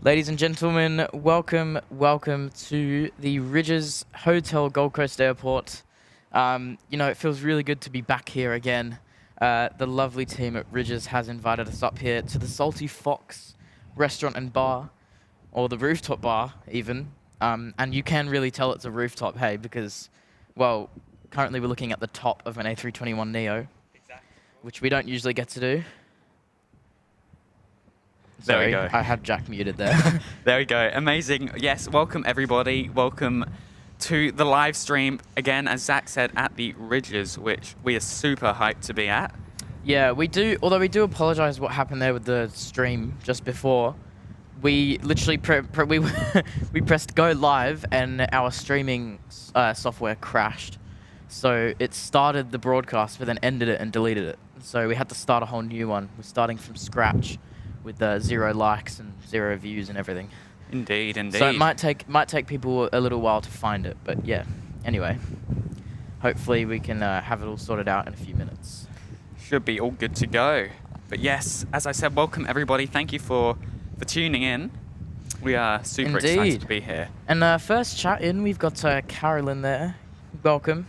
Ladies and gentlemen, welcome to the RYDGES Hotel Gold Coast Airport. It feels really good to be back here again. The lovely team at RYDGES has invited us up here to the Salty Fox restaurant and bar, or the rooftop bar even. And you can really tell it's a rooftop, hey, because, well, currently we're looking at the top of an A321neo, which we don't usually get to do. There we Sorry, go. I had Jack muted there. There we go. Amazing. Yes, welcome everybody. Welcome to the live stream. Again, as Zach said, at the RYDGES, which we are super hyped to be at. Yeah, we do. Although we do apologize what happened there with the stream just before. We literally we pressed go live and our streaming software crashed. So it started the broadcast but then ended it and deleted it. So we had to start a whole new one. We're starting from scratch with 0 likes and 0 views and everything. Indeed, indeed. So it might take people a little while to find it, but yeah. Anyway, hopefully we can have it all sorted out in a few minutes. Should be all good to go. But yes, as I said, welcome everybody. Thank you for tuning in. We are super excited to be here. And first chat in, we've got Carolyn there. Welcome.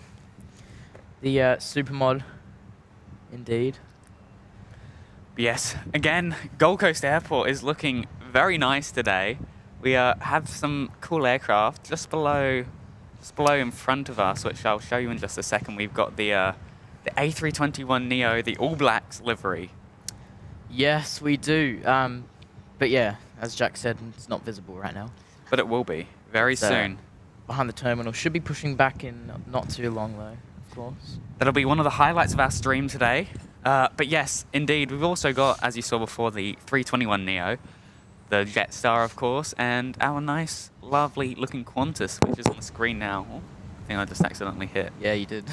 The super mod, indeed. Yes, again, Gold Coast Airport is looking very nice today. We have some cool aircraft just below in front of us, which I'll show you in just a second. We've got the A321neo, the All Blacks livery. Yes, we do. But yeah, as Jack said, it's not visible right now. But it will be very soon. Behind the terminal. Should be pushing back in not too long, though, of course. That'll be one of the highlights of our stream today. But yes, indeed, we've also got, as you saw before, the 321neo, the Jetstar, of course, and our nice, lovely looking Qantas, which is on the screen now. Oh, I think I just accidentally hit. Yeah, you did.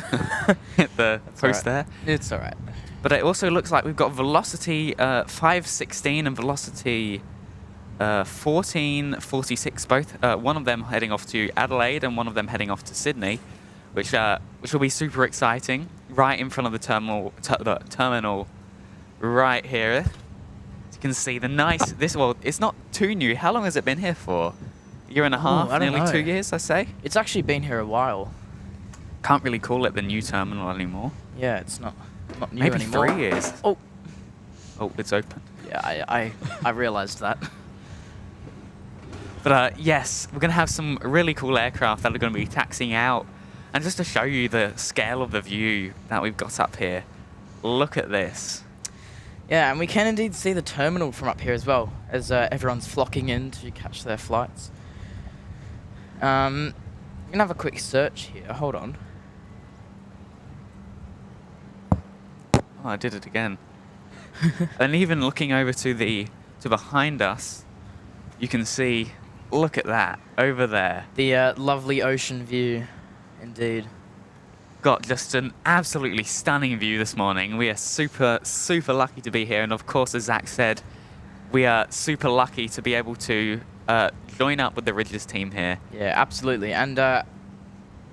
Hit the post there. It's all right. But it also looks like we've got Velocity 516 and Velocity 1446, both. One of them heading off to Adelaide and one of them heading off to Sydney, which will be super exciting. Right in front of the terminal, right here. As you can see, the nice. It's not too new. How long has it been here for? A year and a half, nearly 2 years, I say. It's actually been here a while. Can't really call it the new terminal anymore. Yeah, it's not new Maybe anymore. 3 years. Oh, it's open. yeah, I realized that. But yes, we're going to have some really cool aircraft that are going to be taxiing out. And just to show you the scale of the view that we've got up here, look at this. Yeah, and we can indeed see the terminal from up here as well, as everyone's flocking in to catch their flights. I'm going to have a quick search here. Hold on. Oh, I did it again. And even looking over to behind us, you can see, look at that, over there. The lovely ocean view, indeed. Got just an absolutely stunning view this morning. We are super, super lucky to be here. And of course, as Zach said, we are super lucky to be able to join up with the RYDGES team here. Yeah, absolutely. And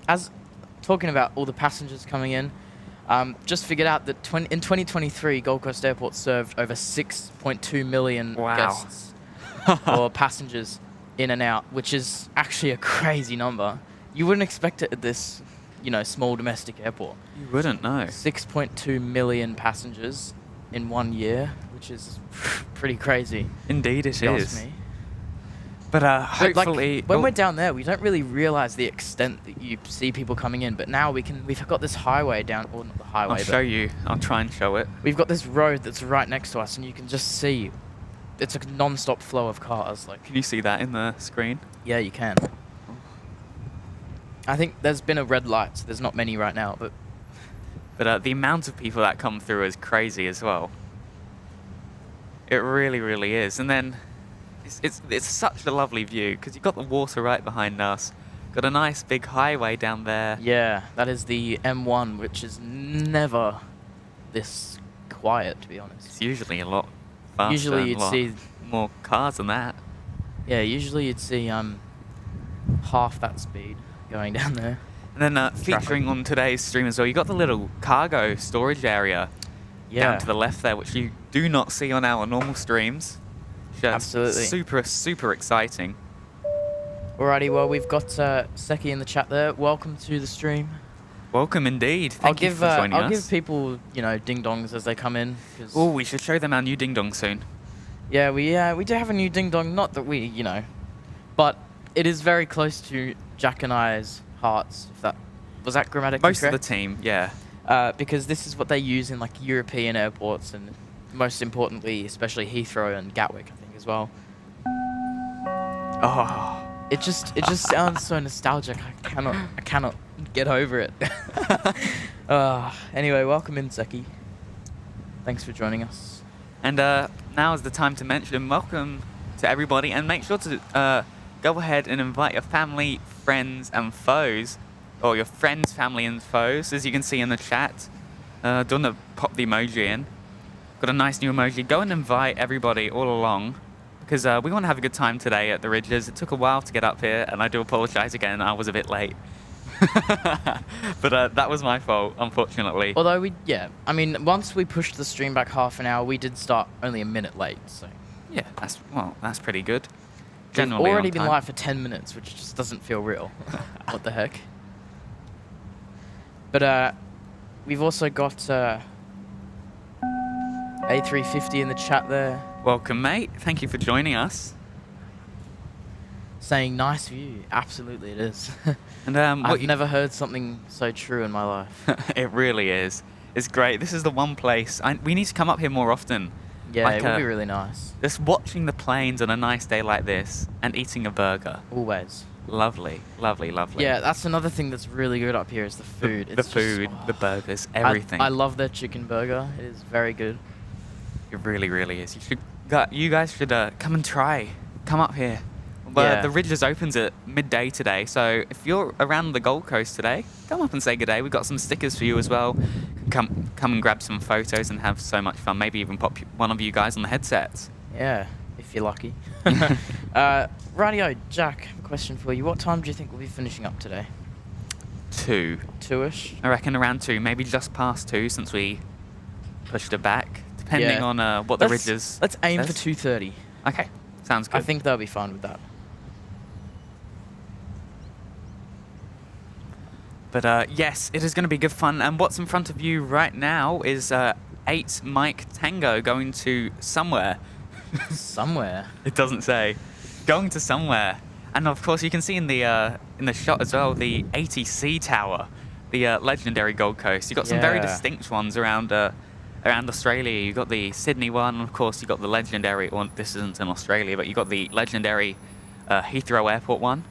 as talking about all the passengers coming in, just figured out that in 2023, Gold Coast Airport served over 6.2 million guests or passengers in and out, which is actually a crazy number. You wouldn't expect it at this, small domestic airport. You wouldn't know. 6.2 million passengers in 1 year, which is pretty crazy. Indeed it is. Me. But hopefully... when we're down there, we don't really realize the extent that you see people coming in. But now we've got this highway down, or not the highway, I'll show you. I'll try and show it. We've got this road that's right next to us, and you can just see it's a non-stop flow of cars. Can you see that in the screen? Yeah, you can. I think there's been a red light, so there's not many right now, but the amount of people that come through is crazy as well. It really, really is. And then it's such a lovely view because you've got the water right behind us. Got a nice big highway down there. Yeah, that is the M1, which is never this quiet, to be honest. It's usually a lot faster. Usually you'd see more cars than that. Yeah, usually you'd see half that speed going down there. And then featuring on today's stream as well, you got the little cargo storage area down to the left there, which you do not see on our normal streams. Absolutely. super exciting. Alrighty, well, we've got Seki in the chat there. Welcome to the stream. Welcome indeed. Thank you for joining us. I'll give people, ding dongs as they come in. Oh, we should show them our new ding dong soon. Yeah, we do have a new ding dong. Not that we, but it is very close to Jack and I's hearts. Was that grammatically Most correct? of the team, yeah. Because this is what they use in European airports, and most importantly, especially Heathrow and Gatwick, I think as well. Oh. It just sounds so nostalgic. I cannot get over it. Anyway, welcome in, Seki. Thanks for joining us. And now is the time to mention welcome to everybody, and make sure to go ahead and invite your family, friends, and foes, or your friends, family, and foes, as you can see in the chat. Don't want to pop the emoji in. Got a nice new emoji. Go and invite everybody all along, because we want to have a good time today at the Ridges. It took a while to get up here, and I do apologise again. I was a bit late. But that was my fault, unfortunately. Although once we pushed the stream back half an hour, we did start only a minute late, so. Yeah, that's pretty good. We've already been live for 10 minutes, which just doesn't feel real. What the heck? But we've also got A350 in the chat there. Welcome, mate. Thank you for joining us. Saying nice view. Absolutely it is. And I've never heard something so true in my life. It really is. It's great. This is the one place. We need to come up here more often. Yeah, it would be really nice. Just watching the planes on a nice day like this and eating a burger. Always. Lovely, lovely, lovely. Yeah, that's another thing that's really good up here is the food. The food, the burgers, everything. I love their chicken burger. It is very good. It really, really is. You guys should come and try. Come up here. Yeah. The Ridges opens at midday today, so if you're around the Gold Coast today, come up and say good day. We've got some stickers for you as well. Come and grab some photos and have so much fun. Maybe even pop one of you guys on the headsets. Yeah, if you're lucky. Radio, Jack, a question for you. What time do you think we'll be finishing up today? 2. 2-ish? I reckon around 2, maybe just past 2 since we pushed it back, depending on what the Ridges Let's aim says. for 2:30. Okay, sounds good. I think they'll be fine with that. But yes, it is going to be good fun. And what's in front of you right now is 8 Mike Tango going to somewhere. Somewhere? It doesn't say. Going to somewhere. And of course, you can see in the shot as well the ATC Tower, the legendary Gold Coast. You've got some very distinct ones around Australia. You've got the Sydney one, and of course, you've got the legendary one. This isn't in Australia, but you've got the legendary Heathrow Airport one.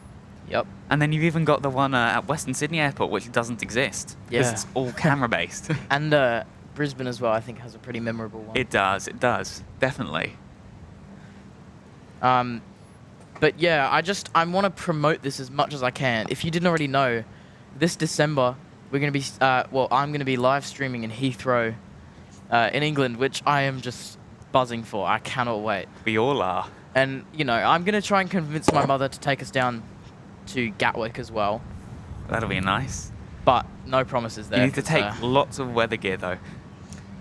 Yep. And then you've even got the one at Western Sydney Airport, which doesn't exist. Because it's all camera-based. And Brisbane as well, I think, has a pretty memorable one. It does, definitely. But yeah, I want to promote this as much as I can. If you didn't already know, this December, we're going to be, I'm going to be live streaming in Heathrow in England, which I am just buzzing for. I cannot wait. We all are. And, I'm going to try and convince my mother to take us down to Gatwick as well. That'll be nice. But no promises there. You need to take lots of weather gear, though.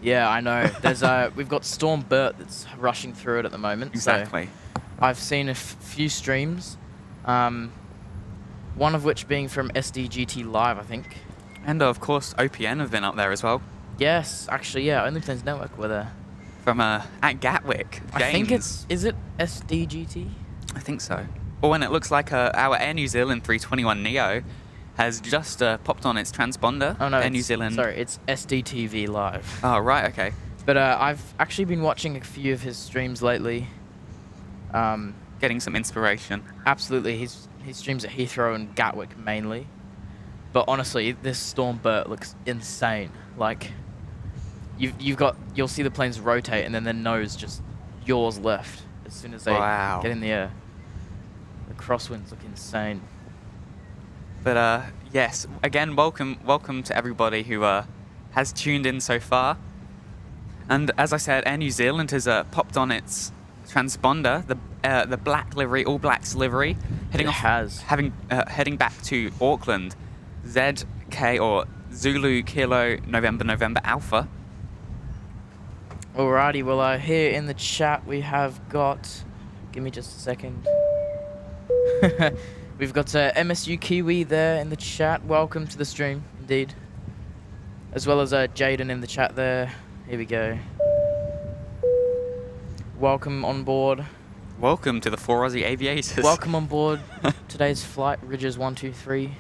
Yeah, I know. There's we've got Storm Bert that's rushing through it at the moment. Exactly. So I've seen a few streams, one of which being from SDGT Live, I think. And of course, OPN have been up there as well. Yes, actually, yeah. Only Planes Network were there. From at Gatwick. James. I think is it SDGT? I think so. Oh, and it looks like our Air New Zealand 321 Neo has just popped on its transponder. Oh no, Air New Zealand. Sorry, it's SDTV Live. Oh right, okay. But I've actually been watching a few of his streams lately. Getting some inspiration. Absolutely, he streams at Heathrow and Gatwick mainly. But honestly, this Storm Bert looks insane. Like, you'll see the planes rotate and then their nose just yaws left as soon as they get in the air. The crosswinds look insane. But yes, again, welcome to everybody who has tuned in so far. And as I said, Air New Zealand has popped on its transponder, the black livery, all blacks livery, heading back to Auckland, ZK or Zulu Kilo November Alpha. Alrighty, well here in the chat we have got Give me just a second. We've got MSU Kiwi there in the chat. Welcome to the stream, indeed. As well as Jaden in the chat there. Here we go. Welcome on board. Welcome to the 4 Aussie Aviators. Welcome on board today's flight, RYDGES 123,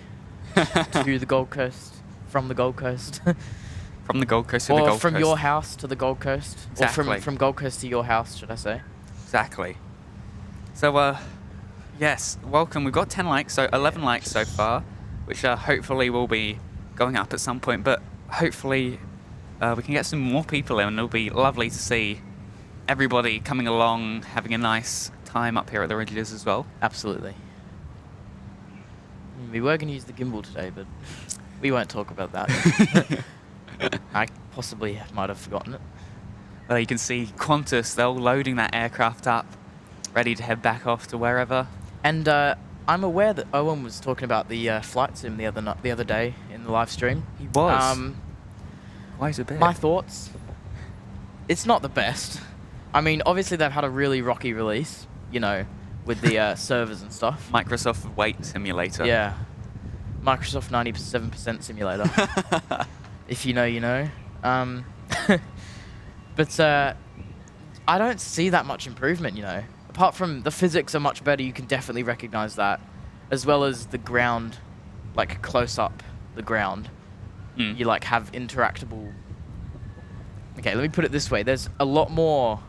to the Gold Coast, from the Gold Coast. From the Gold Coast to the Gold Coast. Or from your house to the Gold Coast. Exactly. Or from Gold Coast to your house, should I say. Exactly. So, yes, welcome. We've got 10 likes, so 11 likes so far, which hopefully will be going up at some point, but hopefully we can get some more people in, and it'll be lovely to see everybody coming along, having a nice time up here at the RYDGES as well. Absolutely. We were going to use the gimbal today, but we won't talk about that. I possibly might have forgotten it. Well, you can see Qantas, they're all loading that aircraft up, ready to head back off to wherever. And I'm aware that Owen was talking about the flight sim the other day in the live stream. He was. Quite a bit. My thoughts? It's not the best. I mean, obviously they've had a really rocky release, you know, with the servers and stuff. Microsoft Weight Simulator. Yeah. Microsoft 97% simulator. If you know, you know. But I don't see that much improvement, you know. Apart from the physics are much better, you can definitely recognize that. As well as the ground, like close up the ground. You like have interactable... Okay, let me put it this way. There's a lot more...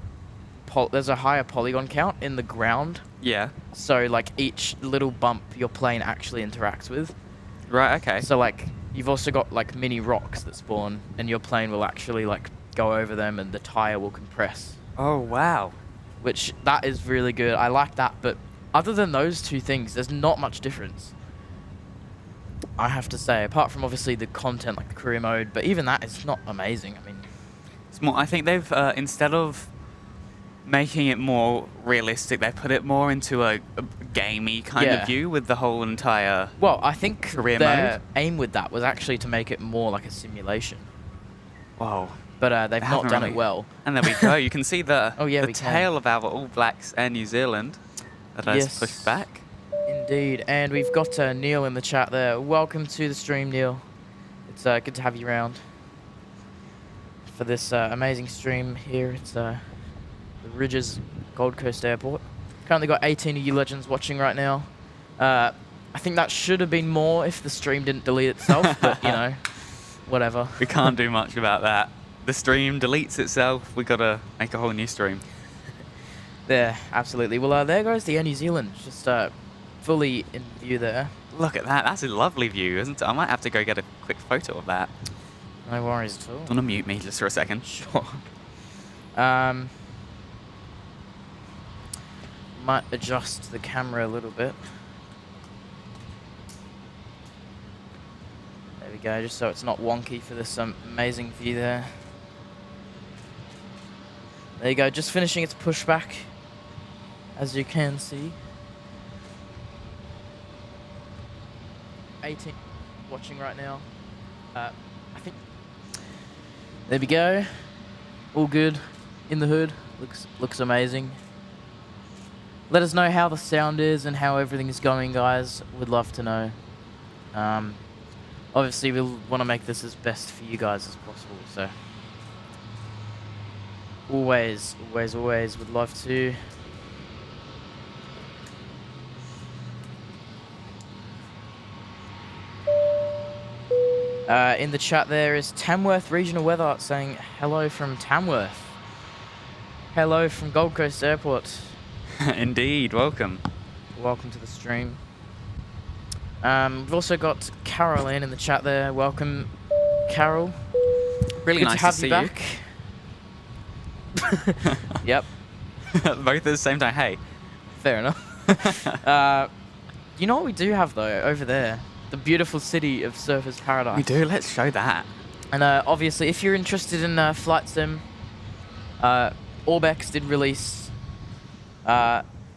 There's a higher polygon count in the ground. Yeah. So like each little bump your plane actually interacts with. Right, okay. So like you've also got like mini rocks that spawn and your plane will actually like go over them and the tire will compress. Oh, wow. Which that is really good. I like that, but other than those two things, there's not much difference. I have to say, apart from obviously the content like the career mode, but even that is not amazing. I mean, It's more, I think they've, instead of making it more realistic, they put it more into a gamey kind of view with the whole entire well, I think career their mode. aim with that was actually to make it more like a simulation. Whoa. But they've not done it well. And there we go. You can see the, Oh, yeah, the we can. tail of our All Blacks and New Zealand that has pushed back. Indeed. And we've got Neil in the chat there. Welcome to the stream, Neil. It's good to have you around for this amazing stream here. It's the RYDGES Gold Coast Airport. Currently got 18 of you legends watching right now. I think that should have been more if the stream didn't delete itself, but you know, whatever. We can't do much about that. The stream deletes itself. We gotta make a whole new stream. There, absolutely. Well, there goes the Air New Zealand, just fully in view there. Look at that. That's a lovely view, isn't it? I might have to go get a quick photo of that. No worries at all. Do you want to mute me just for a second? Sure. Might adjust the camera a little bit. There we go, just so it's not wonky for this amazing view there. There you go, just finishing its pushback, as you can see. 18 watching right now. I think. There we go. All good in the hood. Looks amazing. Let us know how the sound is and how everything is going, guys. We'd love to know. Obviously, we'll want to make this as best for you guys as possible. So, always would love to. In the chat there is Tamworth Regional Weather saying hello from Tamworth. Hello from Gold Coast Airport. Indeed, welcome. Welcome to the stream. We've also got Caroline in the chat there. Welcome, Carol. Really Good nice to have see you back. Yep, Both at the same time. Hey. fair enough. You know what we do have though over there? The beautiful city of Surfers Paradise. We do. Let's show that. And obviously, if you're interested in flight sim, Orbex did release their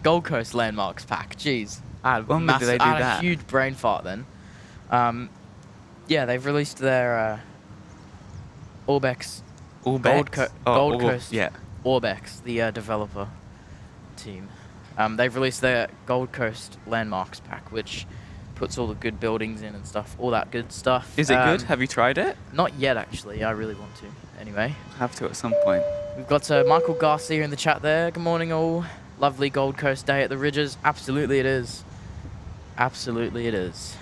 Gold Coast Landmarks pack. Jeez, When did they do I had that? a huge brain fart then. Yeah, they've released their Orbex Gold Coast Yeah. Orbex, the developer team. They've released their Gold Coast Landmarks pack, which puts all the good buildings in and stuff, all that good stuff. Is it good? Have you tried it? Not yet, actually. I really want to. Anyway. Have to at some point. We've got Michael Garcia in the chat there. Good morning, all. Lovely Gold Coast day at the Ridges. Absolutely it is. Absolutely it is.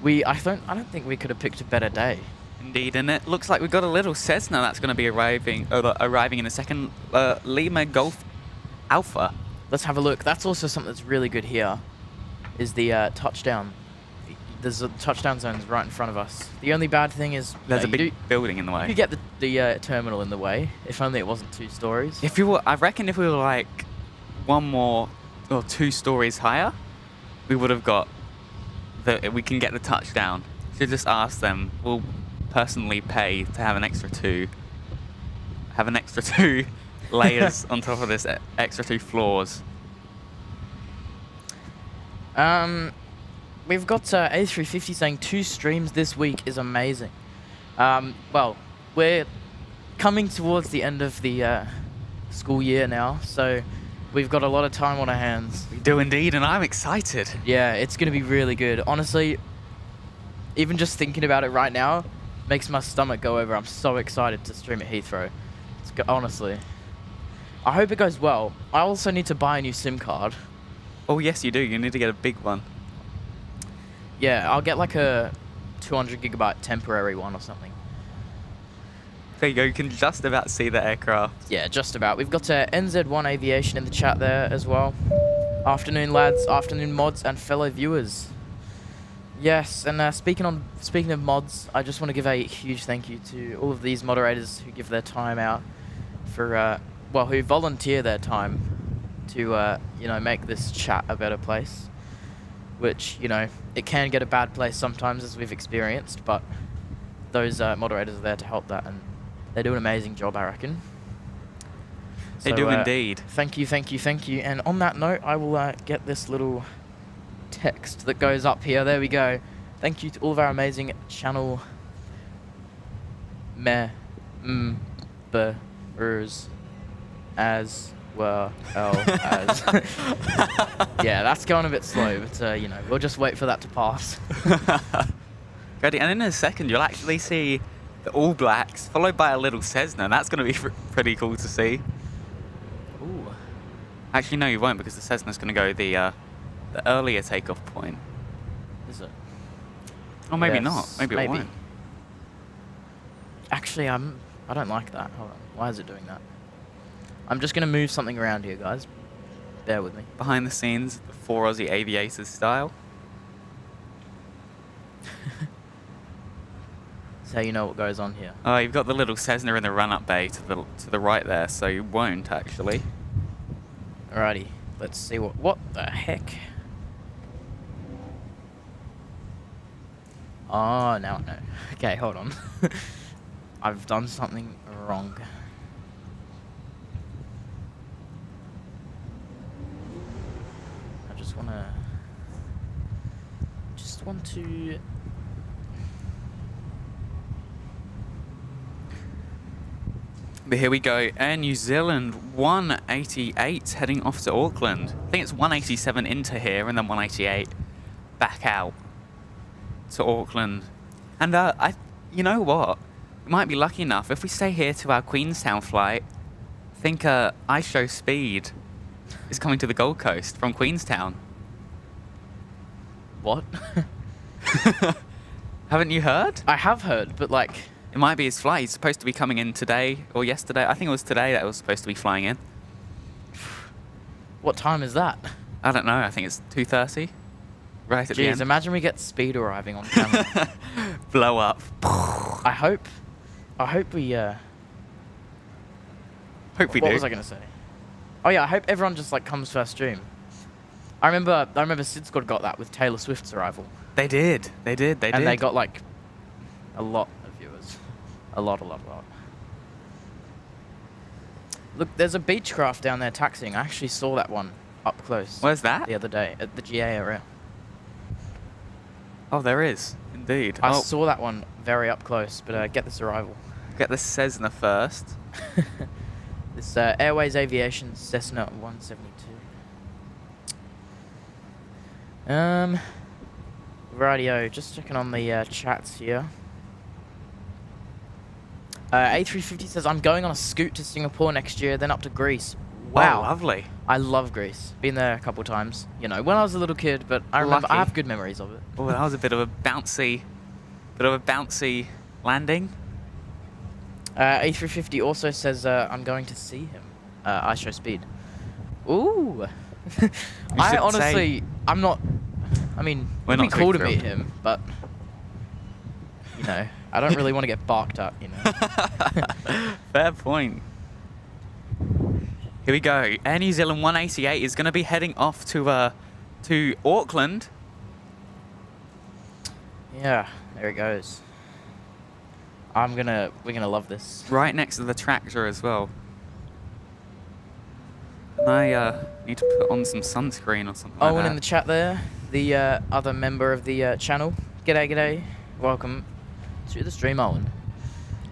I don't think we could have picked a better day. Indeed, and it looks like we've got a little Cessna that's going to be arriving in a second. Lima Golf Alpha. Let's have a look. That's also something that's really good here, is the touchdown. There's a touchdown zones right in front of us. The only bad thing is there's a big building in the way. You get the terminal in the way. If only it wasn't 2 stories. I reckon if we were like 1 more or 2 stories higher, we would have got we can get the touchdown. So just ask them. We'll personally pay to have an extra 2. Have an extra 2 layers on top of this extra 2 floors. We've got A350 saying 2 streams this week is amazing. Well, we're coming towards the end of the school year now, so we've got a lot of time on our hands. We do indeed, and I'm excited. Yeah, it's going to be really good. Honestly, even just thinking about it right now makes my stomach go over. I'm so excited to stream at Heathrow. Honestly. I hope it goes well. I also need to buy a new SIM card. Oh, yes, you do. You need to get a big one. Yeah, I'll get like a 200 gigabyte temporary one or something. There you go. You can just about see the aircraft. Yeah, just about. We've got NZ1 Aviation in the chat there as well. Afternoon, lads. Afternoon, mods and fellow viewers. Yes, and speaking of mods, I just want to give a huge thank you to all of these moderators who give their time out for, who volunteer their time to, make this chat a better place. Which, it can get a bad place sometimes, as we've experienced, but those moderators are there to help that, and they do an amazing job, I reckon. They do indeed. Thank you, thank you, thank you. And on that note, I will get this little text that goes up here. There we go. Thank you to all of our amazing channel members as well as. Yeah, that's going a bit slow, but we'll just wait for that to pass. Ready? And in a second, you'll actually see the All Blacks followed by a little Cessna. That's going to be pretty cool to see. Ooh. Actually, no, you won't, because the Cessna's going to go the earlier takeoff point. Is it? Or maybe Yes, not. Maybe it won't. Actually, I don't like that. Hold on. Why is it doing that? I'm just going to move something around here, guys. Bear with me. Behind the scenes, the 4 Aussie aviators style. So you know what goes on here. Oh, you've got the little Cessna in the run-up bay to the right there, so you won't actually. Alrighty. Let's see what the heck. Oh, now I know. Okay, hold on. I've done something wrong. I just want to But here we go. Air New Zealand 188 heading off to Auckland. I think it's 187 into here and then 188 back out to Auckland. And you know what? We might be lucky enough if we stay here to our Queenstown flight. I think Ice Show Speed is coming to the Gold Coast from Queenstown. What? Haven't you heard? I have heard, but like... It might be his flight. He's supposed to be coming in today or yesterday. I think it was today that it was supposed to be flying in. What time is that? I don't know. I think it's 2:30. Right at the end. Jeez, imagine we get Speed arriving on camera. Blow up. I hope we Hope we what do. was I going to say? Oh yeah, I hope everyone just like comes to our stream. I remember Sid Squad got that with Taylor Swift's arrival. They did. And they got like a lot of viewers. A lot. Look, there's a Beechcraft down there taxiing. I actually saw that one up close. Where's that? The other day at the GA area. Oh, there is. Indeed. I saw that one very up close, but get this arrival. Get the Cessna first. This Airways Aviation Cessna 172. Rightio, just checking on the chats here. A350 says, I'm going on a scoot to Singapore next year, then up to Greece. Wow. Oh, lovely. I love Greece. Been there a couple times. You know, when I was a little kid, but I remember I have good memories of it. Oh, that was a bit of a bouncy landing. A350 also says, I'm going to see him. I show speed. Ooh. I honestly, I'm not, I mean, it'd be cool to meet him, but, you know, I don't really want to get barked at, you know. Fair point. Here we go. Air New Zealand 188 is going to be heading off to Auckland. Yeah, there it goes. We're gonna love this. Right next to the tractor as well. And I need to put on some sunscreen or something like that. Owen in the chat there, the other member of the channel. G'day, g'day. Welcome to the stream, Owen.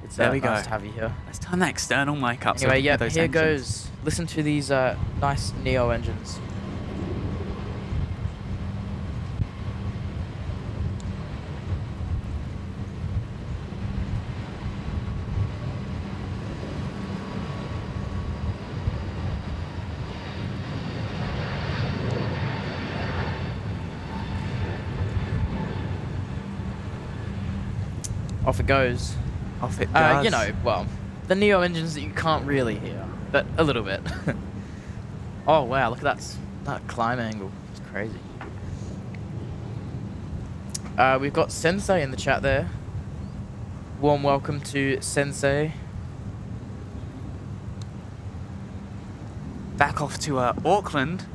It's there we nice go. to have you here. Let's turn that external mic up. Anyway, so yeah, those here engines. goes. Listen to these nice Neo engines. Off it goes. Off it does. You know, well, the Neo engines that you can't really hear, but a little bit. Oh wow, look at that climb angle. It's crazy. We've got Sensei in the chat there. Warm welcome to Sensei. Back off to Auckland.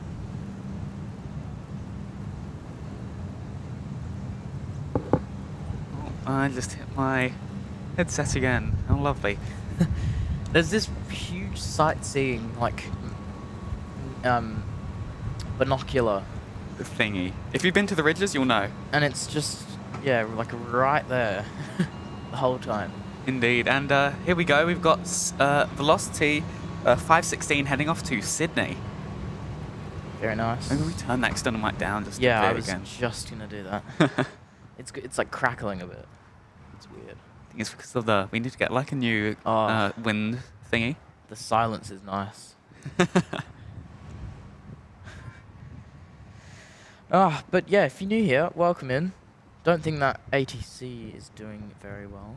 I just hit my headset again. How lovely. There's this huge sightseeing, like, binocular. Thingy. If you've been to the Ridges, you'll know. And it's just, yeah, like right there the whole time. Indeed. And here we go. We've got Velocity 516 heading off to Sydney. Very nice. Maybe we turn that external mic down just Yeah, a bit I was again. just going to do that. It's like crackling a bit. It's weird. I think it's because of we need to get like a new wind thingy. The silence is nice. But yeah, if you're new here, welcome in. Don't think that ATC is doing very well.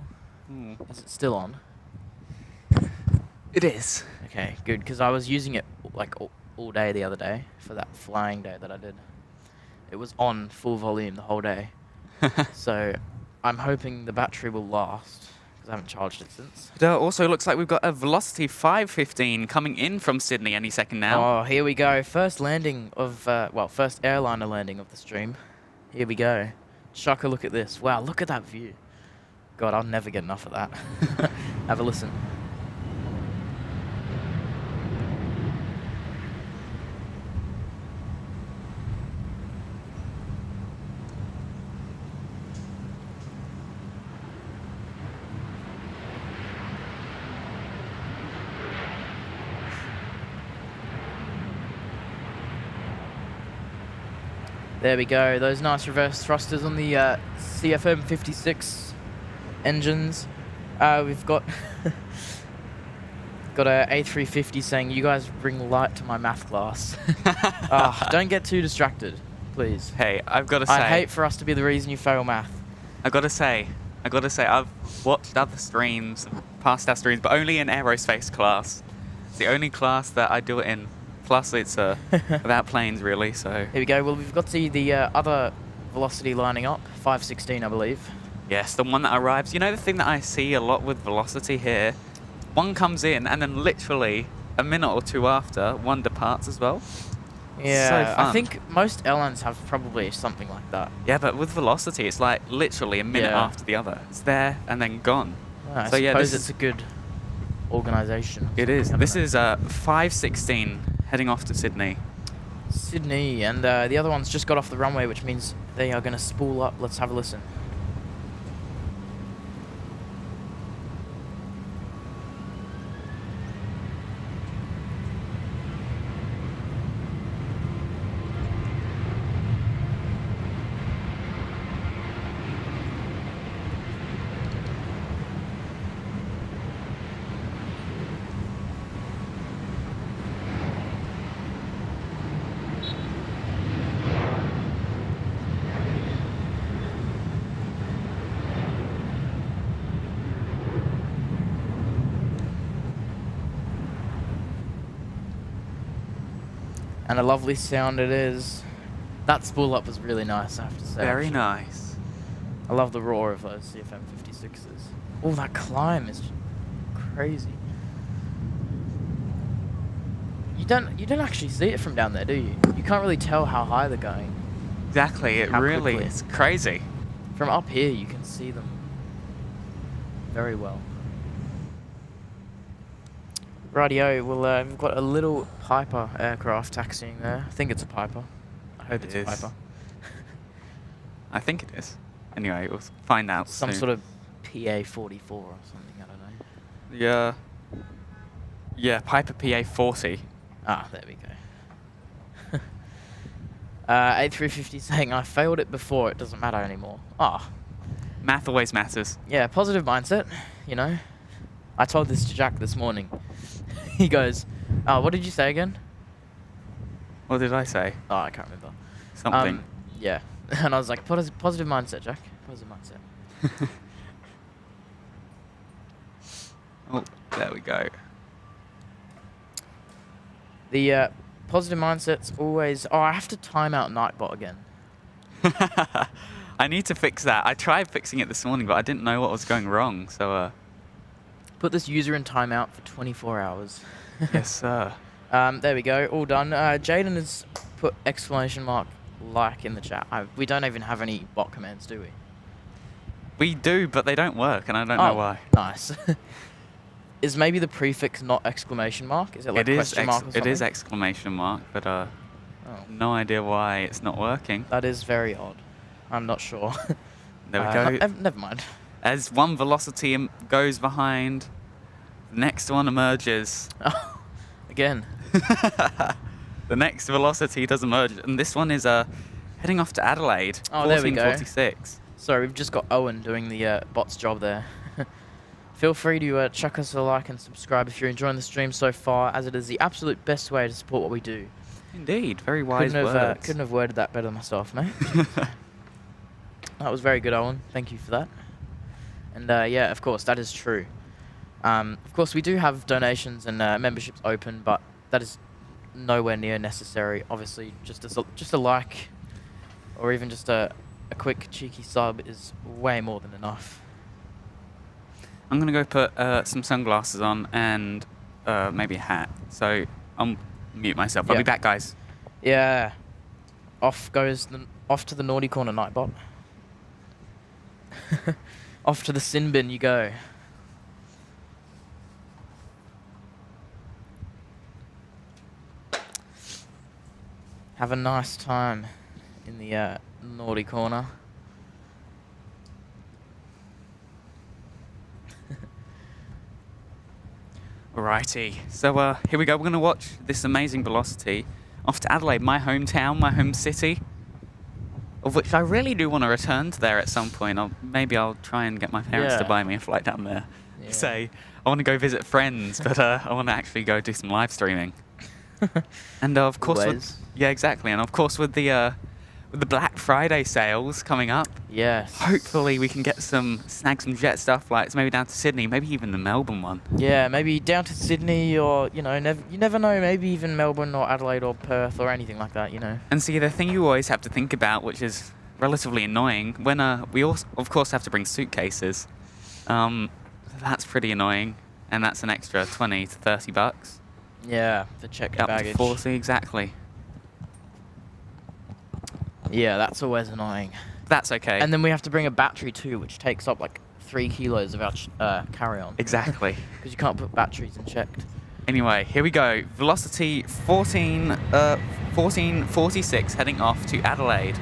Is it still on? It is. Okay, good, because I was using it like all day the other day for that flying day that I did. It was on full volume the whole day. So I'm hoping the battery will last, because I haven't charged it since. It also looks like we've got a Velocity 515 coming in from Sydney any second now. Oh, here we go. First landing of, first airliner landing of the stream. Here we go. Shaka, look at this. Wow, look at that view. God, I'll never get enough of that. Have a listen. There we go, those nice reverse thrusters on the CFM 56 engines. We've got got a A350 saying, you guys bring light to my math class. Don't get too distracted, please. Hey, I've got to say... I hate for us to be the reason you fail math. I've got to say, I've watched other streams, past our streams, but only in aerospace class. It's the only class that I do it in. Plus, it's about planes, really, so... Here we go. Well, we've got the other Velocity lining up, 516, I believe. Yes, the one that arrives. You know the thing that I see a lot with Velocity here? One comes in, and then literally a minute or two after, one departs as well. Yeah, so fun. I think most airlines have probably something like that. Yeah, but with Velocity, it's like literally a minute after the other. It's there and then gone. I so yeah, suppose it's a good organisation. It is. This is 516 heading off to Sydney. Sydney, and the other one's just got off the runway, which means they are going to spool up. Let's have a listen. And a lovely sound it is. That spool up was really nice, I have to say. Very actually. nice. I love the roar of those CFM 56s. Oh, that climb is crazy. You don't actually see it from down there, do you? You can't really tell how high they're going. Exactly. It How really quickly. is crazy. From up here, you can see them very well. Rightio, well, we've got a little Piper aircraft taxiing there. I think it's a Piper. I hope it's a Piper. I think it is. Anyway, we'll find out Some soon. sort of PA-44 or something, I don't know. Yeah. Yeah, Piper PA-40. Ah, there we go. 8350 saying, I failed it before, it doesn't matter anymore. Ah. Math always matters. Yeah, positive mindset, you know. I told this to Jack this morning. He goes, what did you say again? What did I say? Oh, I can't remember. Something. Yeah. And I was like, positive mindset, Jack. Positive mindset. Oh, there we go. The positive mindset's always... Oh, I have to time out Nightbot again. I need to fix that. I tried fixing it this morning, but I didn't know what was going wrong, so... Put this user in timeout for 24 hours. Yes, sir. There we go. All done. Jaden has put exclamation mark like in the chat. We don't even have any bot commands, do we? We do, but they don't work, and I don't know why. Nice. Is maybe the prefix not exclamation mark? Is it like question mark or something? It is exclamation mark, but no idea why it's not working. That is very odd. I'm not sure. There we go. Never mind. As one velocity goes behind, the next one emerges. Oh, again. The next velocity does emerge, and this one is heading off to Adelaide. Oh, there we go. 1446. Sorry, we've just got Owen doing the bot's job there. Feel free to chuck us a like and subscribe if you're enjoying the stream so far, as it is the absolute best way to support what we do. Indeed, very wise words. Couldn't have worded that better myself, mate. That was very good, Owen. Thank you for that. And yeah, of course, that is true. Of course, we do have donations and memberships open, but that is nowhere near necessary. Obviously, just a like, or even just a quick cheeky sub is way more than enough. I'm going to go put some sunglasses on and maybe a hat. So I'll mute myself. I'll be back, guys. Yeah. Off to the naughty corner, Nightbot. Off to the sin bin you go. Have a nice time in the naughty corner. Alrighty, so here we go. We're going to watch this amazing velocity off to Adelaide, my hometown, my home city, of which I really do want to return to there at some point. Maybe I'll try and get my parents to buy me a flight down there. Yeah. Say, I want to go visit friends, but I want to actually go do some live streaming. And of course, yeah, exactly. And of course, with the Black Friday sales coming up, yes, hopefully we can snag some Jetstar flights, maybe down to Sydney, maybe even the Melbourne one. Yeah, maybe down to Sydney, or you never know, maybe even Melbourne or Adelaide or Perth or anything like that, And see, the thing you always have to think about, which is relatively annoying, when we also, of course, have to bring suitcases. That's pretty annoying, and that's an extra 20 to 30 bucks. Yeah, for checked baggage. 40, exactly. Yeah, that's always annoying. That's okay. And then we have to bring a battery too, which takes up like 3 kilos of our carry-on. Exactly. Because you can't put batteries in checked. Anyway, here we go. Velocity 1446 heading off to Adelaide.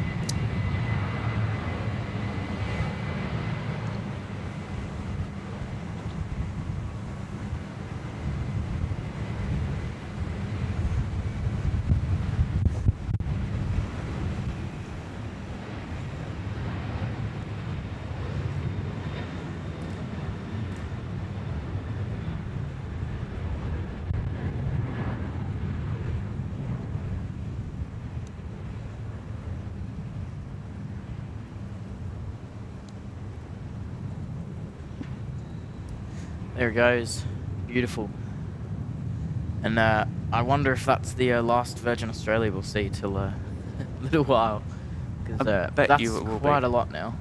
There it goes. Beautiful. And I wonder if that's the last Virgin Australia we'll see till a little while. Because bet that's you it will quite be. a lot now.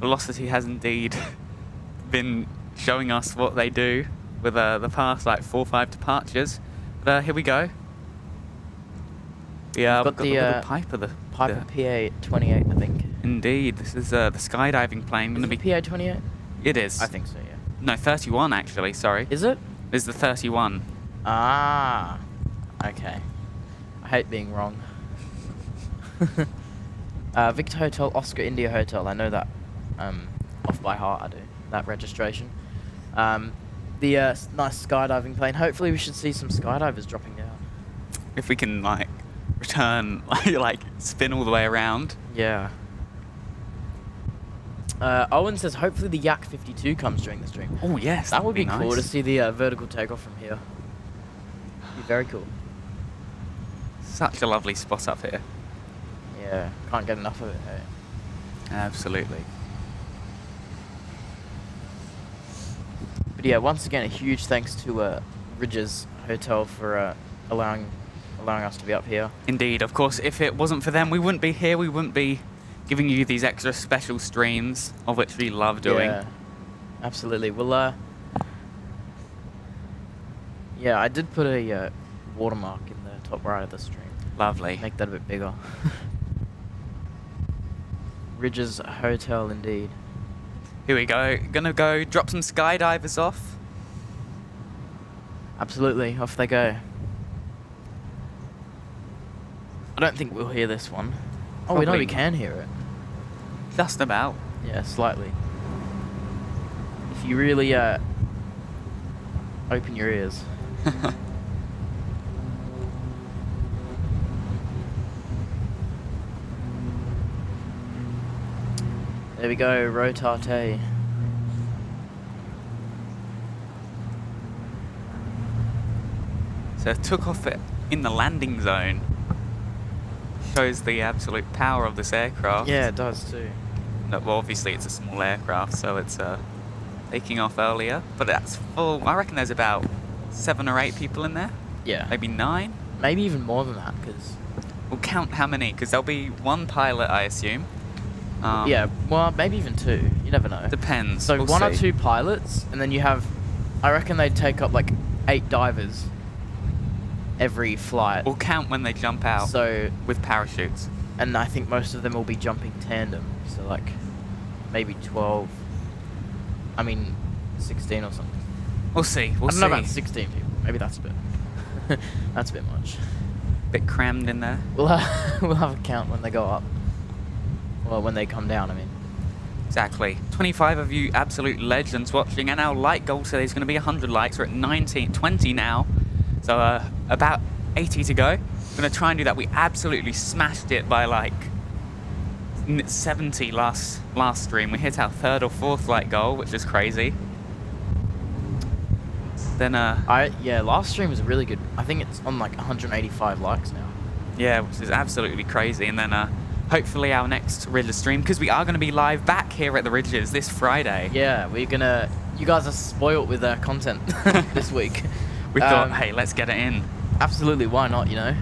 Velocity has indeed been showing us what they do with the past like 4 or 5 departures. But here we go. Yeah, We've got we've the, got the little Piper. Piper PA-28, I think. Indeed, this is the skydiving plane. Is Gonna it be. PA-28? It is. I think so, yeah. No, 31 actually. Sorry. Is it? It's the 31. Ah, okay. I hate being wrong. Victor Hotel, Oscar India Hotel. I know that off by heart. I do that registration. The nice skydiving plane. Hopefully, we should see some skydivers dropping down. If we can like return, like spin all the way around. Yeah. Owen says hopefully the Yak 52 comes during the stream. Oh yes, That would be nice. cool to see the vertical takeoff from here. Be very cool. Such a lovely spot up here. Yeah, can't get enough of it. Hey? Absolutely. But yeah, once again, a huge thanks to RYDGES Hotel for allowing us to be up here. Indeed, of course, if it wasn't for them, we wouldn't be here. We wouldn't be giving you these extra special streams, of which we love doing. Yeah, absolutely. Well, yeah, I did put a watermark in the top right of the stream. Lovely. Make that a bit bigger. RYDGES Hotel, indeed. Here we go. Gonna go drop some skydivers off. Absolutely, off they go. I don't think we'll hear this one. Oh, we know Probably we not. can hear it. Just about. Yeah, slightly. If you really open your ears. There we go, rotate. So took off it in the landing zone. Shows the absolute power of this aircraft. Yeah, it does too. No, well, obviously it's a small aircraft, so it's taking off earlier. But that's full. I reckon there's about 7 or 8 people in there. Yeah. Maybe 9. Maybe even more than that, because... We'll count how many, because there'll be 1 pilot, I assume. yeah, well, maybe even 2. You never know. Depends. So We'll 1 or see. 2 pilots, and then you have... I reckon they'd take up like 8 divers every flight. We'll count when they jump out So, with parachutes. and I think most of them will be jumping tandem. So like, maybe 12. I mean, 16 or something. We'll see. We'll I don't see. know about 16 people. Maybe that's a bit... that's a bit much. Bit crammed in there. We'll have a count when they go up. Well, when they come down, I mean. Exactly. 25 of you absolute legends watching, and our like goal today is going to be 100 likes. We're at 20 now, so about 80 to go. Going to try and do that. We absolutely smashed it by like 70 last stream. We hit our 3rd or 4th like goal, which is crazy. Then Yeah, last stream was really good. I think it's on like 185 likes now. yeah, which is absolutely crazy. And then hopefully our next RYDGES stream, because we are going to be live back here at the RYDGES this Friday. Yeah, we're gonna... You guys are spoilt with content this week. We thought, hey, let's get it in. Absolutely, why not, you know?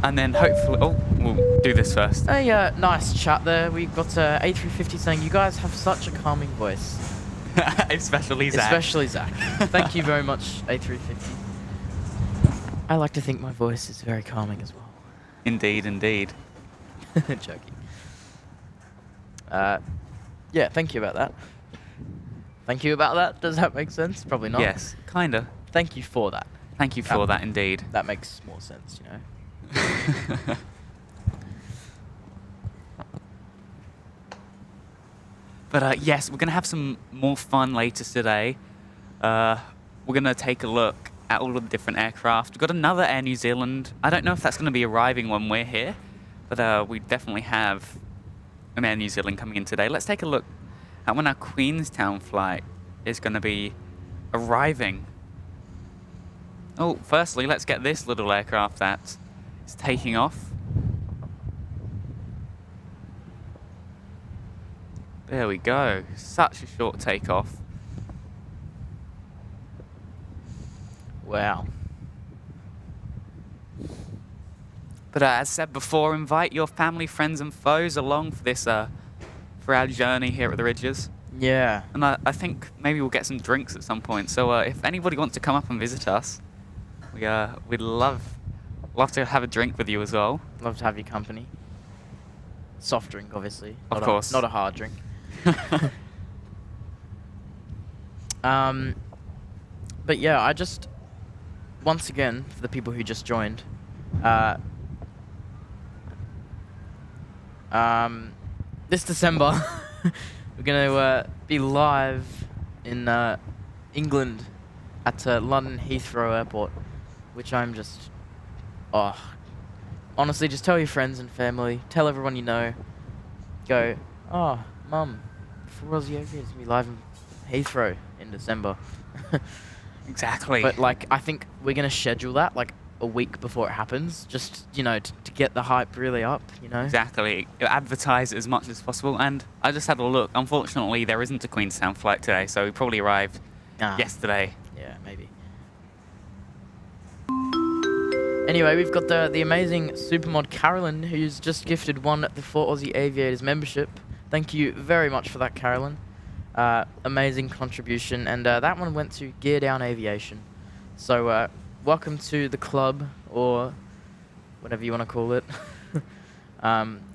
And then hopefully... Oh, we'll do this first. Hey, nice chat there. We got A350 saying, you guys have such a calming voice. Especially Zach. Especially Zach. Thank you very much, A350. I like to think my voice is very calming as well. Indeed, indeed. Joking. Yeah, thank you about that. Thank you about that. Does that make sense? Probably not. Yes, kinda. Thank you for that. Thank you for that, indeed. That makes more sense, you know. But yes, we're going to have some more fun later today. We're going to take a look at all of the different aircraft. We've got another Air New Zealand. I don't know if that's going to be arriving when we're here, but we definitely have an Air New Zealand coming in today. Let's take a look at when our Queenstown flight is going to be arriving. Oh, firstly, let's get this little aircraft that is taking off. There we go. Such a short takeoff. Wow. But as said before, invite your family, friends, and foes along for this, for our journey here at the Ridges. Yeah. And I think maybe we'll get some drinks at some point. So if anybody wants to come up and visit us, we'd love to have a drink with you as well. Love to have your company. Soft drink, obviously. Of course. Not a hard drink. But yeah, I just, once again, for the people who just joined, this December, we're going to be live in England at London Heathrow Airport, which I'm just, honestly, just tell your friends and family, tell everyone you know, go, oh, Mum, for Aussie Aviators going to be live in Heathrow in December. Exactly. But like, I think we're going to schedule that like a week before it happens, just, you know, to get the hype really up, you know? Exactly. Advertise it as much as possible. And I just had a look. Unfortunately, there isn't a Queenstown flight today, so we probably arrived yesterday. Yeah, maybe. Anyway, we've got the amazing Supermod Carolyn, who's just gifted one the 4 Aussie Aviators membership. Thank you very much for that, Carolyn. Amazing contribution, and that one went to Gear Down Aviation. So welcome to the club, or whatever you want to call it.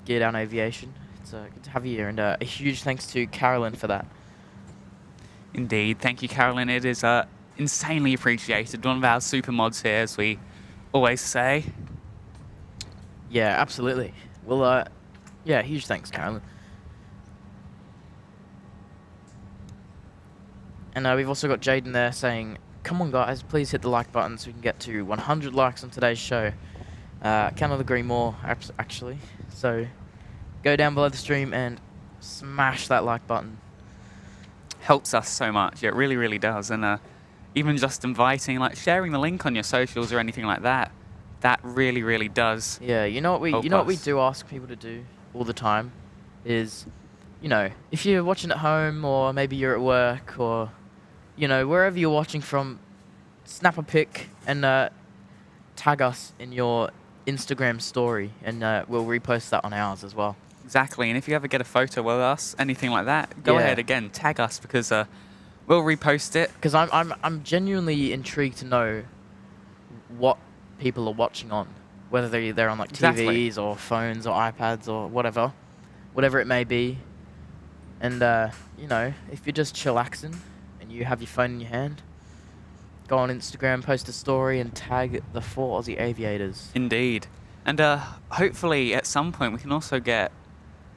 Gear Down Aviation. It's good to have you here, and a huge thanks to Carolyn for that. Indeed. Thank you, Carolyn. It is insanely appreciated. One of our super mods here, as we always say. Yeah, absolutely. Well, yeah, huge thanks, Carolyn. And we've also got Jaden there saying, come on guys, please hit the like button so we can get to 100 likes on today's show. Cannot agree more, actually. So go down below the stream and smash that like button. Helps us so much. It really, really does. And even just inviting, like sharing the link on your socials or anything like that, that really, really does. Yeah, you know what we do ask people to do all the time is, you know, if you're watching at home or maybe you're at work or, you know, wherever you're watching from, snap a pic and tag us in your Instagram story, and we'll repost that on ours as well. Exactly, and if you ever get a photo with us, anything like that, go ahead again, tag us, because we'll repost it. Because I'm genuinely intrigued to know what people are watching on, whether they're on like TVs or phones or iPads or whatever it may be. And you know, if you're just chillaxing and you have your phone in your hand, go on Instagram, post a story, and tag the 4 Aussie Aviators. Indeed. And hopefully at some point we can also get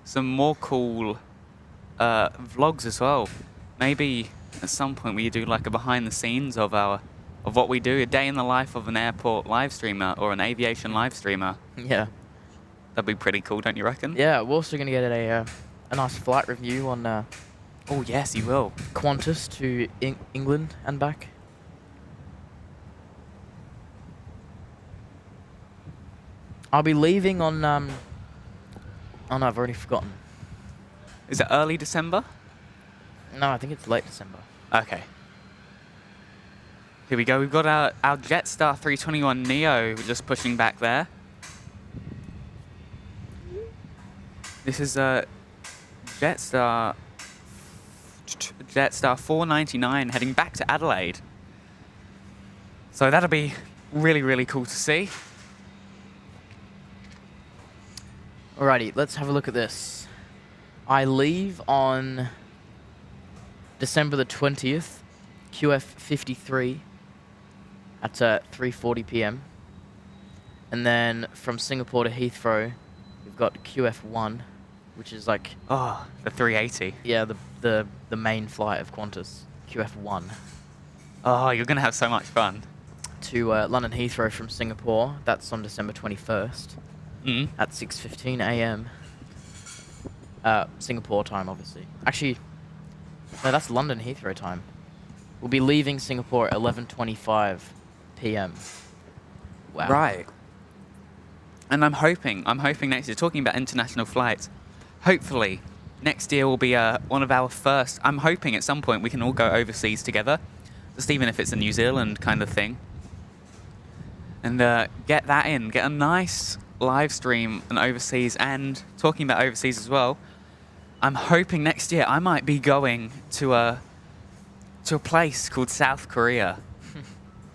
some more cool vlogs as well. Maybe at some point we do like a behind the scenes of what we do, a day in the life of an airport live streamer or an aviation live streamer. Yeah. That'd be pretty cool, don't you reckon? Yeah, we're also going to get a nice flight review on oh yes, you will. Qantas to England and back. I'll be leaving on oh no, I've already forgotten. Is it early December? No, I think it's late December. Okay. Here we go. We've got our Jetstar 321 Neo just pushing back there. This is Jetstar 499 heading back to Adelaide. So that'll be really, really cool to see. Alrighty, let's have a look at this. I leave on December the 20th, QF 53 at 3:40 p.m. And then from Singapore to Heathrow, we've got QF1, which is like... Oh, the 380. Yeah, the main flight of Qantas, QF1. Oh, you're going to have so much fun. To London Heathrow from Singapore. That's on December 21st at 6:15 a.m. Singapore time, obviously. Actually, no, that's London Heathrow time. We'll be leaving Singapore at 11:25 p.m. Wow. Right. And I'm hoping next year, talking about international flights, hopefully next year will be one of our first. I'm hoping at some point we can all go overseas together, just even if it's a New Zealand kind of thing. And get that in, get a nice live stream an overseas, and talking about overseas as well, I'm hoping next year I might be going to a place called South Korea.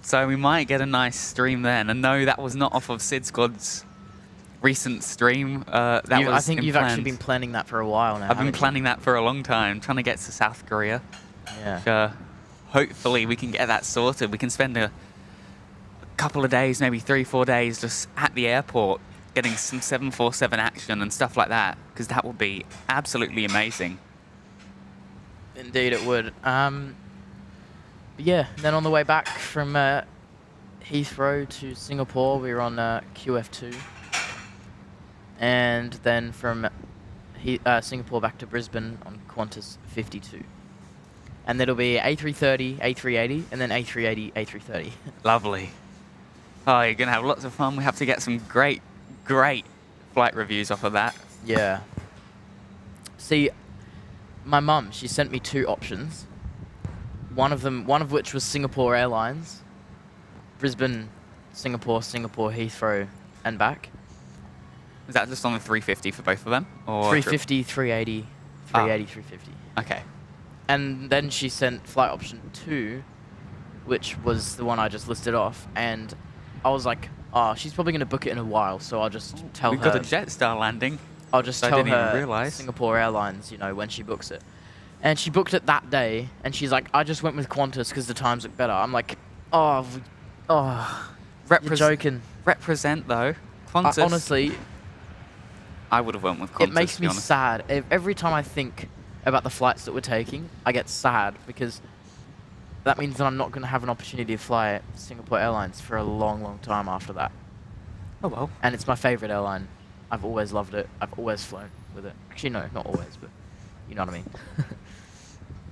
So we might get a nice stream then. And no, that was not off of Sid Squad's recent stream. I think you've actually been planning that for a while now. I've been planning that for a long time, trying to get to South Korea. Yeah. Hopefully we can get that sorted. We can spend a couple of days, maybe 3-4 days, just at the airport, getting some 747 action and stuff like that, because that would be absolutely amazing. Indeed, it would. Yeah. Then on the way back from Heathrow to Singapore, we were on QF2, and then from Singapore back to Brisbane on Qantas 52. And it'll be A330, A380, and then A380, A330. Lovely. Oh, you're going to have lots of fun. We have to get some great flight reviews off of that. Yeah. See, my mum, she sent me 2 options. One of which was Singapore Airlines, Brisbane, Singapore, Heathrow, and back. Is that just on the 350 for both of them? Or 350, 380, 350. Okay. And then she sent flight option 2, which was the one I just listed off, and I was like, oh, she's probably going to book it in a while, so I'll just tell her. We've got a Jetstar landing. I'll just I tell didn't even her realise. Singapore Airlines, when she books it. And she booked it that day, and she's like, I just went with Qantas because the times look better. I'm like, you're joking. Represent, though. Qantas. Honestly, I would have went with Qantas, it makes to be me honest. sad. Every time I think about the flights that we're taking, I get sad because that means that I'm not going to have an opportunity to fly Singapore Airlines for a long, long time after that. Oh, well. And it's my favourite airline. I've always loved it. I've always flown with it. Actually, no, not always, but you know what I mean.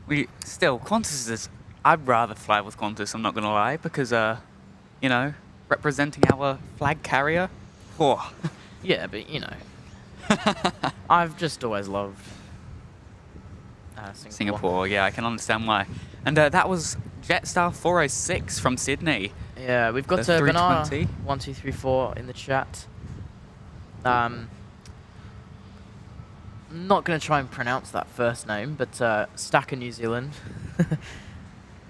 Qantas is... I'd rather fly with Qantas, I'm not going to lie, because, representing our flag carrier. Oh. Yeah, but, I've just always loved Singapore, yeah, I can understand why. And that was Jetstar 406 from Sydney. Yeah, we've got The Banana 320. 1234 in the chat. I'm not going to try and pronounce that first name, but Stacker New Zealand.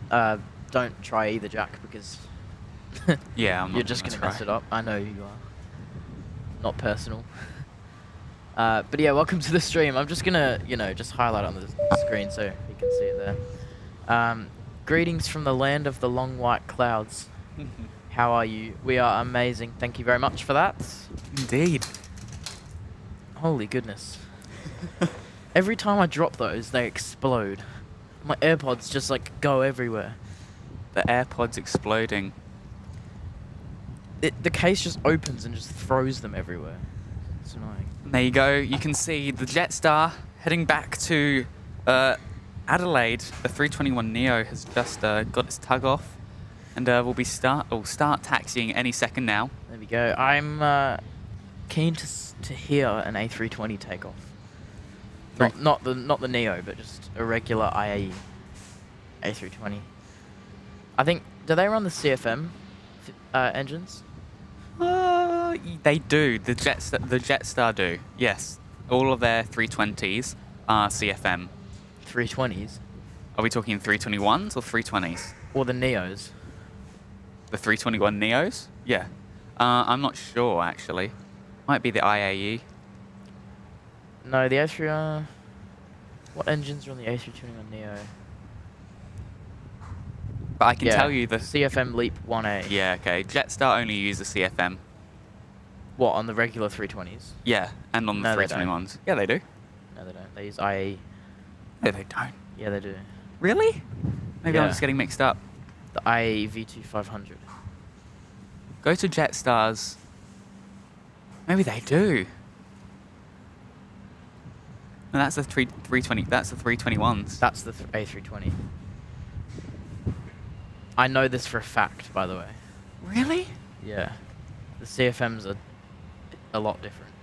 Don't try either, Jack, because Yeah, I'm you're not just going going to to mess it up. I know you are. Not personal. But yeah, welcome to the stream. I'm just going to, just highlight it on the screen so you can see it there. Greetings from the land of the long white clouds. How are you? We are amazing. Thank you very much for that. Indeed. Holy goodness. Every time I drop those, they explode. My AirPods just go everywhere. The AirPods exploding. The case just opens and just throws them everywhere. It's annoying. There you go. You can see the Jetstar heading back to Adelaide. The 321neo has just got its tug off, and we'll start taxiing any second now. There we go. I'm keen to hear an A320 takeoff. Not the Neo, but just a regular IAE A320. I think, do they run the CFM engines? They do. The Jetstar do. Yes, all of their 320s are CFM. 320s? Are we talking 321s or 320s? Or the Neos? The 321 Neos? Yeah. I'm not sure actually. Might be the IAE. No, the A3... what engines are on the A321 Neo? But I can tell you the... CFM Leap 1A. Yeah, okay. Jetstar only use the CFM. What, on the regular 320s? Yeah, and on the No, they 321s. Yeah, they do. No, they don't. They use IAE. No, they don't. Yeah, they do. Really? Maybe I'm Yeah. just getting mixed up. The IAE V2500. Go to Jetstar's... Maybe they do. And that's the 320. That's the 321s. That's the A320. I know this for a fact, by the way. Really? Yeah. The CFMs are a lot different.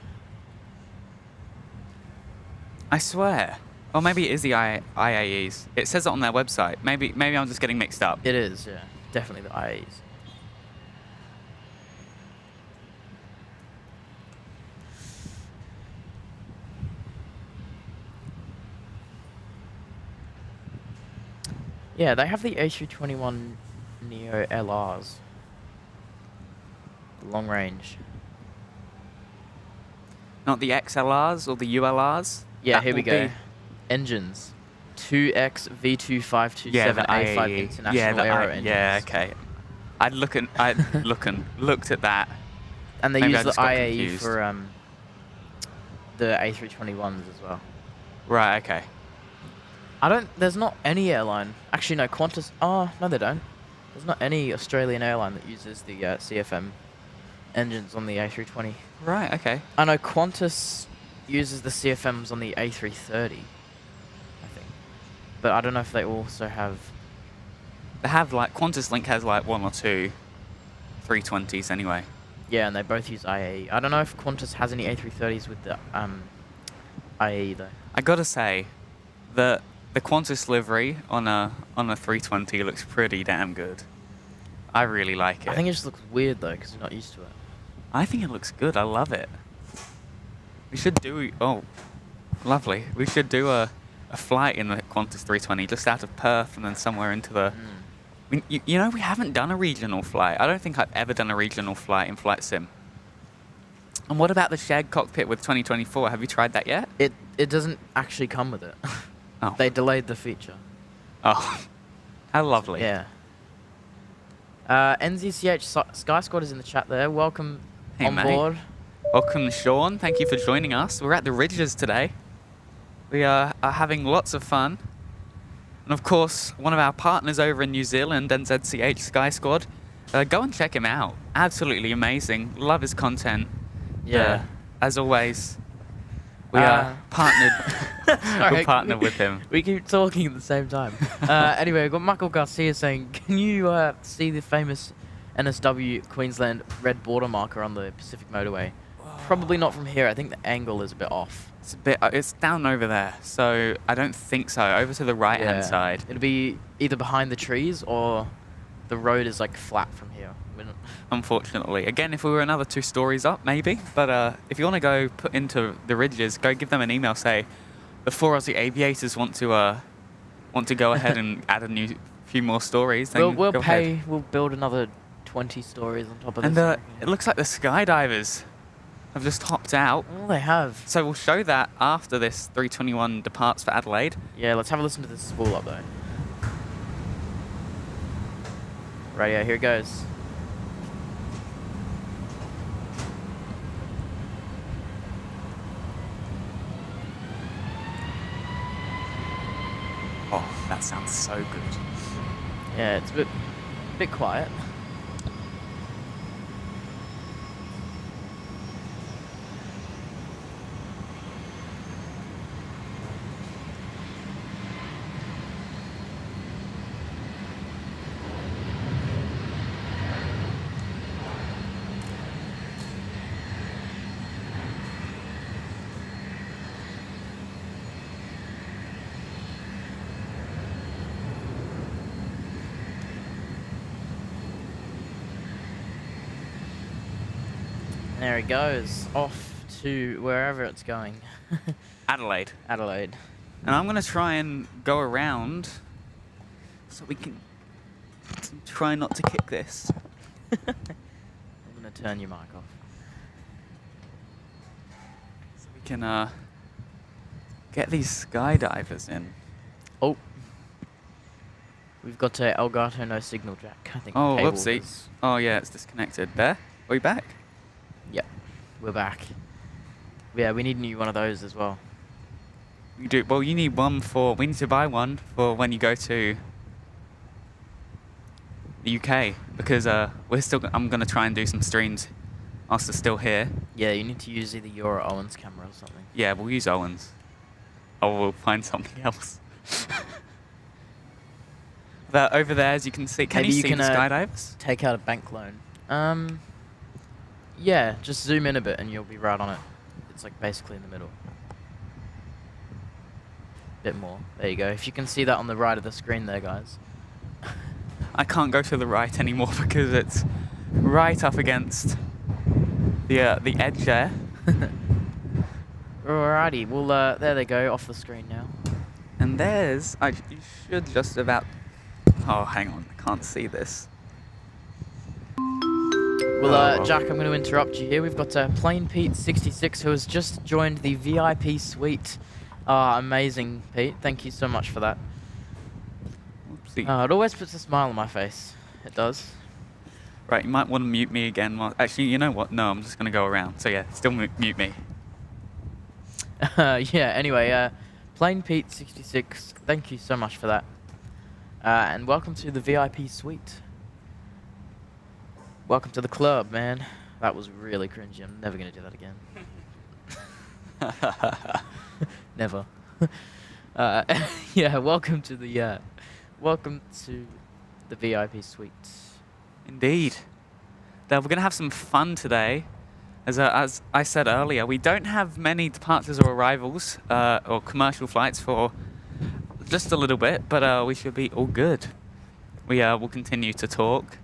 I swear. Or maybe it is the IAEs. It says it on their website. Maybe I'm just getting mixed up. It is, yeah. Definitely the IAEs. Yeah, they have the A321 Neo LRs. Long range. Not the XLRs or the ULRs? Yeah, That here we will go. be- Engines. 2X Yeah, V2527 the A5 IAE. International Aero engines. Yeah, okay. Looked at that. And they Maybe I use the just got IAE confused. for the A321s as well. Right, okay. There's not any airline. Actually, no, Qantas. Oh, no, they don't. There's not any Australian airline that uses the CFM engines on the A320. Right, okay. I know Qantas uses the CFMs on the A330, I think. But I don't know if they also have... They have like Qantas Link has like 1 or 2 320s anyway. Yeah, and they both use IAE. I don't know if Qantas has any A330s with the IAE though. I gotta say, the Qantas livery on a 320 looks pretty damn good. I really like it. I think it just looks weird though because you're not used to it. I think it looks good. I love it. We should do... Oh, lovely. We should do a flight in the Qantas 320 just out of Perth and then somewhere into the... I mean, you know, we haven't done a regional flight. I don't think I've ever done a regional flight in Flight Sim. And what about the shared cockpit with 2024? Have you tried that yet? It doesn't actually come with it. Oh. They delayed the feature. Oh, how lovely. Yeah. NZCH Sky Squad is in the chat there. Welcome Hey, on mate. board. Welcome, Sean. Thank you for joining us. We're at the RYDGES today. We are having lots of fun. And of course, one of our partners over in New Zealand, NZCH Sky Squad, go and check him out. Absolutely amazing. Love his content. Yeah. As always, we are partnered. Sorry, We're partnered with him. We keep talking at the same time. Anyway, we've got Michael Garcia saying, can you see the famous NSW Queensland red border marker on the Pacific Motorway? Probably not from here. I think the angle is a bit off. It's down over there, so I don't think so. Over to the right-hand side. It'll be either behind the trees or the road is like flat from here. Unfortunately. Again, if we were another 2 stories up, maybe. But if you want to go put into the RYDGES, go give them an email. Say, the 4 Aussie aviators want to go ahead and add a few more stories. Then We'll go pay. ahead. We'll build another 20 stories on top of And this. it looks like the skydivers have just hopped out. Oh, they have. So we'll show that after this 321 departs for Adelaide. Yeah, let's have a listen to this spool up though. Radio, here it goes. Oh, that sounds so good. Yeah, it's a bit quiet. There it goes, off to wherever it's going. Adelaide. Adelaide. And I'm going to try and go around so we can try not to kick this. I'm going to turn your mic off. So we can get these skydivers in. Oh. We've got a Elgato no signal jack. I think. Oh, the cable whoopsie. is- Oh, yeah, it's disconnected. There? Are we back? Yep, we're back. Yeah, we need a new one of those as well. You do. Well, you need one for... We need to buy one for when you go to the UK. Because I'm going to try and do some streams whilst they're still here. Yeah, you need to use either your or Owen's camera or something. Yeah, we'll use Owen's. Or we'll find something else. Over there, as you can see... Can Maybe you you see can, the skydivers? Take out a bank loan. Yeah, just zoom in a bit and you'll be right on it. It's like basically in the middle. Bit more. There you go. If you can see that on the right of the screen there, guys. I can't go to the right anymore because it's right up against the edge there. Alrighty, well, there they go, off the screen now. And you should just about Oh, hang on. I can't see this. Well, Jack, I'm going to interrupt you here. We've got Plain Pete 66 who has just joined the VIP suite. Amazing, Pete. Thank you so much for that. Oopsie. It always puts a smile on my face. It does. Right, you might want to mute me again. Actually, you know what? No, I'm just going to go around. So yeah, still mute me. Yeah, anyway, Plain Pete 66, thank you so much for that. And welcome to the VIP suite. Welcome to the club, man. That was really cringy. I'm never going to do that again. Never. Yeah, welcome to the VIP suite. Indeed. Now, we're going to have some fun today. As I said earlier, we don't have many departures or arrivals or commercial flights for just a little bit, but we should be all good. We will continue to talk.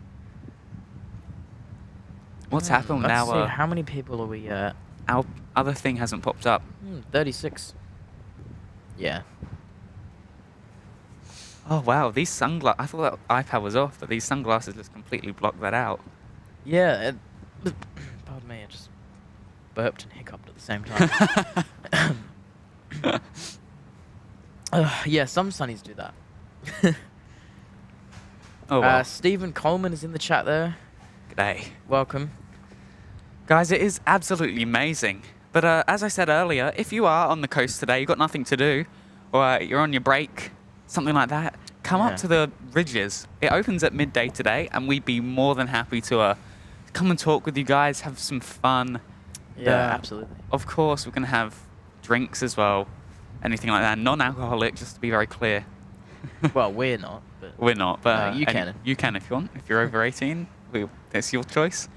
What's happened Let's now? see, how many people are we? Our other thing hasn't popped up. 36. Yeah. Oh wow, these sunglasses. I thought that iPad was off, but these sunglasses just completely block that out. Yeah. Pardon me, I just burped and hiccuped at the same time. Yeah, some sunnies do that. Oh wow. Stephen Coleman is in the chat there. G'day. Welcome. Guys, it is absolutely amazing. But as I said earlier, if you are on the coast today, you've got nothing to do, or you're on your break, something like that, come up to the RYDGES. It opens at midday today, and we'd be more than happy to come and talk with you guys, have some fun. Yeah, absolutely. Of course, we're going to have drinks as well, anything like that. Non-alcoholic, just to be very clear. Well, we're not. But we're not, but you can. You can if you want. If you're over 18, it's your choice.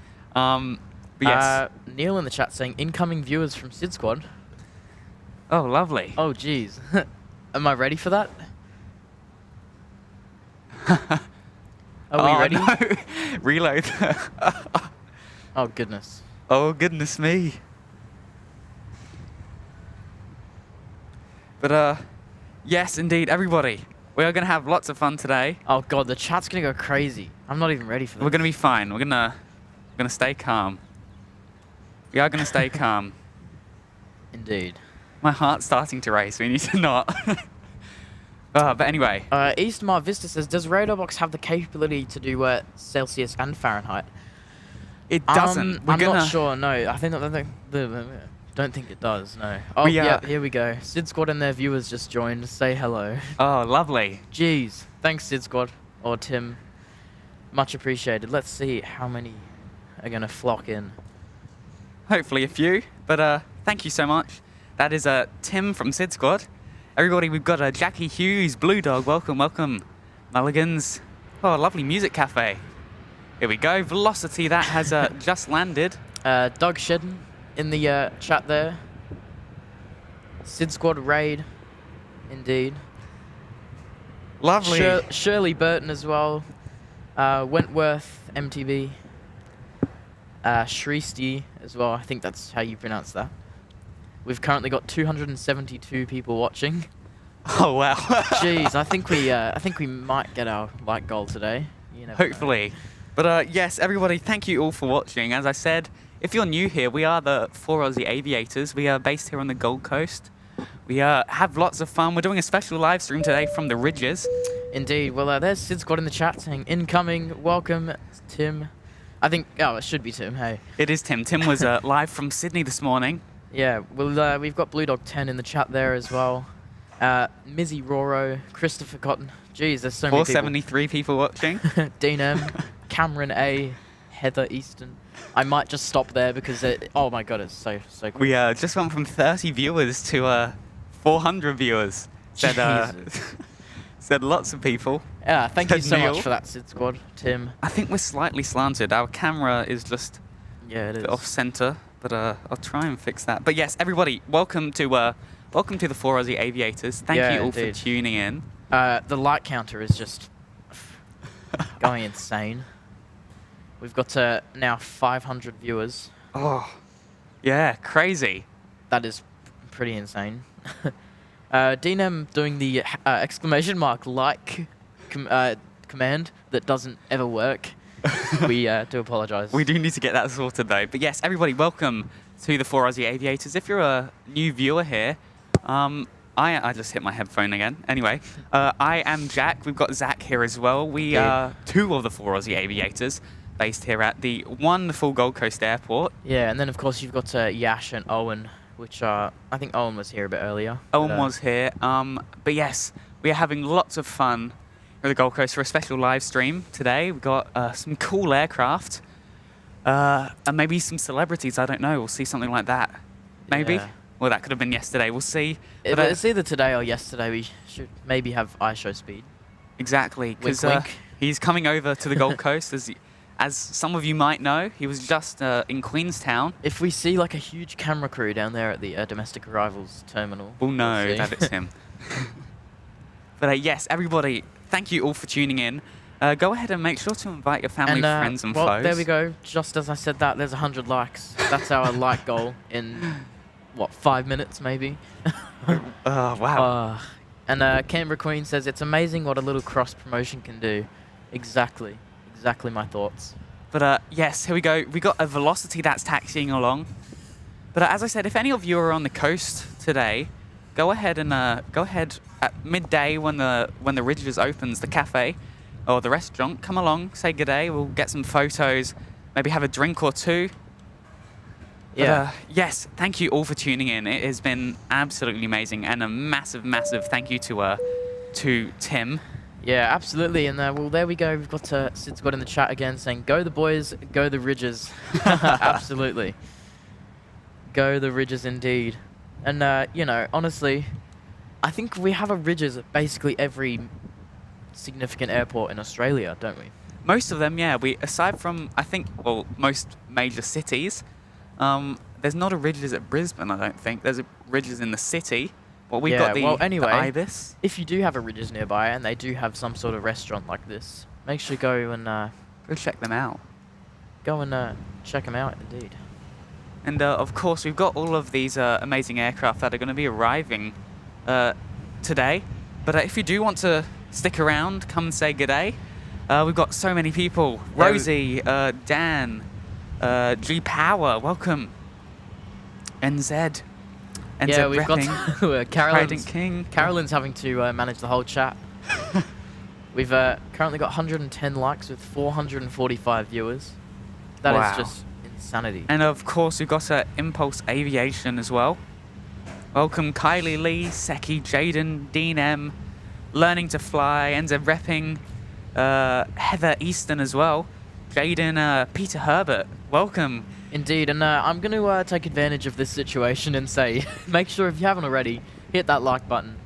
But yes. Neil in the chat saying incoming viewers from Sid Squad. Oh, lovely. Oh, jeez. Am I ready for that? Are we ready? No. Reload. Oh, goodness. Oh, goodness me. But, yes, indeed, everybody. We are going to have lots of fun today. Oh, God, the chat's going to go crazy. I'm not even ready for this. We're going to be fine. We're going to stay calm. We are going to stay calm. Indeed. My heart's starting to race. We need to not. But anyway. Eastmar Vista says, does Radarbox have the capability to do Celsius and Fahrenheit? It doesn't. I'm not sure, no. I think don't think it does, no. Oh, yeah, here we go. Sid Squad and their viewers just joined. Say hello. Oh, lovely. Jeez. Thanks, Sid Squad. Or Tim. Much appreciated. Let's see how many are going to flock in. Hopefully a few, but thank you so much. That is Tim from Sid Squad. Everybody, we've got Jackie Hughes, Blue Dog, welcome, welcome. Mulligans. Oh, lovely music cafe. Here we go. Velocity, that has just landed. Doug Shedden in the chat there. Sid Squad raid, indeed. Lovely. Shirley Burton as well. Wentworth, MTV. Shristi as well. I think that's how you pronounce that. We've currently got 272 people watching. Oh wow! Jeez, I think we might get our like goal today. You never Hopefully, know. But yes, everybody, thank you all for watching. As I said, if you're new here, we are the 4 Aussie Aviators. We are based here on the Gold Coast. We have lots of fun. We're doing a special live stream today from the RYDGES. Indeed. Well, there's Sid Squad in the chat saying incoming. Welcome, Tim. I think. Oh, it should be Tim. Hey. It is Tim. Tim was live from Sydney this morning. Yeah, well, we've got Blue Dog 10 in the chat there as well. Mizzy Roro, Christopher Cotton. Jeez, there's so many people. 473 people watching. Dean M, Cameron A, Heather Easton. I might just stop there because oh my god, it's so cool. We just went from 30 viewers to 400 viewers. Said lots of people. Yeah, thank you so much for that, Sid Squad, Tim. I think we're slightly slanted. Our camera is just off center. But I'll try and fix that. But yes, everybody, welcome to the 4 Aussie Aviators. Thank you all for tuning in. The light counter is just going insane. We've got now 500 viewers. Oh, yeah, crazy. That is pretty insane. Dean M doing the exclamation mark like command that doesn't ever work. We do apologise. We do need to get that sorted though. But yes, everybody, welcome to the 4 Aussie Aviators. If you're a new viewer here, I just hit my headphone again. Anyway, I am Jack. We've got Zach here as well. We are 2 of the 4 Aussie Aviators based here at the wonderful Gold Coast Airport. Yeah, and then of course you've got Yash and Owen, which I think Owen was here a bit earlier. Owen was here. But yes, we are having lots of fun with the Gold Coast for a special live stream today. We've got some cool aircraft and maybe some celebrities. I don't know. We'll see something like that. Maybe. Yeah. Well, that could have been yesterday. We'll see. But it's either today or yesterday. We should maybe have iShow speed. Exactly, because he's coming over to the Gold Coast. As some of you might know, he was just in Queenstown. If we see like a huge camera crew down there at the domestic arrivals terminal, we'll know that it's him. But yes, everybody, thank you all for tuning in. Go ahead and make sure to invite your family, friends, and foes. There we go. Just as I said that, there's 100 likes. That's our like goal in, what, 5 minutes maybe? Wow. And Canberra Queen says, it's amazing what a little cross-promotion can do. Exactly my thoughts. But yes, here we go. We got a Velocity that's taxiing along. But as I said, if any of you are on the coast today, go ahead at midday when the RYDGES opens the cafe or the restaurant. Come along, say good day. We'll get some photos, maybe have a drink or two. Yeah. But, yes, thank you all for tuning in. It has been absolutely amazing, and a massive thank you to Tim. Yeah, absolutely. And well, there we go. We've got Sid's got in the chat again saying, "Go the boys, go the RYDGES." Absolutely, go the RYDGES indeed. And you know, honestly, I think we have a RYDGES at basically every significant airport in Australia, don't we? Most of them, yeah. Aside from most major cities, there's not a RYDGES at Brisbane. I don't think there's a RYDGES in the city. Well, we've got the IBIS. If you do have a RYDGES nearby and they do have some sort of restaurant like this, make sure you go and go check them out. Go and check them out, indeed. And of course, we've got all of these amazing aircraft that are going to be arriving today. But if you do want to stick around, come and say good day. We've got so many people. Rosie, Dan, G Power, welcome. NZ. Yeah, we've got Carolyn's King. Carolyn's having to manage the whole chat. We've currently got 110 likes with 445 viewers. That is just insanity. And of course, we've got Impulse Aviation as well. Welcome Kylie Lee, Seki, Jaden, Dean M, Learning to Fly, NZ Repping, Heather Easton as well. Jaden, Peter Herbert, welcome. Indeed, and I'm going to take advantage of this situation and say, make sure if you haven't already, hit that like button.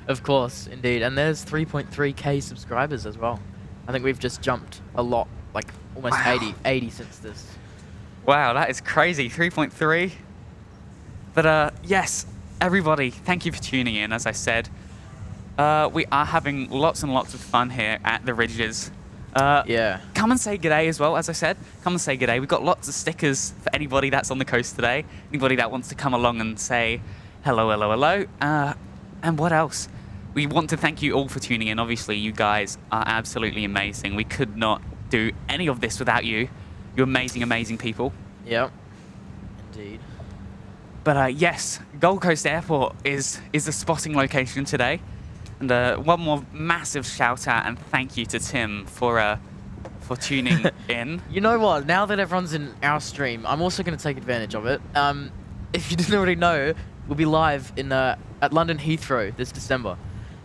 Of course, indeed. And there's 3.3k subscribers as well. I think we've just jumped a lot, like almost 80 since this. Wow, that is crazy, 3.3. But yes, everybody, thank you for tuning in, as I said. We are having lots and lots of fun here at the RYDGES. Yeah. Come and say g'day as well, as I said. Come and say g'day. We've got lots of stickers for anybody that's on the coast today. Anybody that wants to come along and say hello, hello, hello. And what else? We want to thank you all for tuning in. Obviously, you guys are absolutely amazing. We could not do any of this without you. You're amazing, amazing people. Yep. Indeed. But yes, Gold Coast Airport is the spotting location today. And one more massive shout out and thank you to Tim for tuning in. You know what? Now that everyone's in our stream, I'm also going to take advantage of it. If you didn't already know, we'll be live in at London Heathrow this December.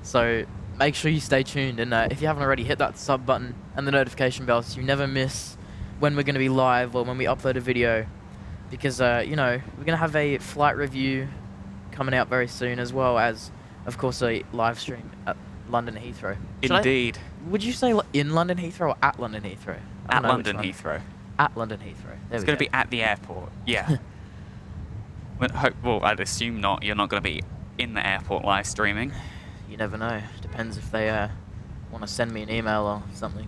So make sure you stay tuned. And if you haven't already, hit that sub button and the notification bell so you never miss when we're going to be live or when we upload a video. Because, you know, we're going to have a flight review coming out very soon, as well as, of course, a live stream at London Heathrow. Indeed. Would you say in London Heathrow or at London Heathrow? At London Heathrow. At London Heathrow. It's going to be at the airport, yeah. Well, I'd assume not. You're not going to be in the airport live streaming. You never know. Depends if they want to send me an email or something.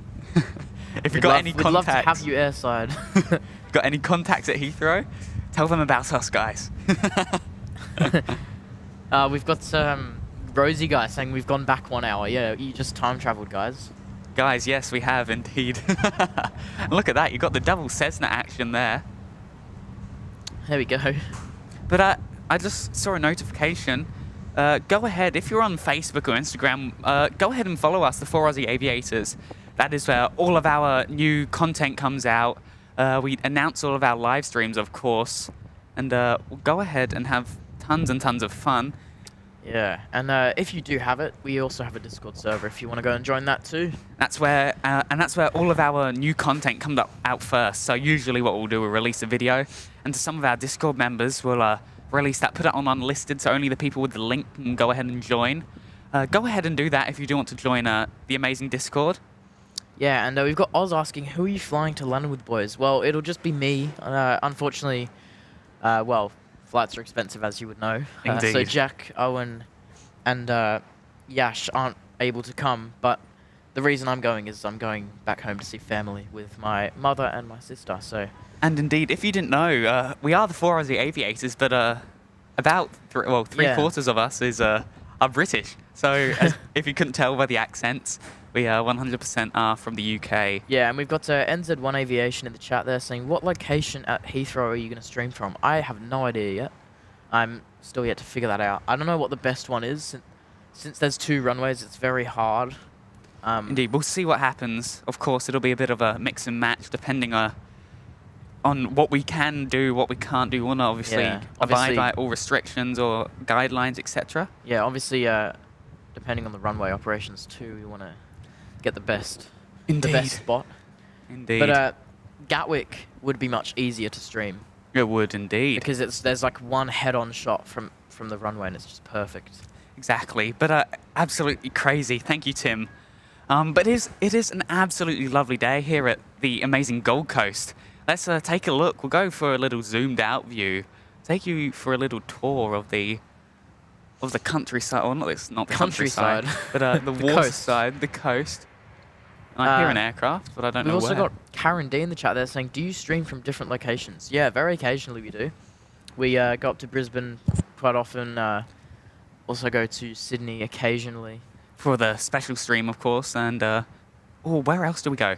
If you've got any contacts... We'd love to have you airside. Got any contacts at Heathrow? Tell them about us, guys. We've got Rosie guy saying we've gone back 1 hour. Yeah, you just time traveled, guys. Guys, yes, we have indeed. And look at that, you got the double Cessna action there. There we go. But I just saw a notification. Go ahead, if you're on Facebook or Instagram, go ahead and follow us, the 4Aussie Aviators. That is where all of our new content comes out. We announce all of our live streams, of course. And we'll go ahead and have tons and tons of fun. Yeah, and if you do have it, we also have a Discord server if you want to go and join that too. That's where all of our new content comes out first. So usually what we'll do, we'll release a video, and to some of our Discord members, we'll release that, put it on unlisted, so only the people with the link can go ahead and join. Go ahead and do that if you do want to join the amazing Discord. Yeah, and we've got Oz asking, who are you flying to London with, boys? Well, it'll just be me. Unfortunately, well, flights are expensive, as you would know. Indeed. So Jack, Owen, and Yash aren't able to come, but the reason I'm going is I'm going back home to see family with my mother and my sister, so... And indeed, if you didn't know, we are the 4Aussie Aviators, but about three quarters of us are British. So if you couldn't tell by the accents, we 100% are from the UK. Yeah, and we've got NZ1 Aviation in the chat there saying, what location at Heathrow are you going to stream from? I have no idea yet. I'm still yet to figure that out. I don't know what the best one is. Since there's 2 runways, it's very hard. Indeed, we'll see what happens. Of course, it'll be a bit of a mix and match depending on what we can do, what we can't do. We want to obviously abide by all restrictions or guidelines, etc. Yeah, obviously, depending on the runway operations too, we want to get the best spot. Indeed. But Gatwick would be much easier to stream. It would indeed. Because there's like one head-on shot from the runway and it's just perfect. Exactly. But absolutely crazy. Thank you, Tim. But it is an absolutely lovely day here at the amazing Gold Coast. Let's take a look. We'll go for a little zoomed out view. Take you for a little tour of the countryside. Well, it's not the countryside, but the water side, the coast. I hear an aircraft, but I don't know where. We've also got Karen D in the chat there saying, do you stream from different locations? Yeah, very occasionally we do. We go up to Brisbane quite often. Also go to Sydney occasionally. For the special stream, of course. And, where else do we go?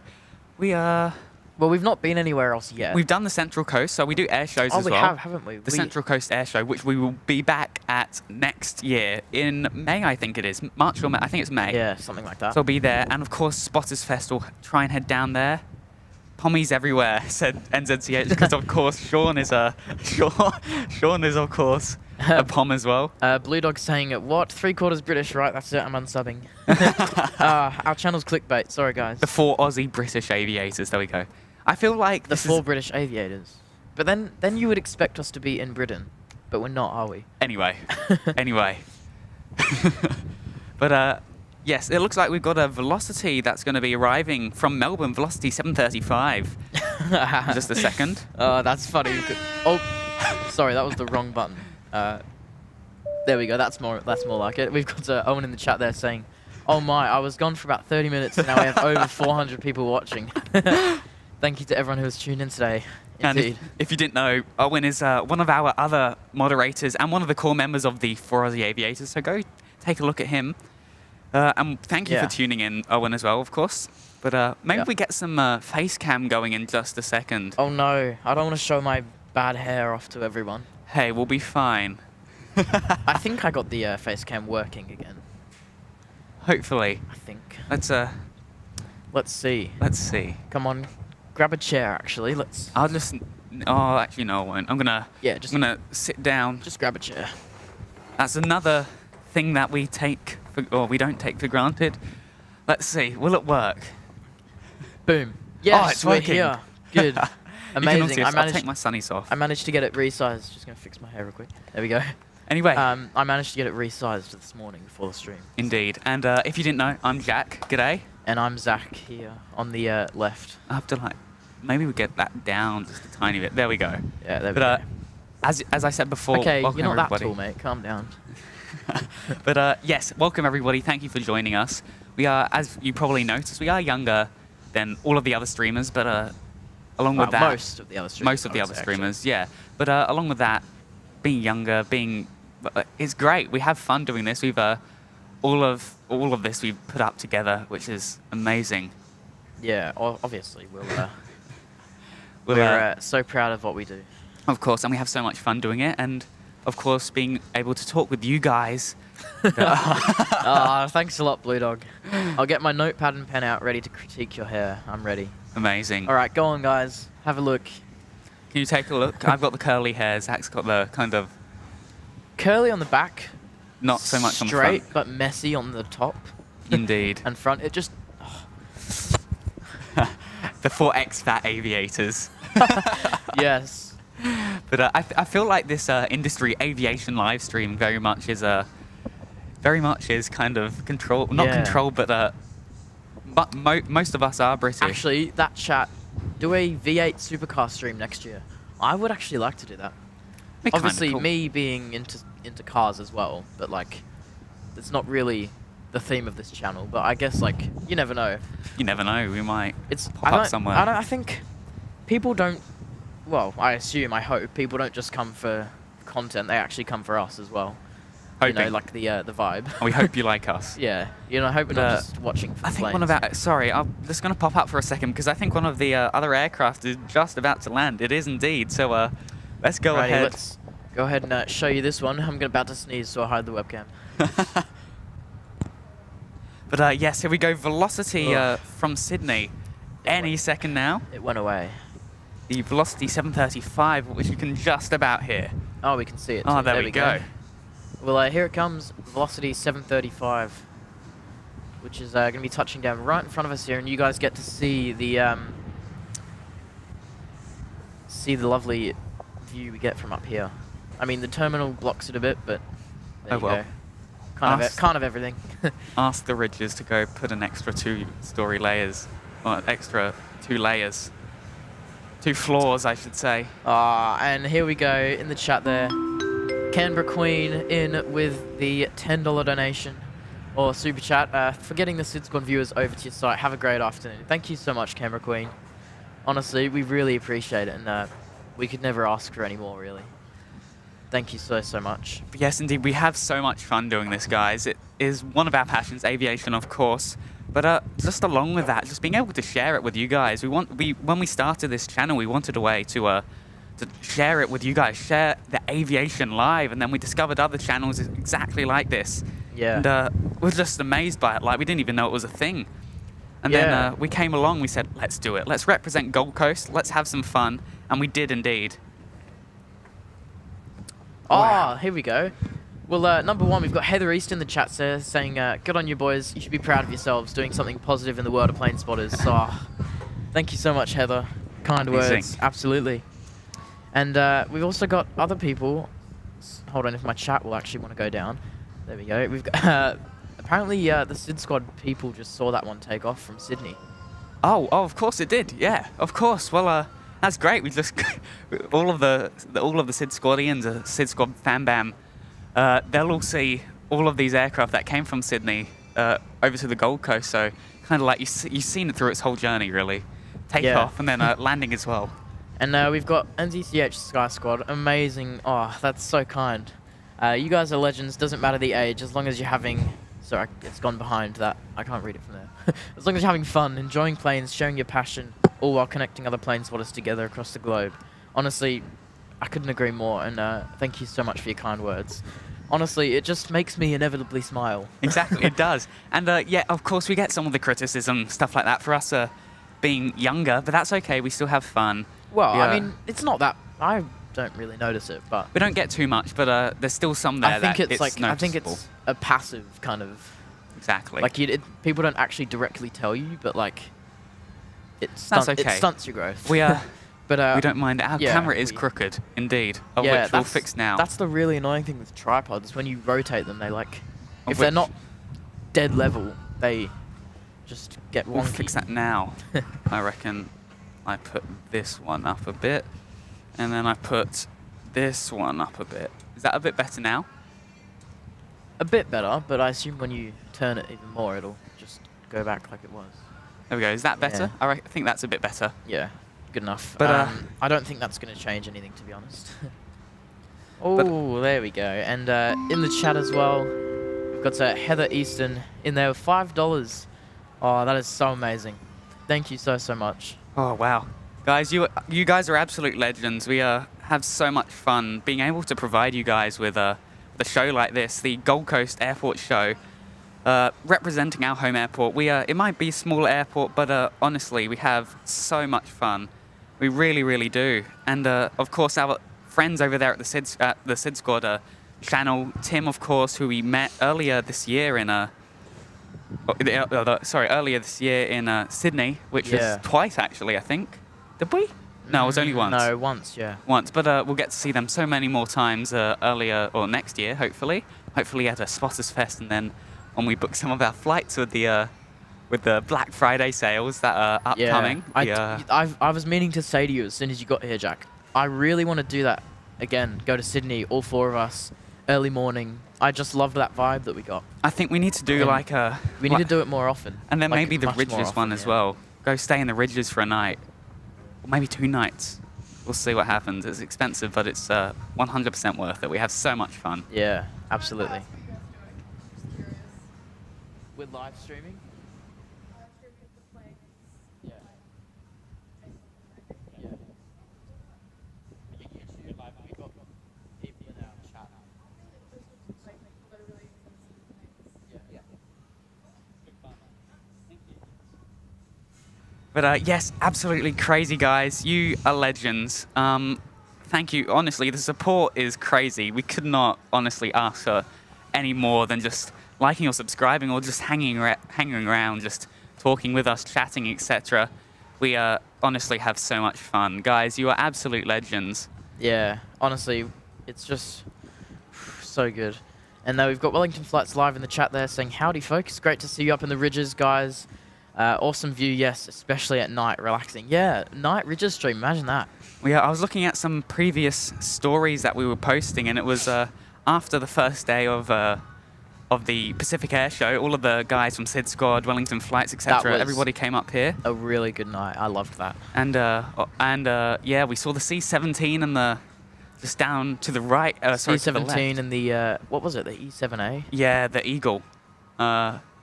Well, we've not been anywhere else yet. We've done the Central Coast, so we do air shows as well. Oh, we have, haven't we? The Central Coast Air Show, which we will be back at next year in May, I think it is. March or May. I think it's May. Yeah, something like that. So we'll be there. And, of course, Spotters Fest will try and head down there. Pommies everywhere, said NZCH, because, of course, Sean is, of course, a Pom as well. Blue Dog saying, what? 3/4 British, right? That's it, I'm unsubbing. Our channel's clickbait. Sorry, guys. The 4 Aussie British Aviators. There we go. I feel like the 4 British Aviators. But then you would expect us to be in Britain. But we're not, are we? Anyway. But, yes, it looks like we've got a Velocity that's going to be arriving from Melbourne. Velocity 735. Just a second. Oh, that's funny. Oh, sorry, that was the wrong button. There we go. That's more like it. We've got Owen in the chat there saying, "Oh my, I was gone for about 30 minutes and now we have over 400 people watching." Thank you to everyone who has tuned in today. Indeed. And if you didn't know, Owen is one of our other moderators and one of the core members of the 4Aussie Aviators. So go take a look at him. And thank you for tuning in, Owen, as well, of course. But maybe we get some face cam going in just a second. Oh no, I don't want to show my bad hair off to everyone. Hey, we'll be fine. I think I got the face cam working again. Hopefully. I think. Let's see. Come on, grab a chair. Actually, let's. I'll just. Oh, actually, no, I won't. I'm gonna sit down. Just grab a chair. That's another thing that we we don't take for granted. Let's see. Will it work? Boom. Yes, oh, it's working. Here. Good. Amazing. I'll take my sunnies off. I managed to get it resized. Just gonna fix my hair real quick. There we go. Anyway. I managed to get it resized this morning before the stream. Indeed. And if you didn't know, I'm Jack. G'day. And I'm Zach here on the left. I have to maybe we get that down just a tiny bit. There we go. Yeah, there we go. As I said before, okay, welcome you're not everybody. that tall, mate. Calm down. But yes, welcome everybody. Thank you for joining us. We are, as you probably noticed, we are younger than all of the other streamers, but along with that, most of the other streamers, yeah. But along with that, being younger, it's great. We have fun doing this. We've all of this we've put up together, which is amazing. Yeah, obviously we're We're, so proud of what we do. of course, and we have so much fun doing it, and of course, being able to talk with you guys. Thanks a lot, Blue Dog. I'll get my notepad and pen out, ready to critique your hair. I'm ready. Amazing. All right, go on, guys. Have a look. Can you take a look? I've got the curly hair. Zach's got the kind of Curly on the back. not so much on the straight, front. but messy on the top. Indeed. And front. It just. The 4X fat aviators. Yes. But I feel like this industry aviation live stream very much is kind of controlled, not controlled, but most of us are British. Actually, that chat, do a V8 supercar stream next year. I would actually like to do that. Be kinda Obviously, cool. me being into cars as well, but like, it's not really the theme of this channel. But I guess like, you never know. You never know, we might pop I up somewhere. I think people don't. Well, I assume, I hope people don't just come for content. They actually come for us as well. You know, Hoping. like the vibe. And we hope you like us. Yeah, you know, I hope we're not just watching for I think planes. one of our... Sorry, I'm just going to pop up for a second because I think one of the other aircraft is just about to land. It is indeed. So let's go Righty, ahead. let's go ahead and show you this one. I'm about to sneeze, so I'll hide the webcam. But yes, here we go. Velocity Ugh. from Sydney. Any second now. It went away. The Velocity 735, which you can just about hear. Oh, we can see it. Oh, too. there we go. Well, here it comes. Velocity 735, which is going to be touching down right in front of us here, and you guys get to see the lovely view we get from up here. I mean, the terminal blocks it a bit, but there you go. Kind of everything. Ask the RYDGES to go put an extra 2-story layers, or extra 2 layers. 2 floors, I should say. And here we go in the chat there. Canberra Queen in with the $10 donation or super chat for getting the Sid Squad viewers over to your site. Have a great afternoon. Thank you so much, Canberra Queen. Honestly, we really appreciate it, and we could never ask for any more, really. Thank you so much. But yes, indeed, we have so much fun doing this, guys. It is one of our passions, aviation, of course. But just along with that, just being able to share it with you guys. When we started this channel, we wanted a way to share it with you guys, share the aviation live, and then we discovered other channels exactly like this. Yeah. And we're just amazed by it. Like, we didn't even know it was a thing. And then we came along, we said, let's do it. Let's represent Gold Coast. Let's have some fun. And we did indeed. Wow. Here we go. Well, number one, we've got Heather East in the chat there saying, good on you boys. You should be proud of yourselves doing something positive in the world of plane spotters. So, thank you so much, Heather. Kind words. Absolutely. And we've also got other people. Hold on, if my chat will actually want to go down. There we go. We've got, apparently the Sid Squad people just saw that one take off from Sydney. Oh, of course it did. Yeah, of course. Well, that's great. We just all of the Sid Squadians, Sid Squad fan bam. They'll all see all of these aircraft that came from Sydney over to the Gold Coast. So kind of like you've seen it through its whole journey, really. Take off and then landing as well. And we've got NZCH Sky Squad. Amazing. Oh, that's so kind. You guys are legends. Doesn't matter the age, as long as you're having... Sorry, it's gone behind that. I can't read it from there. As long as you're having fun, enjoying planes, sharing your passion, all while connecting other plane spotters together across the globe. Honestly, I couldn't agree more, and thank you so much for your kind words. Honestly, it just makes me inevitably smile. Exactly, it does. And yeah, of course, we get some of the criticism, stuff like that, for us being younger, but that's okay. We still have fun. Well, yeah. I mean, it's not that... I don't really notice it, but... We don't get too much, but there's still some there that it's noticeable. I think it's a passive kind of... Exactly. Like, people don't actually directly tell you, but, like, it stunts your growth. We but we don't mind. Our camera is crooked, indeed, of which we'll fix now. That's the really annoying thing with tripods. When you rotate them, they, like... If they're not dead level, they just get wonky. We'll fix that now. I reckon I put this one up a bit, and then I put this one up a bit. Is that a bit better now? A bit better, but I assume when you turn it even more, it'll just go back like it was. There we go. Is that better? Yeah. I think that's a bit better. Yeah, good enough. But I don't think that's going to change anything, to be honest. Oh, there we go. And in the chat as well, we've We've got Heather Easton in there with $5. Oh, that is so amazing. Thank you so much. Oh, wow. Guys, you guys are absolute legends. We have so much fun being able to provide you guys with a show like this, the Gold Coast Airport Show, representing our home airport. It might be a small airport, but honestly, we have so much fun. We really, really do. And of course, our friends over there at the Sid Squad channel, Tim, of course, who we met earlier this year in Sydney, which is twice actually, I think. Did we? No, it was only once. No, once, yeah. Once, but we'll get to see them so many more times earlier or next year, hopefully. Hopefully at a Spotters Fest, and then when we book some of our flights with the Black Friday sales that are upcoming. I was meaning to say to you as soon as you got here, Jack, I really want to do that again. Go to Sydney, all four of us, early morning. I just loved that vibe that we got. I think we need to do we need to do it more often. And then like maybe the RYDGES one as well. Go stay in the RYDGES for a night. Or maybe 2 nights. We'll see what happens. It's expensive, but it's 100% worth it. We have so much fun. Yeah, absolutely. With live streaming? Yeah. Yeah. YouTube live, we got people in our chat. Yeah. Good fun. Thank you. But yes, absolutely crazy, guys. You are legends. Thank you. Honestly, the support is crazy. We could not honestly ask for any more than just liking or subscribing or just hanging around, just talking with us, chatting, etc. We honestly have so much fun. Guys, you are absolute legends. Yeah, honestly, it's just so good. And now we've got Wellington Flights live in the chat there saying, howdy folks, great to see you up in the RYDGES, guys. Awesome view, yes, especially at night, relaxing. Yeah, night RYDGES stream, imagine that. Well, yeah, I was looking at some previous stories that we were posting, and it was after the first day of the Pacific Air Show. All of the guys from Sid Squad, Wellington Flights, etc. Everybody came up here. A really good night. I loved that. And yeah, we saw the C-17 and the just down to the right. C-17 and the what was it? The E-7A. Yeah, the Eagle.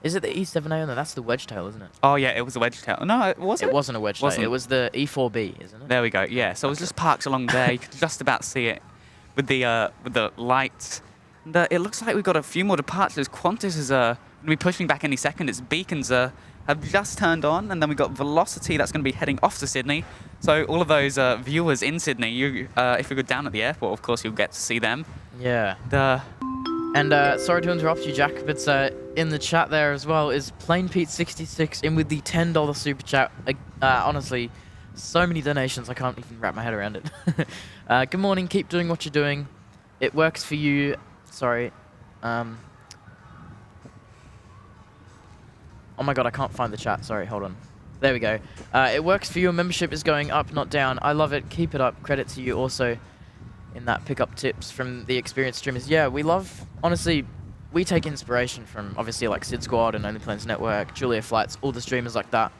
Is it the E-7A? No, that's the Wedgetail, isn't it? Oh yeah, it was a Wedgetail. No, it wasn't. It wasn't a Wedgetail. It was the E-4B, isn't it? There we go. Yeah, so it was just parked along there. You could just about see it with the lights. And, it looks like we've got a few more departures. Qantas is going to be pushing back any second. Its beacons have just turned on, and then we've got Velocity that's going to be heading off to Sydney. So all of those viewers in Sydney, if you go down at the airport, of course, you'll get to see them. Yeah. And sorry to interrupt you, Jack, but in the chat there as well is Plain Pete 66 in with the $10 super chat. Honestly, so many donations, I can't even wrap my head around it. Good morning, keep doing what you're doing. It works for you. Sorry. Oh my god, I can't find the chat. Sorry, hold on. There we go. It works for you. Membership is going up, not down. I love it. Keep it up. Credit to you also in that pick up tips from the experienced streamers. Yeah, we love, honestly, we take inspiration from obviously like Sid Squad and Only Planes Network, Julia Flights, all the streamers like that.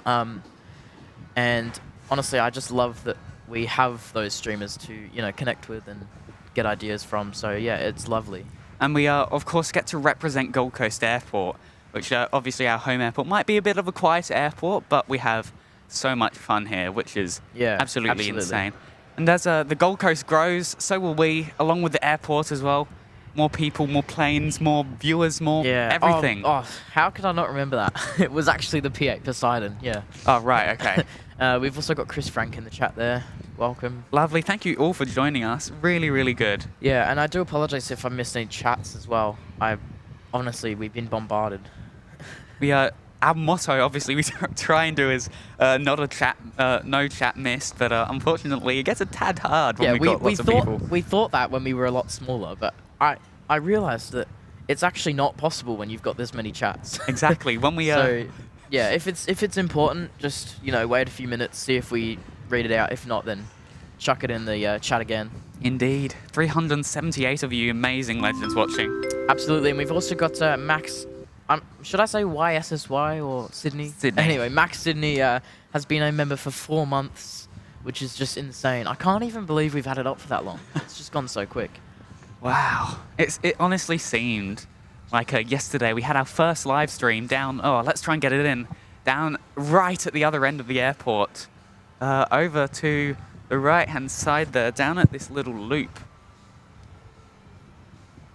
And honestly, I just love that we have those streamers to, you know, connect with and get ideas from. So yeah, it's lovely. And we of course get to represent Gold Coast Airport, which obviously our home airport might be a bit of a quiet airport, but we have so much fun here, which is absolutely insane. And as the Gold Coast grows, so will we, along with the airport as well. More people, more planes, more viewers, more everything. Oh, how could I not remember that? It was actually the P8 Poseidon, yeah. Oh, right, okay. We've also got Chris Frank in the chat there. Welcome. Lovely. Thank you all for joining us. Really, really good. Yeah, and I do apologize if I missed any chats as well. Honestly, we've been bombarded. Our motto, obviously, we try and do is not a chat, no chat missed, but unfortunately, it gets a tad hard when we've got lots of people. We thought that when we were a lot smaller, but I realized that it's actually not possible when you've got this many chats. Exactly. When we So, yeah, if it's important, just, you know, wait a few minutes, see if we read it out. If not, then chuck it in the chat again. Indeed. 378 of you amazing legends watching. Absolutely, and we've also got Max. Should I say YSSY or Sydney? Sydney. Anyway, Max Sydney has been a member for 4 months, which is just insane. I can't even believe we've had it up for that long. It's just gone so quick. Wow. It honestly seemed Like yesterday, we had our first live stream down. Oh, let's try and get it in. Down right at the other end of the airport, over to the right-hand side there, down at this little loop.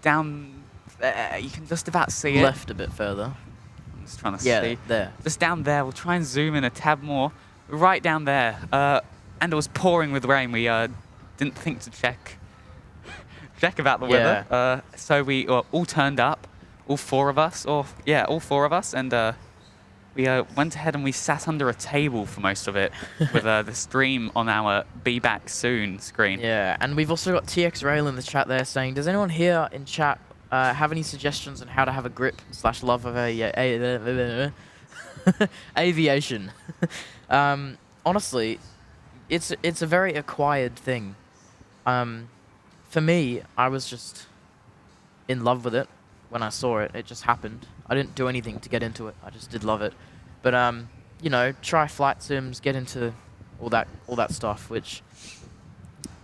Down there, you can just about see it. Left a bit further. I'm just trying to Yeah, see. there. Just down there. We'll try and zoom in a tad more. Right down there. And it was pouring with rain. We didn't think to check about the weather. So we all turned up, all four of us, and we went ahead and we sat under a table for most of it with the stream on our Be Back Soon screen. Yeah, and we've also got TX Rail in the chat there saying, does anyone here in chat have any suggestions on how to have a grip / love of aviation? Honestly, it's a very acquired thing. For me, I was just in love with it when I saw it. It just happened. I didn't do anything to get into it. I just did love it. But you know, try flight sims, get into all that stuff, which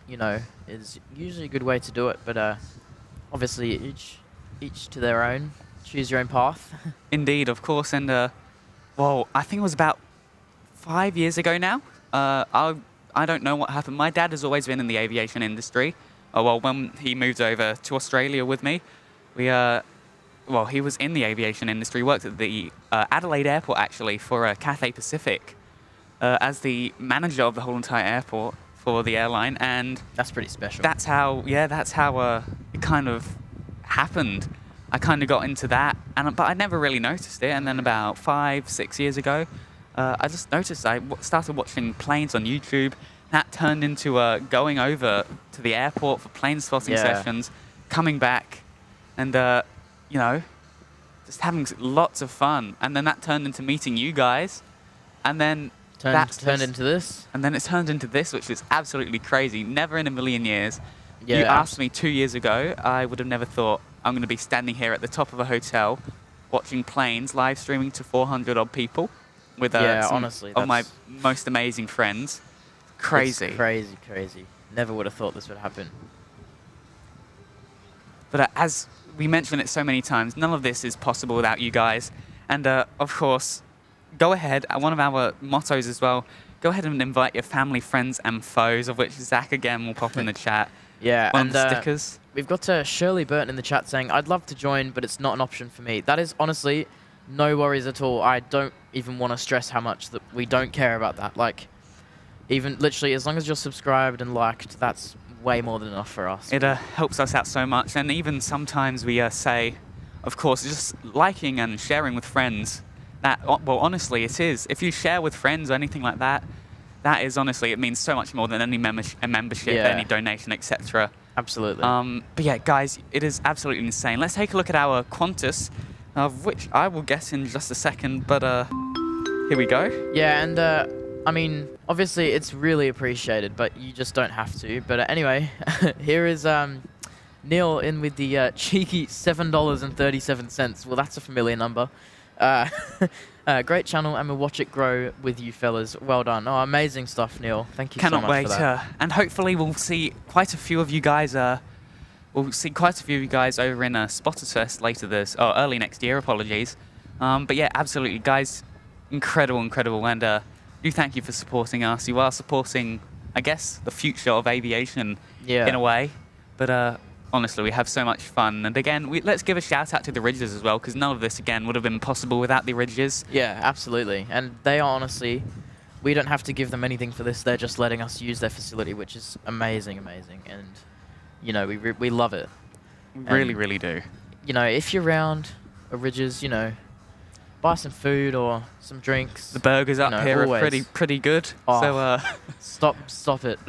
you know is usually a good way to do it. But obviously, each to their own. Choose your own path. Indeed, of course. And well, I think it was about 5 years ago now. I don't know what happened. My dad has always been in the aviation industry. Well, when he moved over to Australia with me, well, he was in the aviation industry, worked at the Adelaide airport, actually, for Cathay Pacific as the manager of the whole entire airport for the airline. And that's pretty special. that's how it kind of happened. I kind of got into that, but I never really noticed it. And then about 5-6 years ago, I just noticed I started watching planes on YouTube. That turned into going over to the airport for plane spotting sessions, coming back, and you know, just having lots of fun. And then that turned into meeting you guys, and then turned into this. And then it turned into this, which is absolutely crazy. Never in a million years. Yeah, you asked me 2 years ago, I would have never thought I'm going to be standing here at the top of a hotel watching planes live streaming to 400 odd people with honestly, of my most amazing friends. Crazy. It's crazy. Never would have thought this would happen. But as we mentioned it so many times, none of this is possible without you guys. And of course, go ahead, one of our mottos as well, go ahead and invite your family, friends and foes, of which Zach again will pop in the chat. Yeah, one and of the stickers. We've got Shirley Burton in the chat saying, I'd love to join, but it's not an option for me. That is honestly no worries at all. I don't even want to stress how much that we don't care about that. Like, even literally, as long as you're subscribed and liked, that's way more than enough for us. It helps us out so much. And even sometimes we say, of course, just liking and sharing with friends. That, well, honestly, it is. If you share with friends or anything like that, that is honestly, it means so much more than any membership, any donation, etc. Absolutely. But yeah, guys, it is absolutely insane. Let's take a look at our Qantas, of which I will get in just a second. But here we go. Yeah, and I mean, obviously, it's really appreciated, but you just don't have to. But anyway, here is Neil in with the cheeky $7.37. Well, that's a familiar number. Great channel, and we'll watch it grow with you fellas. Well done. Oh, amazing stuff, Neil. Thank you so much for that. Cannot wait. And hopefully we'll see quite a few of you guys. We'll see quite a few of you guys over in Spotterfest later early next year. Apologies. But yeah, absolutely, guys. Incredible, and do thank you for supporting us. You are supporting, I guess, the future of aviation in a way. But honestly, we have so much fun. And again, let's give a shout out to the RYDGES as well, because none of this, again, would have been possible without the RYDGES. Yeah, absolutely. And they are honestly, we don't have to give them anything for this. They're just letting us use their facility, which is amazing. And, you know, we love it. Really do. You know, if you're around a RYDGES, you know, buy some food or some drinks. The burgers up here are pretty good. Oh, so stop it.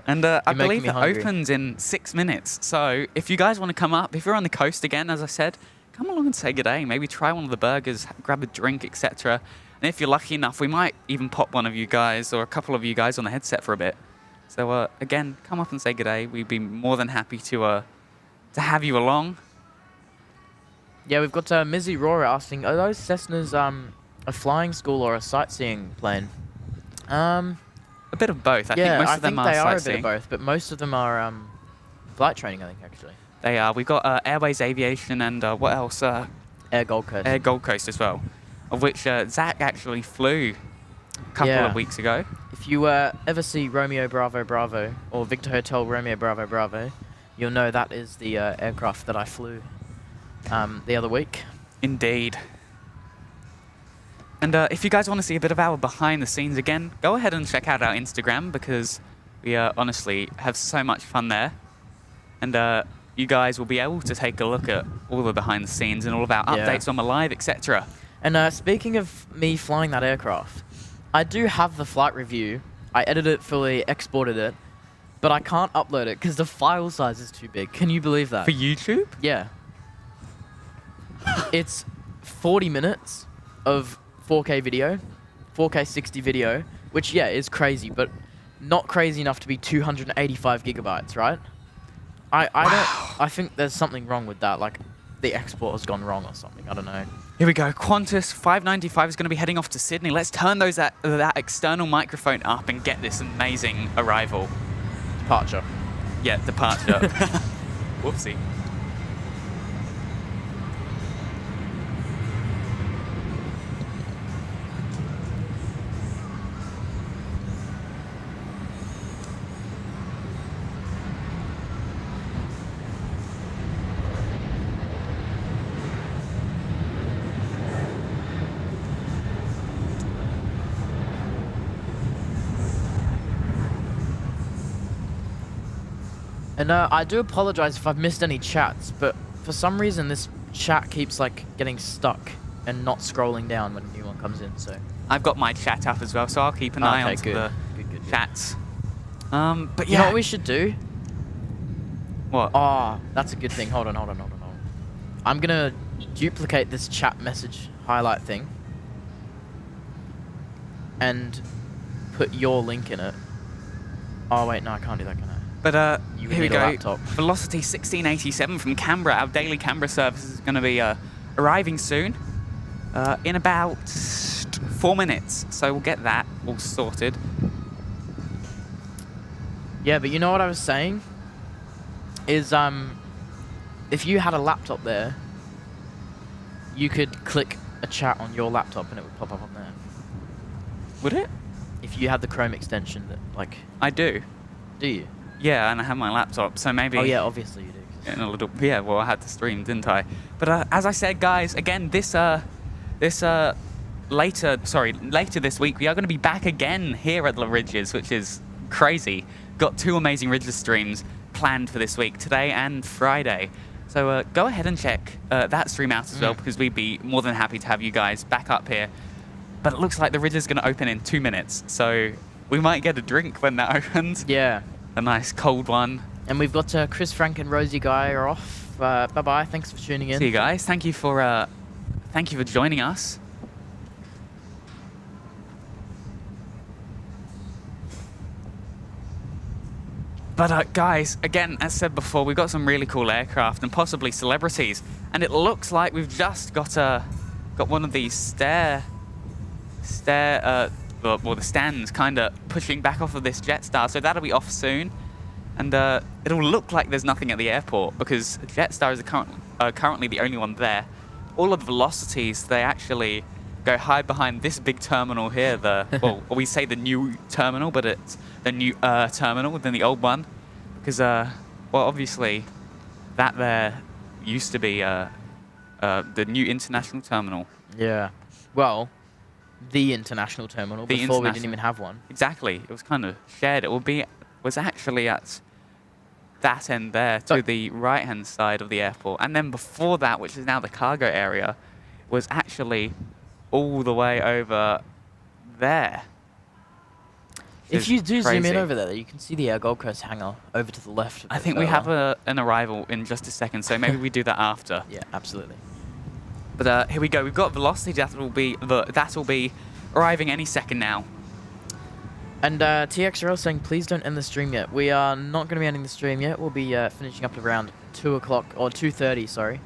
And I believe it opens in 6 minutes. So if you guys want to come up, if you're on the coast again, as I said, come along and say good day. Maybe try one of the burgers, grab a drink, etc. And if you're lucky enough, we might even pop one of you guys or a couple of you guys on the headset for a bit. So again, come up and say good day. We'd be more than happy to have you along. Yeah, we've got Mizzy Roar asking, are those Cessnas a flying school or a sightseeing plane? A bit of both. I think most of them are sightseeing. They are a bit of both, but most of them are flight training, I think, actually. They are. We've got Airways Aviation and what else? Air Gold Coast. Air Gold Coast as well, of which Zach actually flew a couple of weeks ago. If you ever see Romeo Bravo Bravo or Victor Hotel Romeo Bravo Bravo, you'll know that is the aircraft that I flew the other week. Indeed. And if you guys want to see a bit of our behind the scenes again, go ahead and check out our Instagram, because we honestly have so much fun there. And you guys will be able to take a look at all the behind the scenes and all of our updates on the live, etc. And speaking of me flying that aircraft, I do have the flight review. I edited it fully, exported it, but I can't upload it because the file size is too big. Can you believe that? For YouTube? Yeah. It's 40 minutes of 4K video, 4K 60 video, which, yeah, is crazy, but not crazy enough to be 285 gigabytes, right? I think there's something wrong with that. Like, the export has gone wrong or something. I don't know. Here we go. Qantas 595 is going to be heading off to Sydney. Let's turn that external microphone up and get this amazing arrival. Departure. Yeah, departure. Whoopsie. And I do apologize if I've missed any chats, but for some reason this chat keeps like getting stuck and not scrolling down when a new one comes in. So I've got my chat up as well, so I'll keep an eye on the chats. But yeah, you know what we should do? What? Oh, that's a good thing. Hold on. I'm gonna duplicate this chat message highlight thing and put your link in it. Oh wait, no, I can't do that, can I? But You here we need a go. laptop. Velocity 1687 from Canberra. Our daily Canberra service is going to be arriving soon, in about 4 minutes. So we'll get that all sorted. Yeah, but you know what I was saying? Is if you had a laptop there, you could click a chat on your laptop and it would pop up on there. Would it? If you had the Chrome extension that, like... I do. Do you? Yeah, and I have my laptop, so maybe... Oh yeah, obviously you do. In a little... Yeah, well, I had to stream, didn't I? But as I said, guys, again, later this week, we are going to be back again here at the RYDGES, which is crazy. Got 2 amazing RYDGES streams planned for this week, today and Friday. So go ahead and check that stream out as well, because we'd be more than happy to have you guys back up here. But it looks like the RYDGES is going to open in 2 minutes, so we might get a drink when that opens. Yeah. A nice cold one. And we've got Chris, Frank, and Rosie Guy are off. Bye-bye. Thanks for tuning in. See you guys. Thank you for joining us. But guys, again, as said before, we've got some really cool aircraft and possibly celebrities, and it looks like we've just got one of these the stands kind of pushing back off of this Jetstar, so that'll be off soon. And it'll look like there's nothing at the airport because Jetstar is currently the only one there. All of the velocities, they actually go hide behind this big terminal here. Well, we say the new terminal, but it's the new terminal than the old one. Because, well, obviously, that there used to be the new international terminal. Yeah. Well, the international terminal, before we didn't even have one. Exactly. It was kind of shared. It was actually at that end there to the right-hand side of the airport. And then before that, which is now the cargo area, was actually all the way over there. If you do zoom in over there, you can see the Gold Coast hangar over to the left. I think we have an arrival in just a second, so maybe we do that after. Yeah, absolutely. But here we go. We've got velocity. That will be arriving any second now. And TXRL saying, please don't end the stream yet. We are not going to be ending the stream yet. We'll be finishing up at around 2 o'clock, or 2:30, sorry.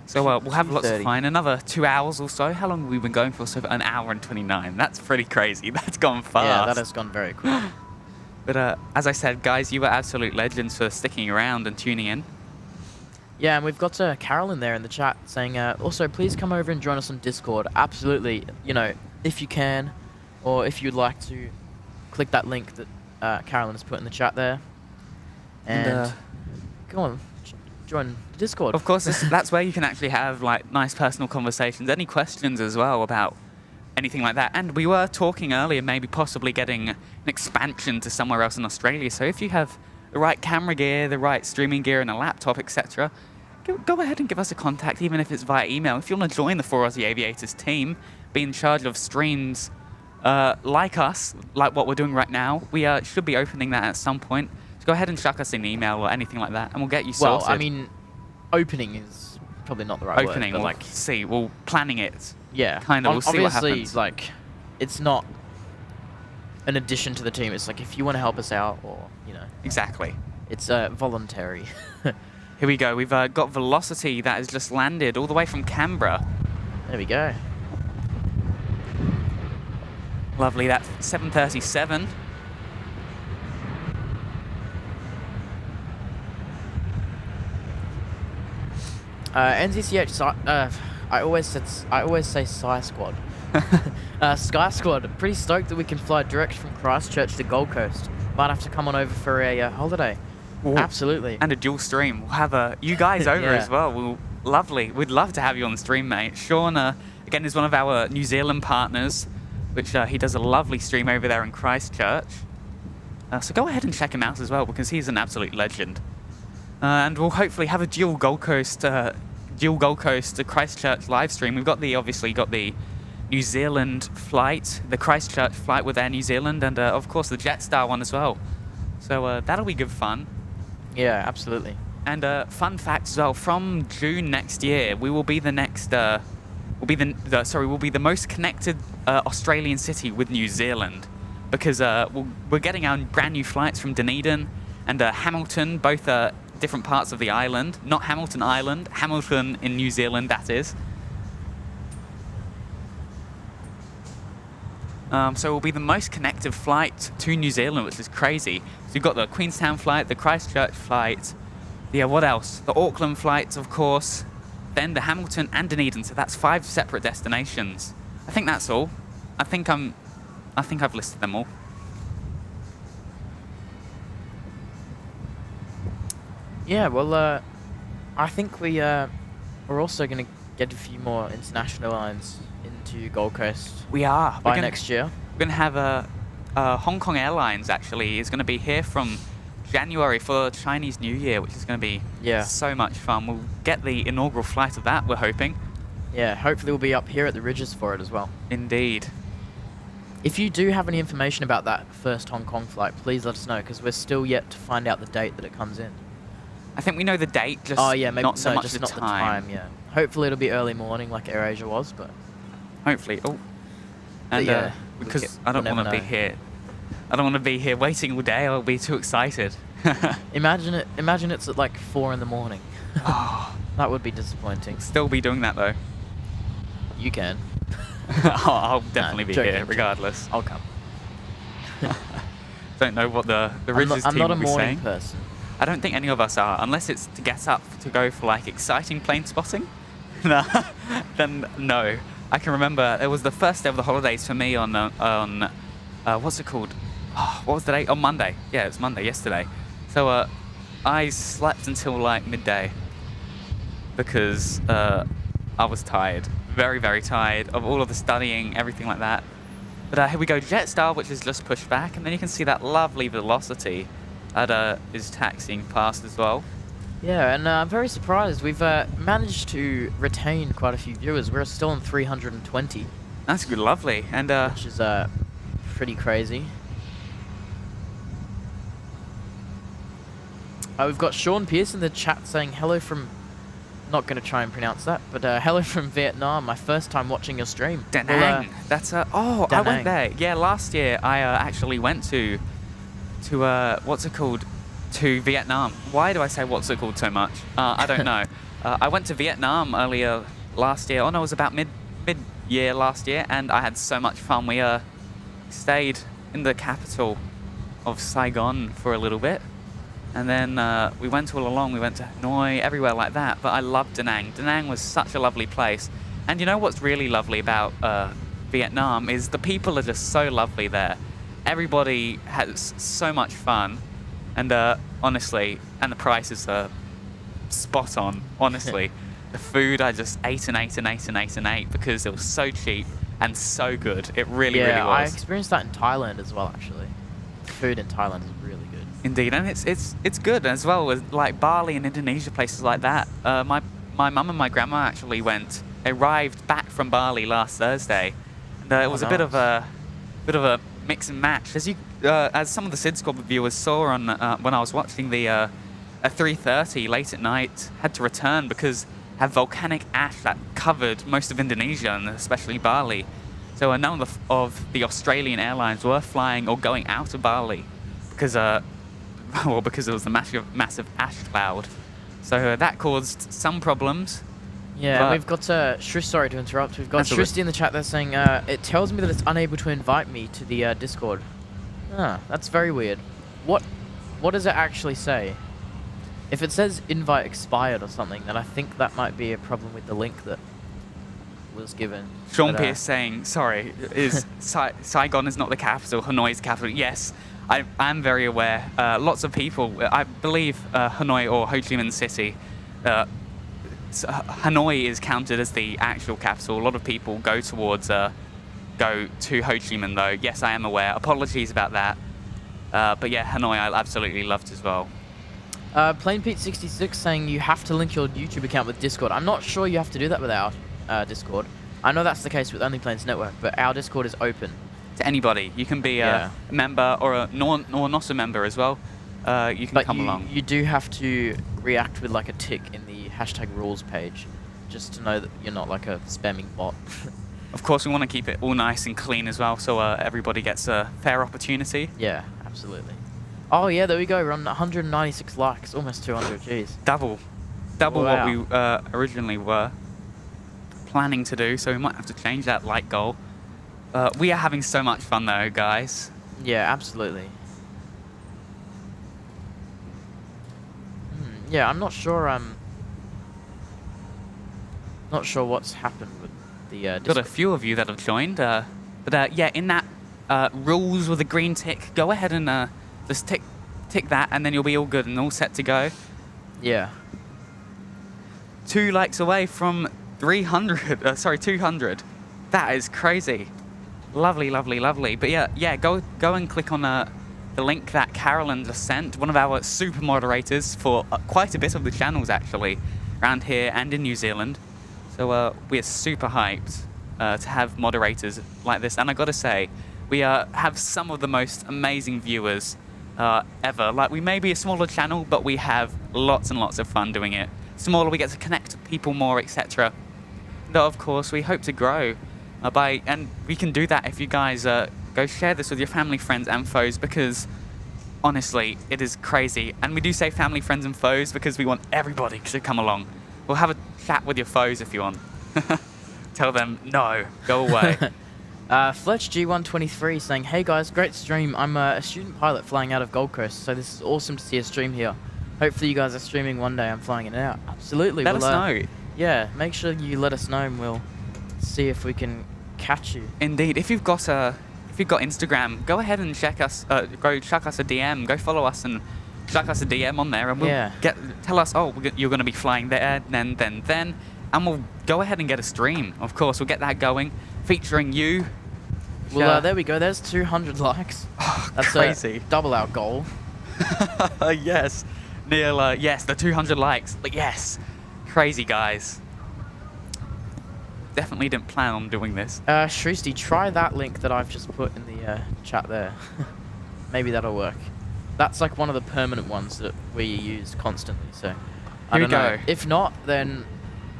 So we'll have lots of fun. Another 2 hours or so. How long have we been going for? So for an hour and 29. That's pretty crazy. That's gone fast. Yeah, that has gone very quick. But as I said, guys, you were absolute legends for sticking around and tuning in. Yeah, and we've got Carolyn there in the chat saying, also, please come over and join us on Discord. Absolutely. You know, if you can, or if you'd like to, click that link that Carolyn has put in the chat there. And go on, join the Discord. Of course, that's where you can actually have like nice personal conversations. Any questions as well about anything like that. And we were talking earlier, maybe possibly getting an expansion to somewhere else in Australia. So if you have the right camera gear, the right streaming gear, and a laptop, etc., go ahead and give us a contact, even if it's via email. If you want to join the 4 Aussie Aviators team, be in charge of streams like us, like what we're doing right now, we should be opening that at some point. So go ahead and chuck us an email or anything like that, and we'll get you sorted. Well, I mean, opening is probably not the right word. Opening, But we'll planning it. Yeah. Kind of, we'll see what Obviously, happens. like, it's not an addition to the team. It's like, if you want to help us out, or, you know. Exactly. It's voluntary. Here we go. We've got Velocity that has just landed all the way from Canberra. There we go. Lovely. That's 737. NZCH, I always say Sky Squad. Sky Squad, pretty stoked that we can fly direct from Christchurch to Gold Coast. Might have to come on over for a holiday. Ooh. Absolutely. And a dual stream. We'll have you guys over Yeah. as well. Lovely. We'd love to have you on the stream, mate. Sean, again, is one of our New Zealand partners, which he does a lovely stream over there in Christchurch. So go ahead and check him out as well, because he's an absolute legend. And we'll hopefully have a dual Gold Coast to Christchurch live stream. We've got obviously got the New Zealand flight, the Christchurch flight with Air New Zealand, and of course the Jetstar one as well. So that'll be good fun. Yeah, absolutely. And fun fact as well, from June next year, we will be the next, we'll be the most connected Australian city with New Zealand, because we're getting our brand new flights from Dunedin and Hamilton, both different parts of the island. Not Hamilton Island, Hamilton in New Zealand, that is. So it will be the most connected flight to New Zealand, which is crazy. So you've got the Queenstown flight, the Christchurch flight, what else? The Auckland flights, of course, then the Hamilton and Dunedin. So that's 5 separate destinations. I think that's all. I think I've listed them all. Yeah, well, I think we're also going to get a few more international lines into Gold Coast. We are. By next year. We're going to have Hong Kong Airlines, actually, is going to be here from January for Chinese New Year, which is going to be so much fun. We'll get the inaugural flight of that, we're hoping. Yeah, hopefully we'll be up here at the RYDGES for it as well. Indeed. If you do have any information about that first Hong Kong flight, please let us know, because we're still yet to find out the date that it comes in. I think we know the date, just maybe not so much just the not time. the time. Yeah, hopefully it'll be early morning like AirAsia was, but hopefully. Oh, and yeah, because I don't want to be here. I don't want to be here waiting all day. I'll be too excited. Imagine it's at like 4 in the morning. Oh, that would be disappointing. Still be doing that though. You can. I'll definitely be here regardless. I'll come. Don't know what the RYDGES I'm team not will a be morning saying. person. I don't think any of us are, unless it's to get up to go for like exciting plane spotting. Then no. I can remember it was the first day of the holidays for me on what's it called? Oh, what was the day? On Monday. Yeah, it was Monday yesterday. So I slept until like midday because I was tired, very very tired of all of the studying, everything like that. But here we go, Jetstar, which is just pushed back, and then you can see that lovely Velocity that is taxiing past as well. Yeah, and I'm very surprised. We've managed to retain quite a few viewers. We're still on 320. That's good, lovely, and which is pretty crazy. We've got Sean Pierce in the chat saying hello from. Not going to try and pronounce that, but hello from Vietnam. My first time watching your stream. Da Nang. That's oh, Da I went Nang. there. Yeah, last year I actually went to what's it called? To Vietnam. Why do I say what's it called so much? I don't know. I went to Vietnam earlier last year. Oh no, it was about mid-year last year, and I had so much fun. We stayed in the capital of Saigon for a little bit. And then we went all along. We went to Hanoi, everywhere like that. But I loved Da Nang. Da Nang was such a lovely place. And you know what's really lovely about Vietnam is the people are just so lovely there. Everybody has so much fun. And honestly, and the prices are spot on, honestly. The food I just ate and ate and ate and ate and ate because it was so cheap and so good. It really, really Yeah, I was. experienced that in Thailand as well, actually. Food in Thailand is really good. Indeed, and it's good as well as like Bali and Indonesia, places like that. My mum and my grandma actually arrived back from Bali last Thursday, and it was a bit of a mix and match. As some of the Sid Squad viewers saw on when I was watching the at 3:30 late at night, had to return because had volcanic ash that covered most of Indonesia and especially Bali. So none of the Australian airlines were flying or going out of Bali because because it was a massive ash cloud. So that caused some problems. Yeah, we've got sorry to interrupt. We've got Shristi in the chat there saying it tells me that it's unable to invite me to the Discord. Ah, that's very weird. What does it actually say? If it says invite expired or something, then I think that might be a problem with the link that was given. Sean Pierce saying, sorry, Saigon is not the capital, Hanoi is the capital. Yes, I'm very aware. Lots of people, I believe Hanoi or Ho Chi Minh City, Hanoi is counted as the actual capital. A lot of people go to Ho Chi Minh though. Yes, I am aware. Apologies about that. But yeah, Hanoi I absolutely loved as well. Plain Pete 66 saying you have to link your YouTube account with Discord. I'm not sure you have to do that with our Discord. I know that's the case with Only Planes Network, but our Discord is open to anybody. You can be a member or not a member as well. You can come along. You do have to react with like a tick in the #rules page, just to know that you're not like a spamming bot. Of course, we want to keep it all nice and clean as well, so everybody gets a fair opportunity. Yeah, absolutely. Oh yeah, there we go. We're on 196 likes, almost 200. Jeez. Double what we originally were planning to do. So we might have to change that like goal. We are having so much fun though, guys. Yeah, absolutely. Yeah, I'm not sure. Not sure what's happened with the. Got a few of you that have joined, but yeah, in that rules with a green tick, go ahead and just tick that, and then you'll be all good and all set to go. Yeah. 2 likes away from 200. That is crazy. Lovely, lovely, lovely. But yeah, go and click on the link that Carolyn just sent, one of our super moderators for quite a bit of the channels actually, around here and in New Zealand. So we're super hyped to have moderators like this, and I gotta say, we have some of the most amazing viewers ever. Like, we may be a smaller channel, but we have lots and lots of fun doing it. Smaller, we get to connect to people more, etc. Though, of course, we hope to grow and we can do that if you guys go share this with your family, friends, and foes, because honestly, it is crazy. And we do say family, friends, and foes because we want everybody to come along. We'll have a chat with your foes if you want. Tell them, no, go away. Fletch G123 saying, hey guys, great stream. I'm a student pilot flying out of Gold Coast, so this is awesome to see a stream here. Hopefully you guys are streaming one day. I'm flying in and out. Absolutely. Let us know. Yeah, make sure you let us know and we'll see if we can catch you. Indeed. If you've got Instagram, go ahead and check us. Go chuck us a DM. Go follow us and chuck us a DM on there, and we'll tell us. Oh, you're going to be flying there, then, and we'll go ahead and get a stream. Of course, we'll get that going, featuring you. Well, there we go. There's 200 likes. Oh, that's crazy. Double our goal. Yes, Neil. Yes, the 200 likes. But yes, crazy guys. Definitely didn't plan on doing this. Shristi, try that link that I've just put in the chat there. Maybe that'll work. That's like one of the permanent ones that we use constantly. So I don't know. If not, then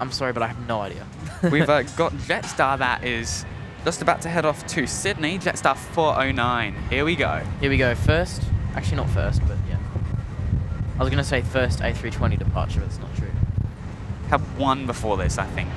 I'm sorry, but I have no idea. We've got Jetstar that is just about to head off to Sydney. Jetstar 409. Here we go. Here we go. First, actually not first, but yeah. I was gonna say first A320 departure, but it's not true. Have one before this, I think.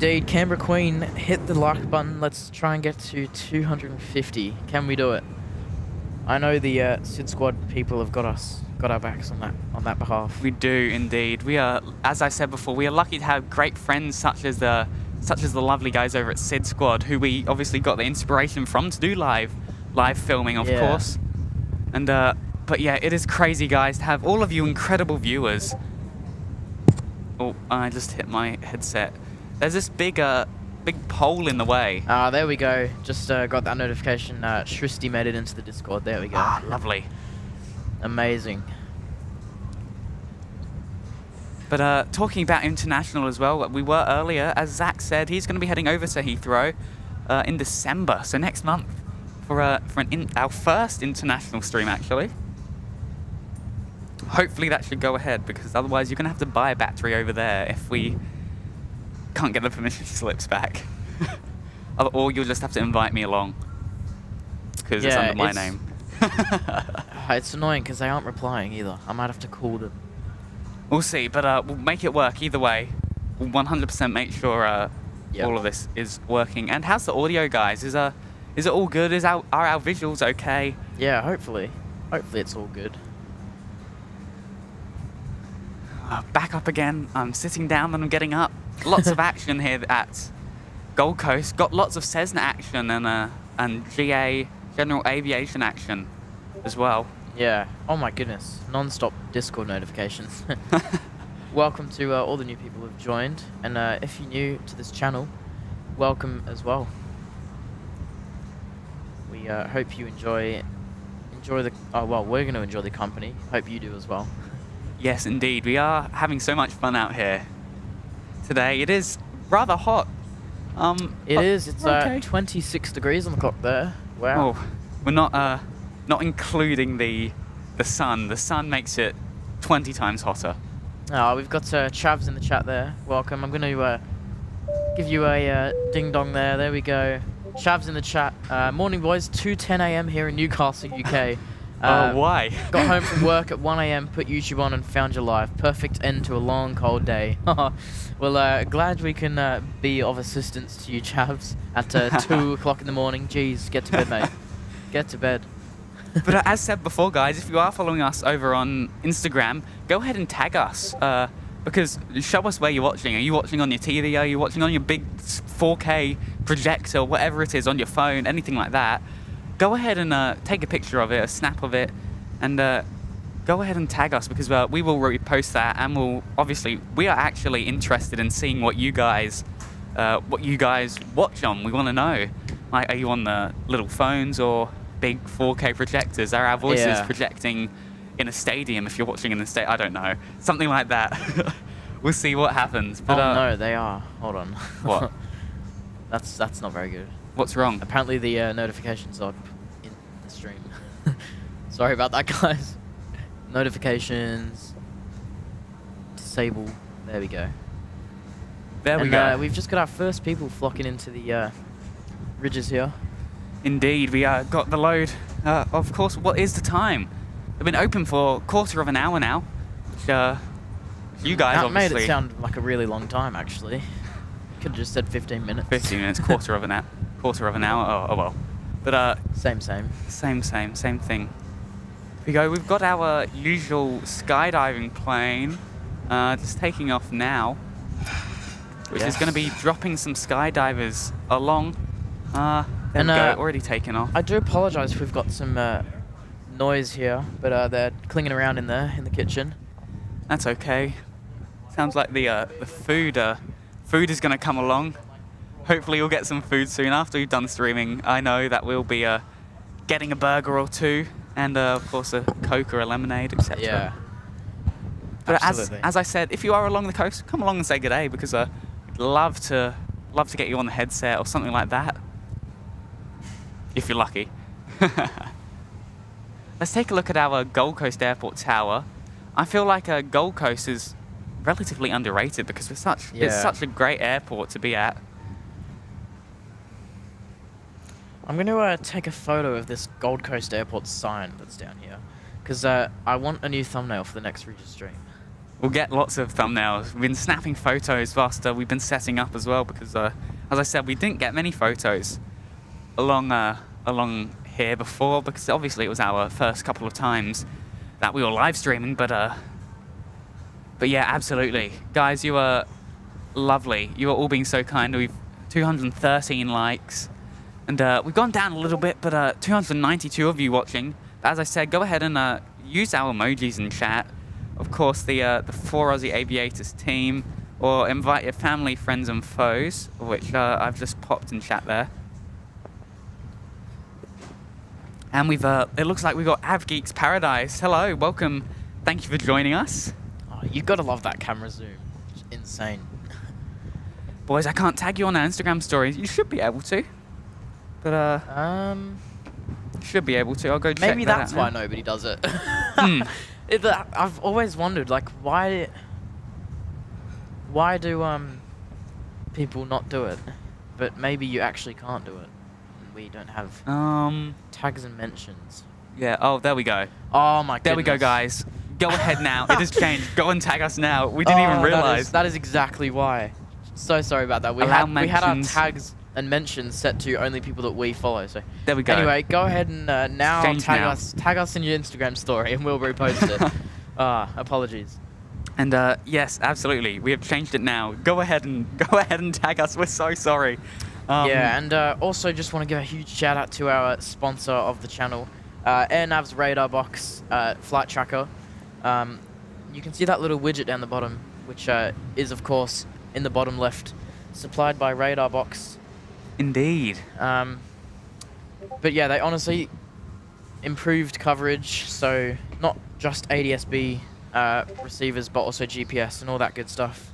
Indeed, Canberra Queen, hit the like button. Let's try and get to 250. Can we do it? I know the Sid Squad people have got our backs on that behalf. We do indeed. We are, as I said before, we are lucky to have great friends such as the lovely guys over at Sid Squad, who we obviously got the inspiration from to do live filming, of course. And but yeah, it is crazy, guys, to have all of you incredible viewers. Oh, I just hit my headset. There's this big pole in the way. Ah, there we go. Just got that notification. Shristi made it into the Discord. There we go. Ah, lovely. Amazing. But talking about international as well, we were earlier, as Zach said, he's going to be heading over to Heathrow in December, so next month, for our first international stream, actually. Hopefully that should go ahead, because otherwise you're going to have to buy a battery over there if we can't get the permission slips back. Or you'll just have to invite me along, because it's under my name. It's annoying because they aren't replying either. I might have to call them. We'll see, but we'll make it work either way. We'll 100% make sure all of this is working. And how's the audio, guys? Is it all good? Are our visuals okay? Yeah, hopefully. Hopefully it's all good. Back up again. I'm sitting down and I'm getting up. Lots of action here at Gold Coast. Got lots of Cessna action and GA, General Aviation action as well. Yeah. Oh my goodness. Non-stop Discord notifications. Welcome to all the new people who've joined. And if you're new to this channel, welcome as well. We hope you enjoy the... Oh, well, we're going to enjoy the company. Hope you do as well. Yes, indeed. We are having so much fun out here today. It is rather hot. It is. It's okay. 26 degrees on the clock there. Wow. Oh, we're not including the sun. The sun makes it 20 times hotter. Oh, we've got Chavs in the chat there. Welcome. I'm going to give you a ding dong there. There we go. Chavs in the chat. Morning, boys. 2:10 a.m. here in Newcastle, UK. Why? Got home from work at 1 a.m., put YouTube on and found you live. Perfect end to a long, cold day. Well, glad we can be of assistance to you, Chavs, at 2 o'clock in the morning. Jeez, get to bed, mate. Get to bed. But as said before, guys, if you are following us over on Instagram, go ahead and tag us. Because show us where you're watching. Are you watching on your TV? Are you watching on your big 4K projector, whatever it is, on your phone, anything like that? Go ahead and take a picture of it, a snap of it, and go ahead and tag us, because we will repost that, and we are actually interested in seeing what you guys watch on. We want to know, like, are you on the little phones or big 4K projectors? Are our voices projecting in a stadium if you're watching in the stadium? I don't know, something like that. We'll see what happens. But, oh no, they are. Hold on. What? That's not very good. What's wrong? Apparently the notifications are in the stream. Sorry about that, guys. Notifications. Disable. There we go. There we go. We've just got our first people flocking into the ridges here. Indeed, we got the load. Of course, what is the time? They've been open for a quarter of an hour now. Which, you guys that obviously... made it sound like a really long time, actually. Could have just said 15 minutes. 15 minutes, quarter of an hour. Oh well. But same thing. Here we go. We've got our usual skydiving plane just taking off now, which is going to be dropping some skydivers along. There we go. Already taken off. I do apologise if we've got some noise here, but they're clinging around in the kitchen. That's okay. Sounds like the food is going to come along. Hopefully you'll get some food soon after we've done streaming. I know that we'll be getting a burger or two, and of course a Coke or a lemonade, etc. Yeah. But absolutely. as I said, if you are along the coast, come along and say good day, because we'd love to get you on the headset or something like that, if you're lucky. Let's take a look at our Gold Coast Airport tower. I feel like Gold Coast is relatively underrated because it's such a great airport to be at. I'm going to take a photo of this Gold Coast Airport sign that's down here, because I want a new thumbnail for the next RYDGES stream. We'll get lots of thumbnails. We've been snapping photos whilst we've been setting up as well because, as I said, we didn't get many photos along here before because obviously it was our first couple of times that we were live streaming. But yeah, absolutely, guys, you are lovely. You are all being so kind. We've 213 likes, and we've gone down a little bit, but 292 of you watching. As I said, go ahead and use our emojis in chat. Of course, the 4 Aussie Aviators team, or invite your family, friends, and foes, which I've just popped in chat there. And we've it looks like we've got AvGeeks Paradise. Hello, welcome. Thank you for joining us. Oh, you've got to love that camera zoom. It's insane. Boys, I can't tag you on our Instagram stories. You should be able to. But should be able to. I'll go check maybe that that's out why now. nobody does it. Hmm. I've always wondered, like, why do people not do it? But maybe you actually can't do it. We don't have tags and mentions. Yeah. Oh, there we go. Oh my goodness. There we go, guys. Go ahead now. It has changed. Go and tag us now. We didn't even realize. That is exactly why. So sorry about that. We Allow had our mentions. tags and mentions set to only people that we follow. So There we go. anyway, go ahead and now Change tag now. us in your Instagram story, and we'll repost it. Apologies. And yes, absolutely. We have changed it now. Go ahead and tag us. We're so sorry. Yeah, and also just want to give a huge shout out to our sponsor of the channel, AirNav's radar box flight tracker. You can see that little widget down the bottom, which is of course in the bottom left, supplied by Radar Box. Indeed. But yeah, they honestly improved coverage, so not just ADS-B receivers, but also GPS and all that good stuff.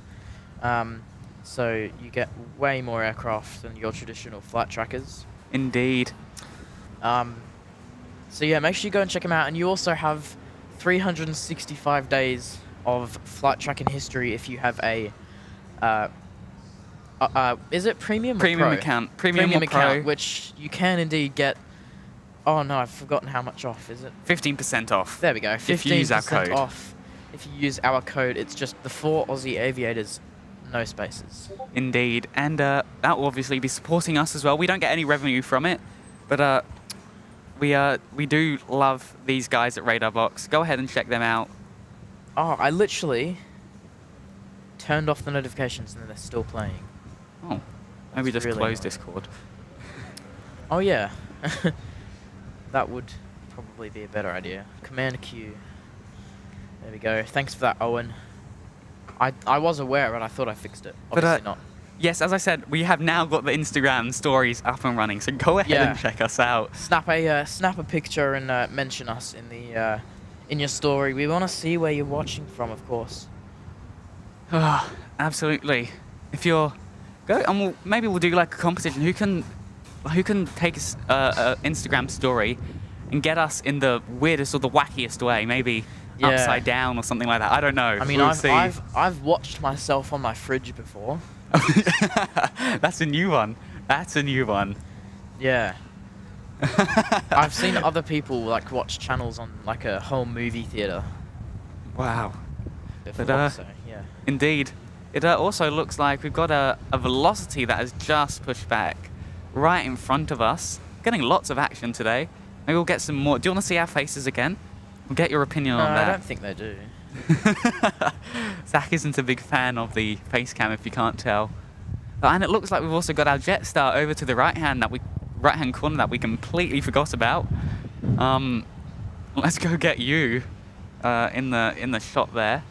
So you get way more aircraft than your traditional flight trackers. Indeed. So yeah, make sure you go and check them out, and you also have 365 days of flight tracking history if you have a is it premium or Premium pro? account. Premium or account, pro. which you can indeed get. Oh no, I've forgotten how much off. Is it? 15% off. There we go. If you use our 15% code. off. If you use our code, it's just the 4 Aussie Aviators, no spaces. Indeed. And that will obviously be supporting us as well. We don't get any revenue from it, but we do love these guys at Radar Box. Go ahead and check them out. Oh, I literally turned off the notifications and they're still playing. Oh, maybe That's just really close annoying. Discord. Oh yeah, that would probably be a better idea. Command Q. There we go. Thanks for that, Owen. I was aware, but I thought I fixed it. But, Obviously not. Yes, as I said, we have now got the Instagram stories up and running, so go ahead Yeah. and check us out. Snap a picture and mention us in the in your story. We want to see where you're watching from, of course. Absolutely. If you're go, and maybe we'll do like a competition. Who can take a Instagram story and get us in the weirdest or the wackiest way? Maybe Yeah. upside down or something like that. I don't know. I mean, We'll see. I've watched myself on my fridge before. That's a new one. That's a new one. Yeah. I've seen other people like watch channels on like a home movie theater Wow. before. But, So yeah. Indeed. It also looks like we've got a velocity that has just pushed back right in front of us. Getting lots of action today. Maybe we'll get some more. Do you want to see our faces again? We'll get your opinion No, on that. I don't think they do. Zach isn't a big fan of the face cam, if you can't tell. And it looks like we've also got our Jetstar over to the right hand corner that we completely forgot about. Let's go get you in the shot there.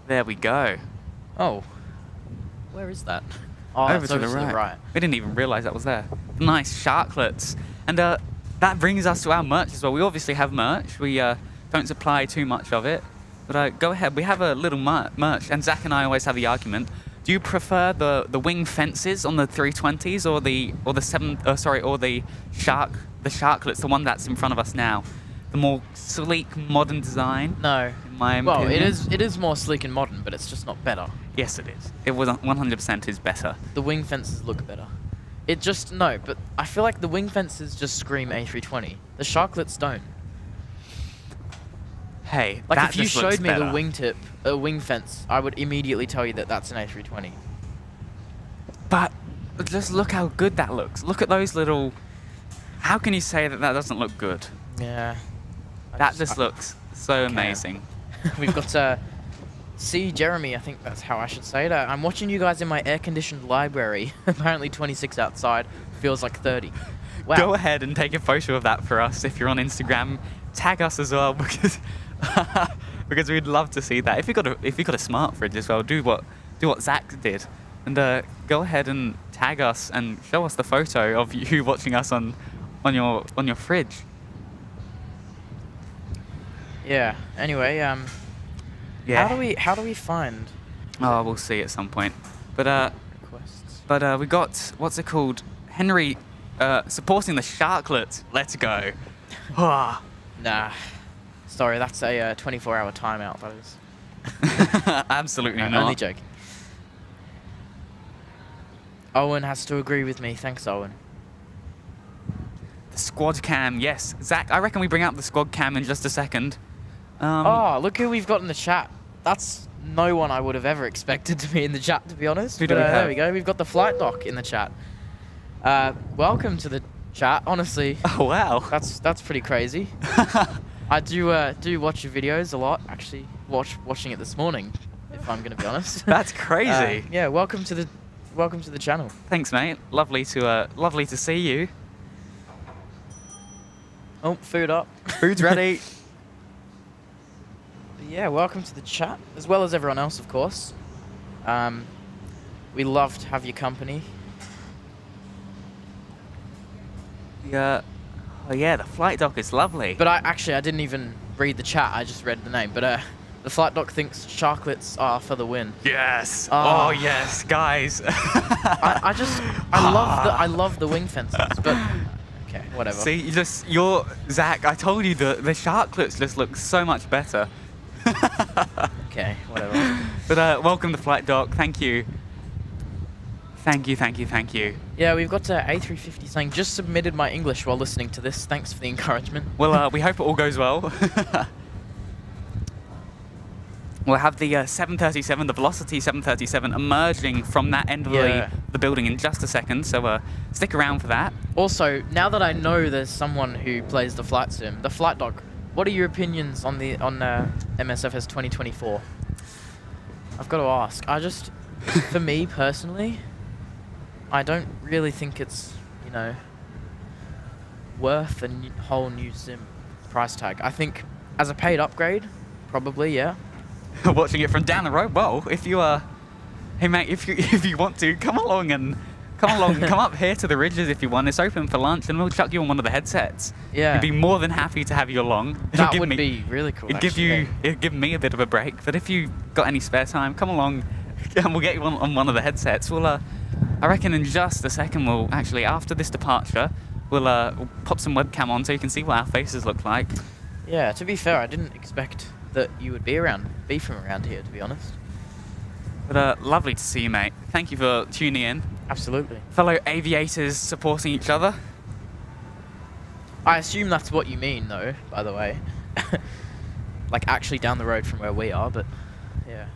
There we go. Oh. Where is that? Oh, Over that's to the right. We didn't even realise that was there. Nice sharklets. And that brings us to our merch as well. We obviously have merch. We don't supply too much of it. But go ahead. We have a little merch. And Zach and I always have the argument. Do you prefer the wing fences on the 320s or the sharklets, the one that's in front of us now? The more sleek, modern design. No. In my Well, opinion. it is more sleek and modern, but it's just not better. Yes, it is. It was 100% is better. The wing fences look better. It just no, but I feel like the wing fences just scream A320. The sharklets don't. Hey, Like that if you just looks showed me better. the wingtip, wing fence, I would immediately tell you that that's an A320. But just look how good that looks. Look at those little... How can you say that that doesn't look good? Yeah. That just looks so amazing. We've got C. Jeremy, I think that's how I should say it. I'm watching you guys in my air-conditioned library. Apparently 26 outside. Feels like 30. Wow. Go ahead and take a photo of that for us if you're on Instagram. Tag us as well because because we'd love to see that. If you got a smart fridge as well, do what Zach did, and go ahead and tag us and show us the photo of you watching us on your fridge. Yeah. Anyway, Yeah. how do we find Oh, we'll see at some point. But requests? we got, what's it called? Henry supporting the Sharklets. Let's go. Ah. Nah. Sorry, that's a 24-hour timeout, that is. Absolutely No, not. only joking. Owen has to agree with me. Thanks, Owen. The squad cam, yes. Zach, I reckon we bring up the squad cam in just a second. Oh, look who we've got in the chat. That's no one I would have ever expected to be in the chat, to be honest. Who do But, we have? there we go. We've got the flight doc in the chat. Welcome to the chat. Honestly, Oh, wow. that's pretty crazy. I do watch your videos a lot. Actually, watching it this morning, if I'm gonna be honest. That's crazy. Yeah, welcome to the channel. Thanks, mate. Lovely to see you. Oh, food up. Food's ready. Yeah, welcome to the chat, as well as everyone else, of course. We love to have your company. Yeah. Oh yeah, the flight doc is lovely. But I didn't even read the chat. I just read the name. But the flight doc thinks Sharklets are for the win. Yes. Ah. Oh yes, guys. I love the wing fences. But okay, whatever. See, you're Zach. I told you the Sharklets just look so much better. Okay, whatever. But welcome to flight doc. Thank you. Thank you. Yeah, we've got A350 saying, just submitted my English while listening to this. Thanks for the encouragement. Well, we hope it all goes well. We'll have the 737, the Velocity 737, emerging from that end of the building in just a second. So stick around for that. Also, now that I know there's someone who plays the flight sim, the flight doc, what are your opinions on MSFS 2024? I've got to ask. For me personally, I don't really think it's, worth a whole new sim price tag. I think as a paid upgrade, probably, yeah. Watching it from down the road. Well, if you hey mate, if you want to, come up here to the Ridges if you want. It's open for lunch, and we'll chuck you on one of the headsets. Yeah. We'd be more than happy to have you along. That would be really cool. It'd give me a bit of a break. But if you got any spare time, come along, and we'll get you on one of the headsets. We'll I reckon in just a second we'll actually, after this departure, we'll pop some webcam on so you can see what our faces look like. Yeah. To be fair, I didn't expect that you would be from around here, to be honest. But lovely to see you, mate. Thank you for tuning in. Absolutely. Fellow aviators supporting each other. I assume that's what you mean, though, by the way. Like, actually down the road from where we are, but yeah.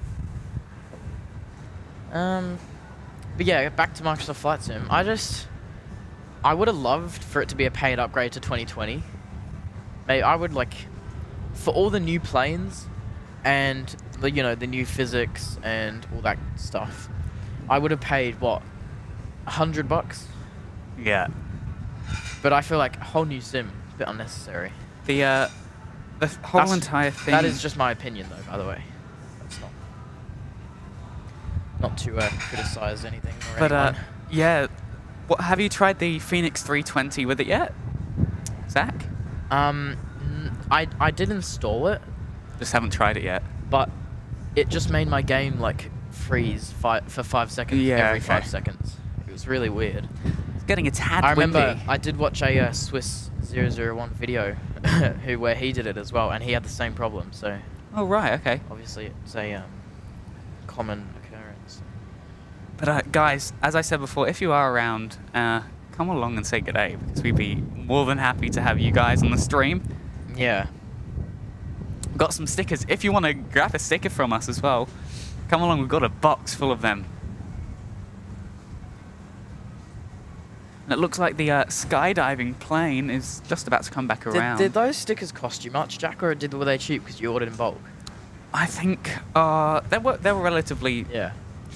But yeah, back to Microsoft Flight Sim. I would have loved for it to be a paid upgrade to 2020. Maybe I would, for all the new planes and the new physics and all that stuff, I would have paid what, $100? Yeah. But I feel like a whole new sim, a bit unnecessary. The whole entire thing. That is just my opinion, though. By the way, that's not to criticize anything or anyone. Yeah. What have you tried the Phoenix 320 with it yet, Zach? I did install it, Just haven't tried it yet. but it just made my game freeze for 5 seconds every 5 seconds. It was really weird. It's getting a tad I remember windy. I did watch a Swiss 001 video where he did it as well, and he had the same problem. So Oh right, okay. obviously it's a common occurrence. But guys, as I said before, if you are around, come along and say good day, because we'd be more than happy to have you guys on the stream. Yeah. We've got some stickers. If you want to grab a sticker from us as well, come along. We've got a box full of them. And it looks like the skydiving plane is just about to come back around. Did those stickers cost you much, Jack, or were they cheap because you ordered in bulk? I think they were relatively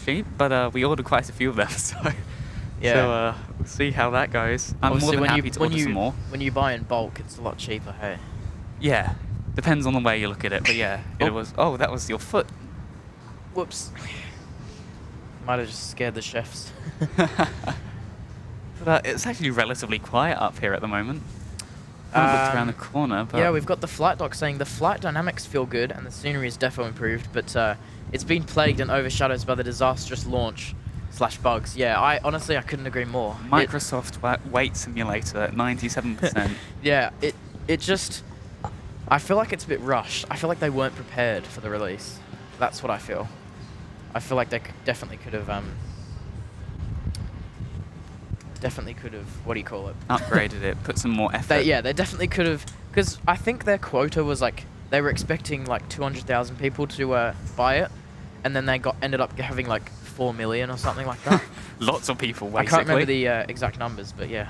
cheap, but we ordered quite a few of them, so we'll see how that goes. I'm Obviously, more than happy to order some more. When you buy in bulk, it's a lot cheaper, hey? Yeah, depends on the way you look at it, but yeah, it was. Oh, that was your foot. Whoops. Might have just scared the chefs. But it's actually relatively quiet up here at the moment. I looked around the corner, but... Yeah, we've got the flight doc saying the flight dynamics feel good and the scenery is defo improved, but it's been plagued and overshadowed by the disastrous launch / bugs. Yeah, I couldn't agree more. Microsoft Weight Simulator at 97%. Yeah, it just... I feel like it's a bit rushed. I feel like they weren't prepared for the release. That's what I feel. I feel like they definitely could have... what do you call it? Upgraded it, put some more effort. They definitely could have, because I think their quota was like, they were expecting like 200,000 people to buy it, and then they ended up having like 4 million or something like that. Lots of people, basically. I can't remember the exact numbers, but yeah.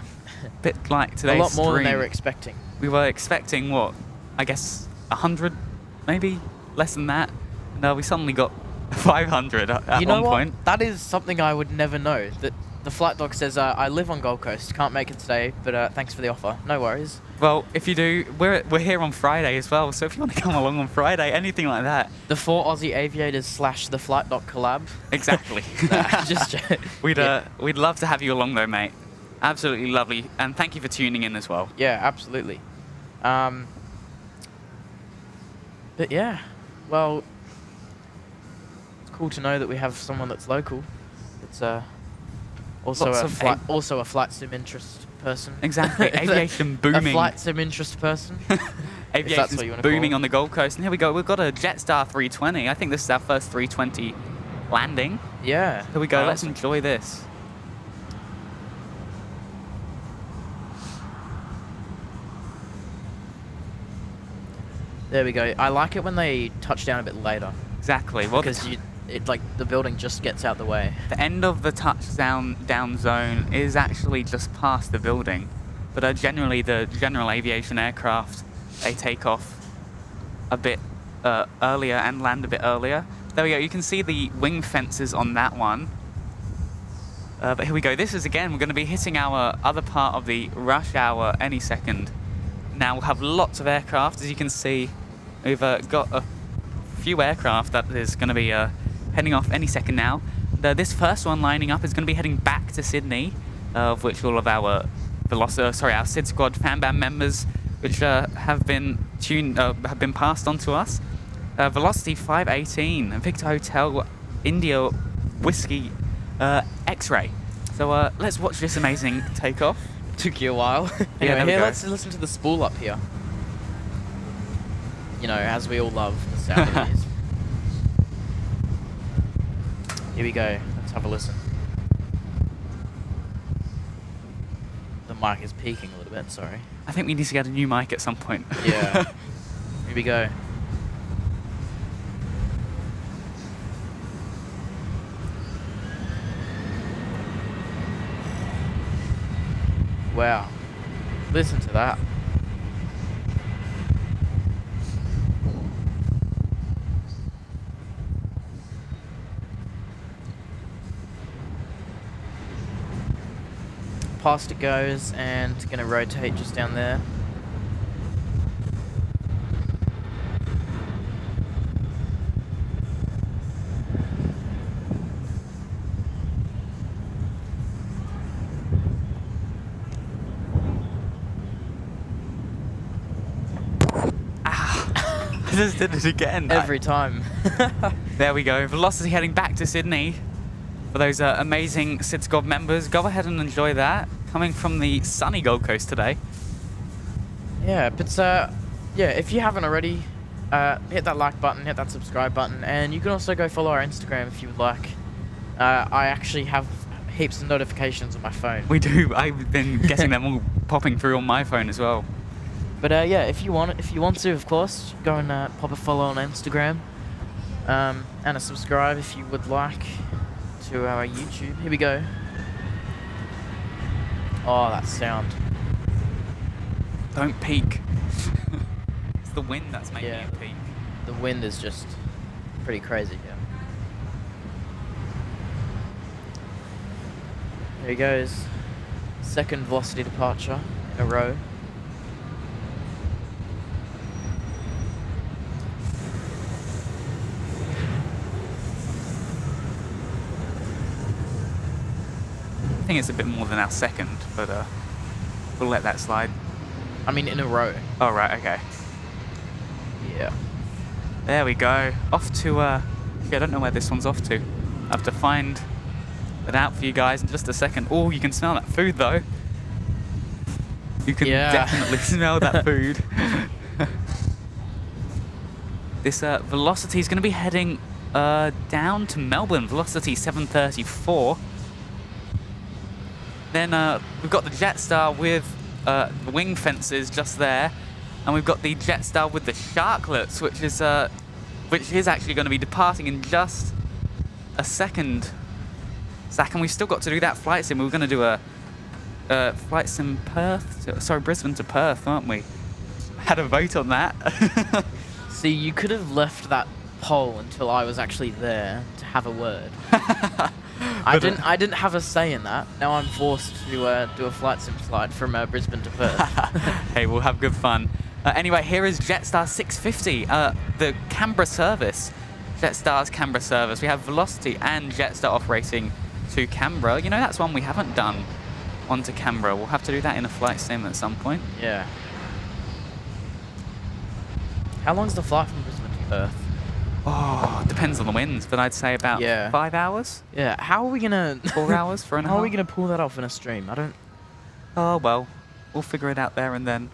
Bit like today's a lot more stream. than they were expecting. We were expecting, what, I guess 100, maybe? Less than that. And we suddenly got 500 at one point. That is something I would never know. That the flight doc says, I live on Gold Coast, can't make it today, but thanks for the offer. No worries. Well, if you do, we're here on Friday as well, so if you want to come along on Friday, anything like that. The 4 Aussie Aviators / the flight doc collab. Exactly. We'd love to have you along though, mate. Absolutely lovely, and thank you for tuning in as well. Yeah, absolutely. But yeah, well, it's cool to know that we have someone that's local. It's also a flight sim interest person. Exactly, aviation booming. A flight sim interest person. Aviation's booming on the Gold Coast, and here we go. We've got a Jetstar 320. I think this is our first 320 landing. Yeah. Here we go. Let's enjoy this. There we go. I like it when they touch down a bit later. Exactly. Well, because the building just gets out the way. The end of the touchdown zone is actually just past the building, but generally the general aviation aircraft, they take off a bit earlier and land a bit earlier. There we go. You can see the wing fences on that one. But here we go. This is, again, we're going to be hitting our other part of the rush hour any second. Now we'll have lots of aircraft. As you can see, we've got a few aircraft that is going to be heading off any second now. This first one lining up is going to be heading back to Sydney, of which all of our our SID Squad fan band members, which have been passed on to us. Velocity 518, Victor Hotel, India Whiskey, X-Ray. So let's watch this amazing takeoff. Took you a while. Anyway, here, let's listen to the spool up here. You know, as we all love the sound of these. Here we go. Let's have a listen. The mic is peaking a little bit, sorry. I think we need to get a new mic at some point. Yeah. Here we go. Wow. Listen to that. Past it goes, and gonna rotate just down there. I just did it again. Every time. There we go. Velocity heading back to Sydney. For those amazing SID Squad members, go ahead and enjoy that. Coming from the sunny Gold Coast today. Yeah, but yeah, if you haven't already, hit that like button, hit that subscribe button, and you can also go follow our Instagram if you would like. I actually have heaps of notifications on my phone. We do. I've been getting them all popping through on my phone as well. But yeah, if you want to, of course, go and pop a follow on Instagram, and a subscribe if you would like to our YouTube. Here we go. Oh, that sound. Don't peek. It's the wind that's making Yeah. you peek. The wind is just pretty crazy here. There he goes. Second velocity departure in a row. I think it's a bit more than our second, but we'll let that slide. I mean, in a row. Oh, right, okay. Yeah. There we go. Off to, I don't know where this one's off to. I have to find it out for you guys in just a second. Oh, you can smell that food, though. You can definitely smell that food. This velocity is going to be heading down to Melbourne. Velocity 734. Then we've got the Jetstar with the wing fences just there, and we've got the Jetstar with the sharklets, which is actually going to be departing in just a second. Zach, and we've still got to do that flight sim. We were going to do a flight sim Brisbane to Perth, aren't we? Had a vote on that. See, you could have left that poll until I was actually there to have a word. I didn't have a say in that. Now I'm forced to do a flight sim flight from Brisbane to Perth. Hey, we'll have good fun. Anyway, here is Jetstar 650, the Canberra service. Jetstar's Canberra service. We have Velocity and Jetstar operating to Canberra. You know, that's one we haven't done onto Canberra. We'll have to do that in a flight sim at some point. Yeah. How long's the flight from Brisbane to Perth? Oh, depends on the winds, but I'd say about 5 hours. Yeah. How are we gonna 4 hours, 4 and a half. How are we gonna pull that off in a stream? I don't. Oh well, we'll figure it out there and then.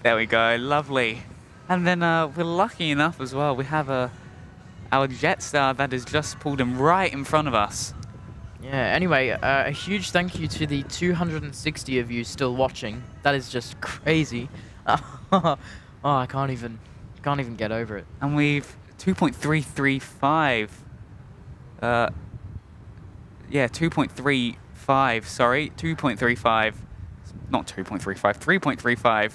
There we go, lovely. And then we're lucky enough as well. We have our Jetstar that has just pulled him right in front of us. Yeah. Anyway, a huge thank you to the 260 of you still watching. That is just crazy. Oh, I can't even get over it. And we've 2.335. Yeah, 2.35. Sorry, 2.35. Not 2.35. 3.35.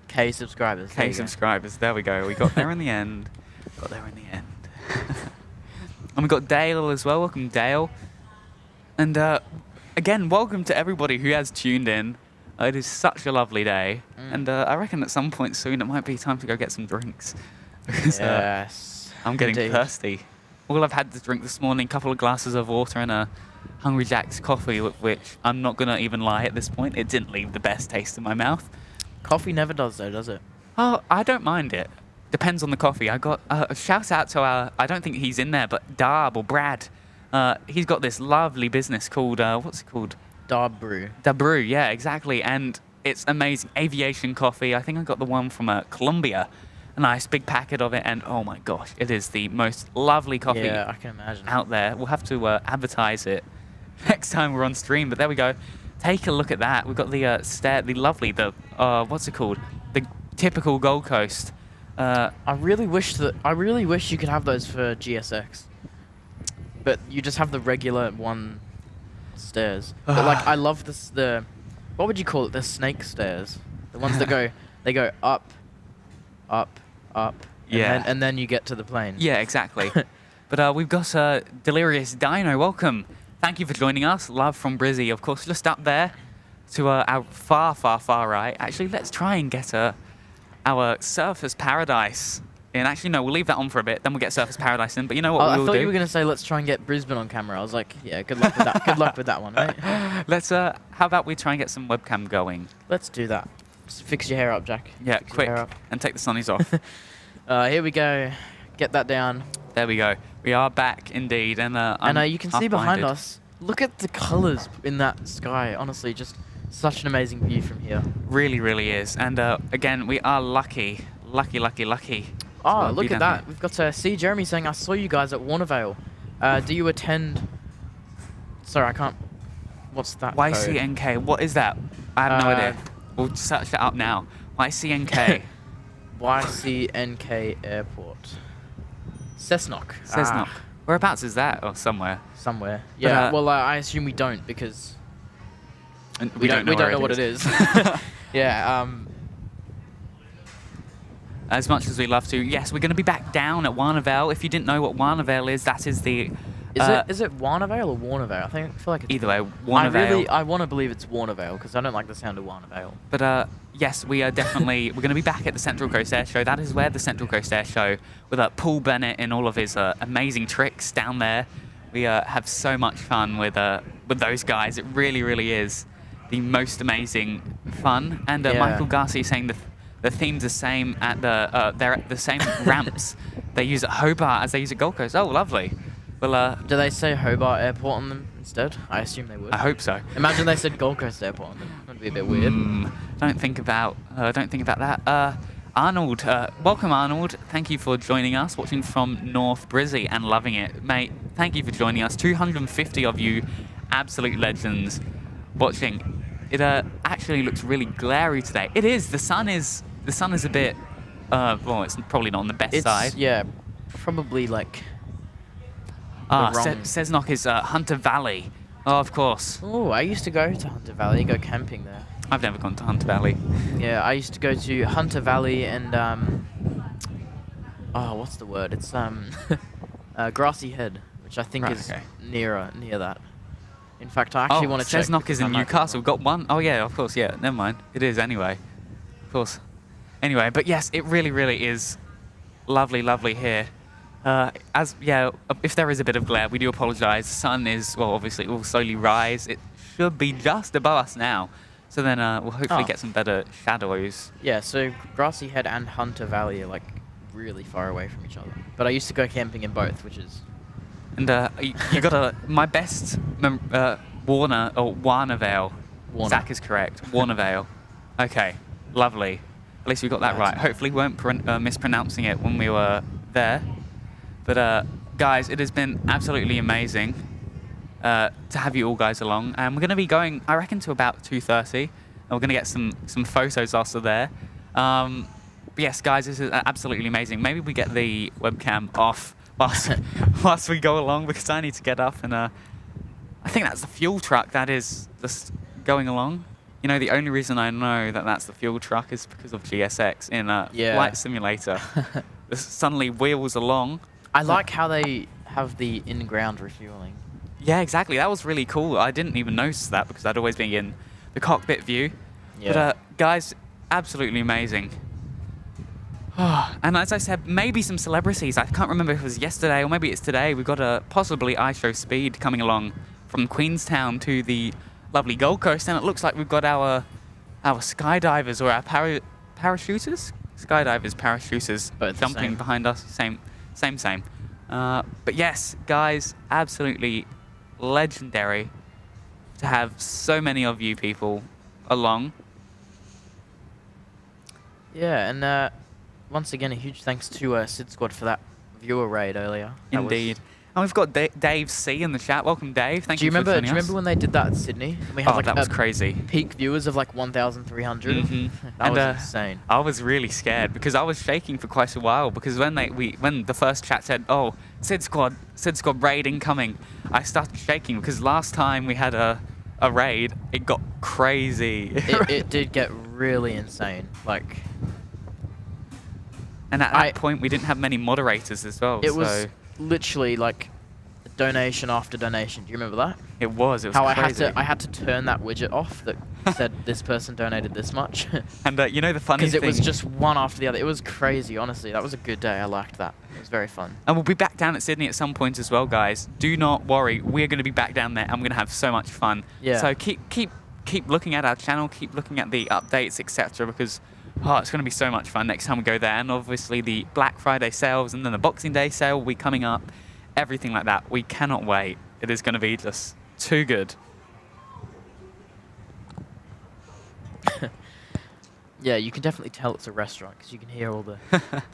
K subscribers. K subscribers. There we go. We got there in the end. Got there in the end. And we got Dale as well. Welcome, Dale. And again, welcome to everybody who has tuned in. It is such a lovely day, and I reckon at some point soon it might be time to go get some drinks. Because, yes. I'm getting indeed. thirsty. All I've had to drink this morning, a couple of glasses of water and a Hungry Jack's coffee, which I'm not going to even lie at this point, it didn't leave the best taste in my mouth. Coffee never does though, does it? Oh, I don't mind it. Depends on the coffee. I got a shout out to I don't think he's in there, but Darb or Brad. He's got this lovely business called, what's it called? Darb Brew. Darb Brew, yeah, exactly. And it's amazing. Aviation coffee. I think I got the one from Colombia. A nice big packet of it. And oh my gosh, it is the most lovely coffee Yeah, I can imagine. out there. We'll have to advertise it next time we're on stream. But there we go. Take a look at that. We've got the lovely, what's it called? The typical Gold Coast. I really wish you could have those for GSX. But you just have the regular one stairs. But like I love the what would you call it? The snake stairs. The ones that go up, up, up. And then you get to the plane. Yeah, exactly. But we've got Delirious Dino. Welcome. Thank you for joining us. Love from Brizzy, of course, just up there to our far, far, far right. Actually, let's try and get our Surfers Paradise. And actually, no, we'll leave that on for a bit. Then we'll get Surfers Paradise in. But you know what I we'll thought do? you were going to say, let's try and get Brisbane on camera. I was like, yeah, good luck with that. Good luck with that one, right? Let's, how about we try and get some webcam going? Let's do that. Just fix your hair up, Jack. Yeah, Fix your quick. hair up. And take the sunnies off. Here we go. Get that down. There we go. We are back, indeed. And you can see behind us. Look at the colours in that sky. Honestly, just such an amazing view from here. Really, really is. And again, we are lucky. Lucky. Oh, look at that. We've got C. Jeremy saying, I saw you guys at Warnervale. Do you attend... Sorry, I can't... What's that code? YCNK. What is that? I have no idea. We'll search it up now. YCNK. YCNK Airport. Cessnock. Cessnock. Whereabouts is that? Or somewhere? Somewhere. Yeah, well, I assume we don't because we don't know what it is. Yeah. As much as we love to, yes, we're going to be back down at Warnervale. If you didn't know what Warnervale is, that is the... Is it Warnervale or Warnervale? I feel like it's... Either way, Warnervale. I want to believe it's Warnervale because I don't like the sound of Warnervale. But yes, we are definitely... we're going to be back at the Central Coast Air Show. That is where the Central Coast Air Show, with Paul Bennett and all of his amazing tricks down there. We have so much fun with those guys. It really, really is the most amazing fun. And Michael Garcia saying the theme's the same at they're at the same ramps they use at Hobart as they use at Gold Coast. Oh, lovely. Well, do they say Hobart Airport on them instead? I assume they would. I hope so. Imagine they said Gold Coast Airport on them. That'd be a bit weird. Don't think about that. Arnold, welcome Arnold. Thank you for joining us, watching from North Brizzy and loving it, mate. Thank you for joining us. 250 of you, absolute legends, watching. It actually looks really glary today. It is. The sun is a bit. Well, it's probably not on the best side. Yeah, probably like. Cessnock is Hunter Valley. Oh, of course. Oh, I used to go to Hunter Valley, go camping there. I've never gone to Hunter Valley. Yeah, I used to go to Hunter Valley and oh, what's the word? It's Grassy Head, which I think is near that. In fact, I actually want to check. Cessnock is in Newcastle. We've got one. Oh yeah, of course. Yeah, never mind. It is anyway. Of course. Anyway, but yes, it really, really is lovely, lovely here. If there is a bit of glare, we do apologise. The sun is, well, obviously, it will slowly rise. It should be just above us now. So then we'll hopefully get some better shadows. Yeah, so Grassy Head and Hunter Valley are like really far away from each other. But I used to go camping in both, which is... And you got my best Warnervale. Zach is correct. Warnervale. Okay, lovely. At least we got that right. Hopefully we weren't mispronouncing it when we were there. But guys, it has been absolutely amazing to have you all guys along. And we're going to be going, I reckon, to about 2:30. And we're going to get some photos also there. But yes, guys, this is absolutely amazing. Maybe we get the webcam off whilst we go along, because I need to get up. And I think that's the fuel truck that is just going along. You know, the only reason I know that that's the fuel truck is because of GSX in Flight Simulator. This suddenly wheels along. I like how they have the in-ground refueling. Yeah, exactly. That was really cool. I didn't even notice that because I'd always been in the cockpit view. Yeah. But guys, absolutely amazing. And as I said, maybe some celebrities. I can't remember if it was yesterday or maybe it's today. We've got possibly iShow Speed coming along from Queenstown to the lovely Gold Coast, and it looks like we've got our skydivers or our parachuters? Skydivers, parachuters, jumping behind us. Same. But yes, guys, absolutely legendary to have so many of you people along. Yeah, and once again, a huge thanks to Sid Squad for that viewer raid earlier. Indeed. And we've got Dave C in the chat. Welcome, Dave. Thank you for joining us. Do you remember when they did that in Sydney? We had that was crazy. Peak viewers of like 1,300. Mm-hmm. That was insane. I was really scared because I was shaking for quite a while because when the first chat said, "Oh, Sid Squad raid incoming," I started shaking because last time we had a raid, it got crazy. It did get really insane. Like, and at that point, we didn't have many moderators as well. It was literally like donation after donation. Do you remember that? It was crazy. I had to turn that widget off that said this person donated this much. And you know the funny thing, because it was just one after the other. It was crazy, honestly. That was a good day. I liked that. It was very fun. And we'll be back down at Sydney at some point as well, guys. Do not worry. We're going to be back down there and we're going to have so much fun. Yeah. So keep looking at our channel, keep looking at the updates, etc. because it's going to be so much fun next time we go there. And obviously the Black Friday sales and then the Boxing Day sale will be coming up. Everything like that. We cannot wait. It is going to be just too good. Yeah, you can definitely tell it's a restaurant because you can hear all the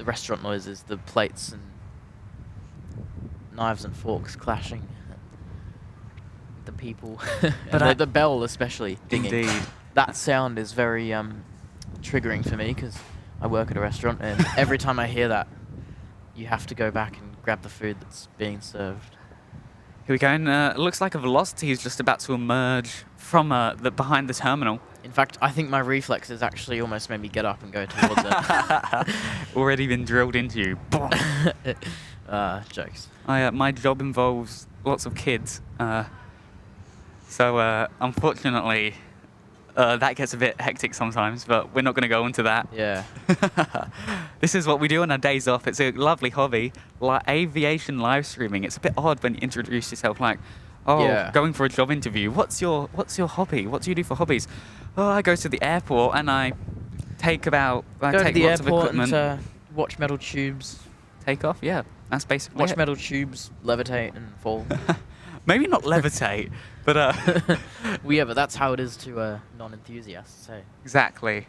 restaurant noises, the plates and knives and forks clashing, the people, but the bell especially dinging. Indeed. That sound is very triggering for me because I work at a restaurant, and every time I hear that, you have to go back and grab the food that's being served. Here we go, and it looks like a velocity is just about to emerge from behind the terminal. In fact, I think my reflexes actually almost made me get up and go towards it. Already been drilled into you. Jokes. My job involves lots of kids, so unfortunately, that gets a bit hectic sometimes, but we're not going to go into that. Yeah. This is what we do on our days off. It's a lovely hobby, like aviation live streaming. It's a bit odd when you introduce yourself like, oh, Yeah. going for a job interview. What's your hobby? What do you do for hobbies? Oh, I go to the airport and I take Go to take the lots of airport equipment. and watch metal tubes. Take off. Yeah, that's basically Watch it. metal tubes levitate and fall. Maybe not levitate, but Well, yeah, but that's how it is to non-enthusiasts. So. exactly.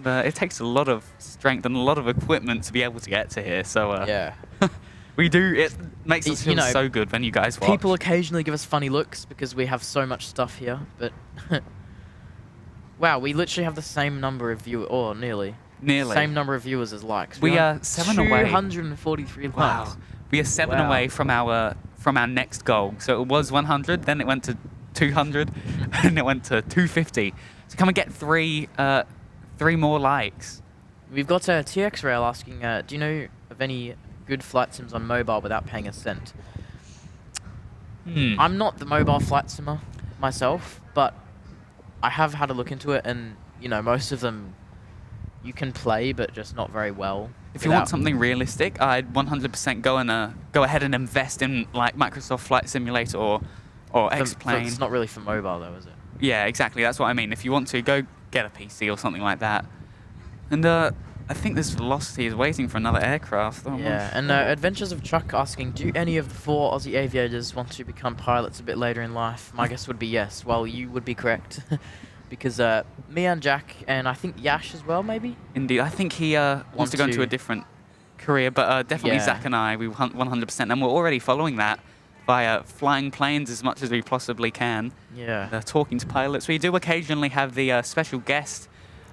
But it takes a lot of strength and a lot of equipment to be able to get to here. So Yeah. we do. It makes us You feel know, so good when you guys watch. People occasionally give us funny looks because we have so much stuff here, but wow, we literally have the same number of viewers, or nearly same number of viewers as likes. We have are 7 away. 243 likes. Wow. We are 7 Wow. away from our next goal. So it was 100, then it went to 200, and it went to 250. So come and get three more likes. We've got TX Rail asking, do you know of any good flight sims on mobile without paying a cent? I'm not the mobile flight simmer myself, but I have had a look into it, and most of them you can play, but just not very well. If you want something realistic, I'd 100% go ahead and invest in like Microsoft Flight Simulator or X-Plane. It's not really for mobile though, is it? Yeah, exactly. That's what I mean. If you want to, go get a PC or something like that. And I think this Velocity is waiting for another aircraft. Oh, Yeah, and Adventures of Chuck asking, do any of the 4 Aussie aviators want to become pilots a bit later in life? My guess would be yes. Well, you would be correct. Because me and Jack, and I think Yash as well, maybe? Indeed. I think he wants to go into a different career, but definitely Yeah. Zach and I, we 100%. And we're already following that via flying planes as much as we possibly can. Yeah. Talking to pilots. We do occasionally have the special guest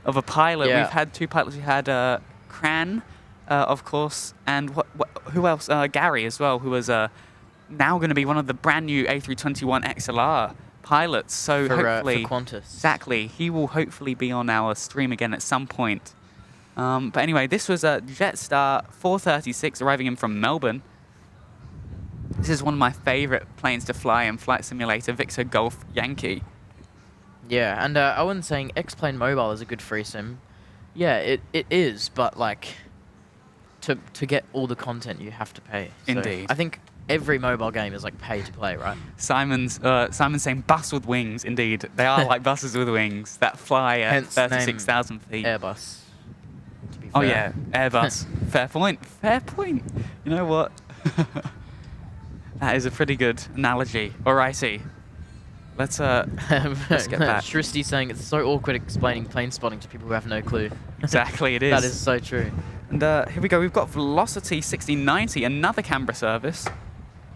of a pilot. Yeah. We've had 2 pilots. We had Cran, of course, and who else? Gary as well, who was now going to be one of the brand new A321 XLR pilots. So hopefully, for Qantas. exactly, he will hopefully be on our stream again at some point. But anyway, this was a Jetstar 436 arriving in from Melbourne. This is one of my favorite planes to fly in Flight Simulator, Victor Golf Yankee. Yeah, and Owen saying X-Plane Mobile is a good free sim. Yeah, it is, but like to get all the content you have to pay. So Indeed. I think every mobile game is like pay to play, right? Simon's saying bus with wings. Indeed, they are like buses with wings that fly at Hence name 36,000 feet. Airbus. To be Oh fair. yeah, Airbus. Fair point. Fair point. You know what? That is a pretty good analogy. Alrighty. Let's get back. Shristi saying it's so awkward explaining plane spotting to people who have no clue. Exactly, it is. That is so true. And here we go. We've got Velocity 1690, another Canberra service.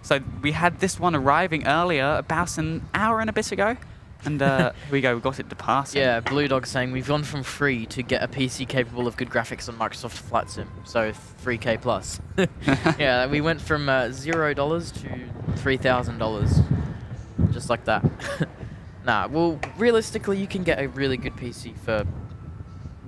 So we had this one arriving earlier, about an hour and a bit ago. And here we go. We got it departing. Yeah, Blue Dog saying we've gone from free to get a PC capable of good graphics on Microsoft Flight Sim, so 3K plus. Yeah, we went from $0 to $3,000, just like that. Nah, well, realistically, you can get a really good PC for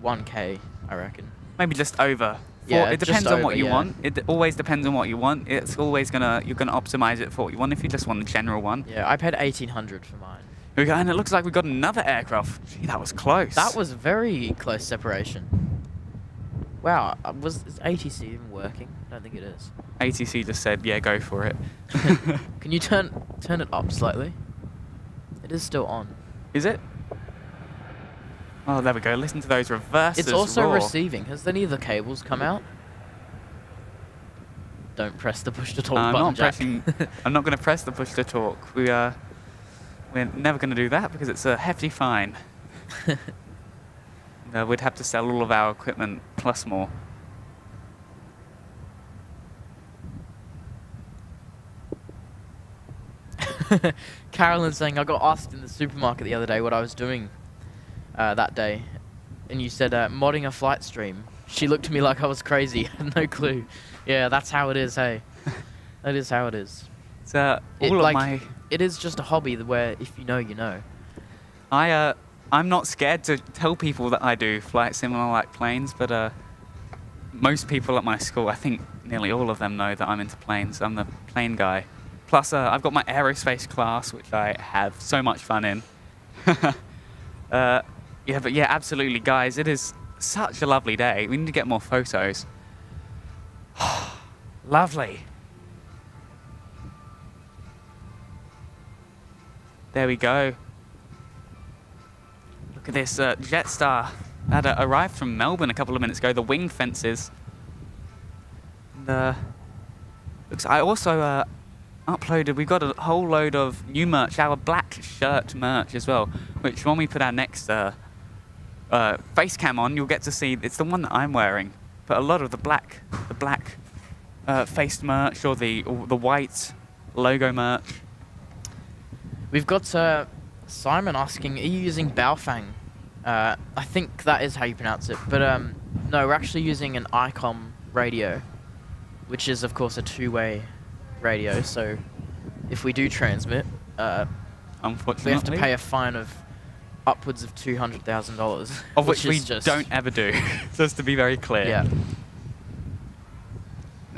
1K, I reckon. Maybe just over. Yeah, It just depends on what over, you yeah. want. It always depends on what you want. It's always you're gonna optimize it for what you want. If you just want the general one. Yeah, I paid $1,800 for mine. Here we go, and it looks like we've got another aircraft. Gee, that was close. That was very close separation. Wow, is ATC even working? I don't think it is. ATC just said, yeah, go for it. Can you turn it up slightly? It is still on. Is it? Oh, there we go. Listen to those reverses. It's also roar. Receiving. Has any of the cables come out? Don't press the push to talk I'm button, not Jack. pressing. I'm not going to press the push to talk. We're never going to do that because it's a hefty fine. We'd have to sell all of our equipment plus more. Carolyn saying I got asked in the supermarket the other day what I was doing that day, and you said modding a flight stream. She looked at me like I was crazy. Had no clue. Yeah, that's how it is. Hey, that is how it is. So It is just a hobby where if you know, you know. I'm not scared to tell people that I do flight sim and I like planes, but most people at my school, I think nearly all of them know that I'm into planes. I'm the plane guy. Plus, I've got my aerospace class, which I have so much fun in. Yeah, but yeah, absolutely, guys. It is such a lovely day. We need to get more photos. Lovely. There we go. Look at this Jetstar that arrived from Melbourne a couple of minutes ago. The wing fences. And, looks. I also uploaded. We got a whole load of new merch. Our black shirt merch as well. Which when we put our next face cam on, you'll get to see. It's the one that I'm wearing. But a lot of the black faced merch or the white logo merch. We've got Simon asking, are you using Baofeng? I think that is how you pronounce it. But no, we're actually using an ICOM radio, which is, of course, a two-way radio. So if we do transmit, unfortunately, we have to pay a fine of upwards of $200,000. Of which we don't ever do, just to be very clear. Yeah.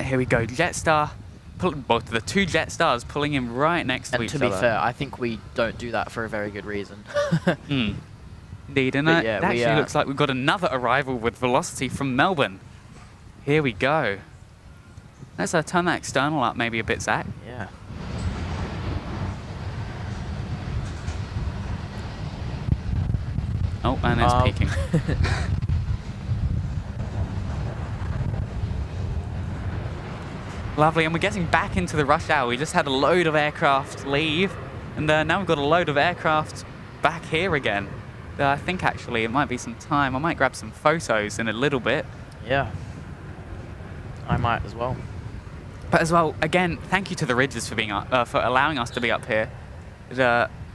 Here we go, Jetstar. Both the two Jetstars pulling in right next to each other. And to be fair, I think we don't do that for a very good reason. Indeed, and it actually looks like we've got another arrival with velocity from Melbourne. Here we go. Let's turn that external up maybe a bit, Zach. Yeah. Oh, and it's peaking. Lovely, and we're getting back into the rush hour. We just had a load of aircraft leave, and now we've got a load of aircraft back here again. I think actually it might be some time. I might grab some photos in a little bit. Yeah, I might as well. But as well, again, thank you to the RYDGES for being for allowing us to be up here.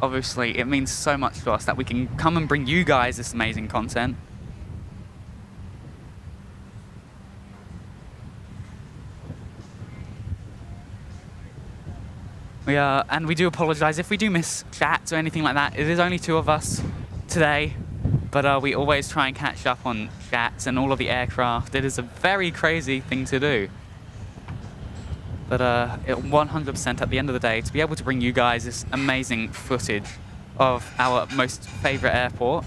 Obviously, it means so much to us that we can come and bring you guys this amazing content. And we do apologise if we do miss chats or anything like that. It is only two of us today, but we always try and catch up on chats and all of the aircraft. It is a very crazy thing to do. But 100% at the end of the day, to be able to bring you guys this amazing footage of our most favourite airport,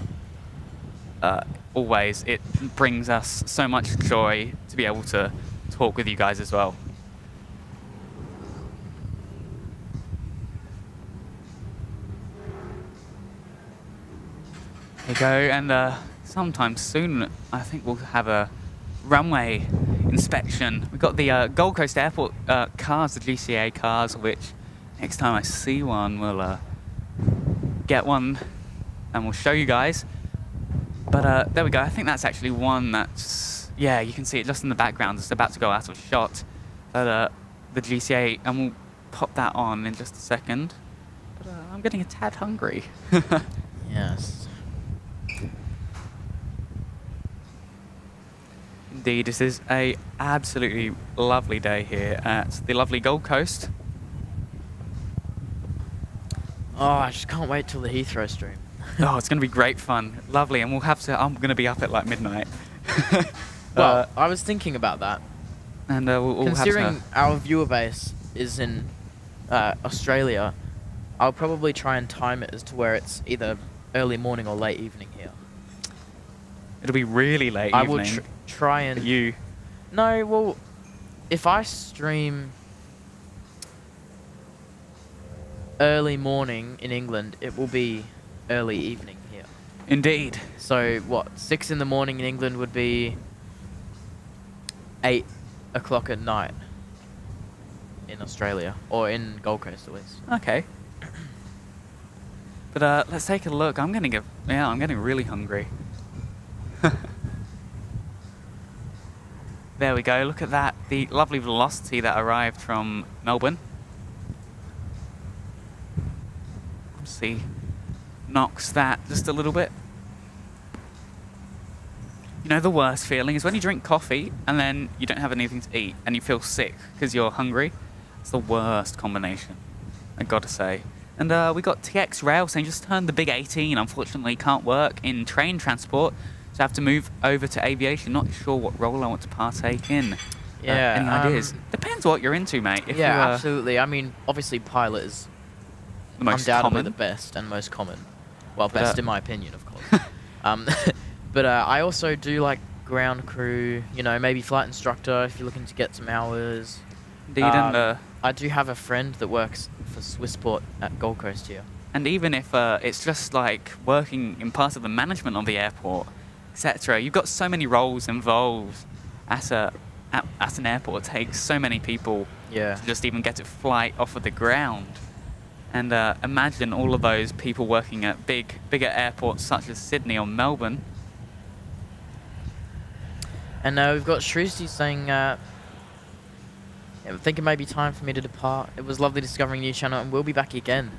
always, it brings us so much joy to be able to talk with you guys as well. There you go, and sometime soon I think we'll have a runway inspection. We've got the Gold Coast Airport cars, the GCA cars, which next time I see one we'll get one and we'll show you guys. But there we go, I think that's actually one that's, yeah, you can see it just in the background, it's about to go out of shot. But the GCA, and we'll pop that on in just a second. But I'm getting a tad hungry. Yes. Indeed, this is a absolutely lovely day here at the lovely Gold Coast. Oh, I just can't wait till the Heathrow stream. Oh, it's going to be great fun. Lovely, and we'll have to, I'm going to be up at like midnight. Well, I was thinking about that. And we'll considering have to, our viewer base is in Australia, I'll probably try and time it as to where it's either early morning or late evening here. It'll be really late I evening. will try and... You? No, well, if I stream early morning in England, it will be early evening here. Indeed. So, what, 6 in the morning in England would be 8 o'clock at night in Australia, or in Gold Coast at least. Okay. But let's take a look. I'm getting really hungry. There we go, look at that, the lovely velocity that arrived from Melbourne. See, knocks that just a little bit. You know, the worst feeling is when you drink coffee and then you don't have anything to eat and you feel sick because you're hungry. It's the worst combination, I gotta say. And we got TX Rail saying just turned the big 18. Unfortunately, can't work in train transport, so I have to move over to aviation. Not sure what role I want to partake in. Yeah. Any ideas? Depends what you're into, mate. If Yeah, you, absolutely. I mean, obviously, pilot is the most undoubtedly common. the best and most common. Well, But, best in my opinion, of course. But I also do like ground crew. You know, maybe flight instructor if you're looking to get some hours. Indeed, and I do have a friend that works for Swissport at Gold Coast here. and even if it's just like working in part of the management of the airport, etc., you've got so many roles involved at an airport. It takes so many people Yeah. to just even get a flight off of the ground. And imagine all of those people working at bigger airports such as Sydney or Melbourne. And we've got Shrewsty saying, yeah, I think it may be time for me to depart. It was lovely discovering a new channel, and we'll be back again.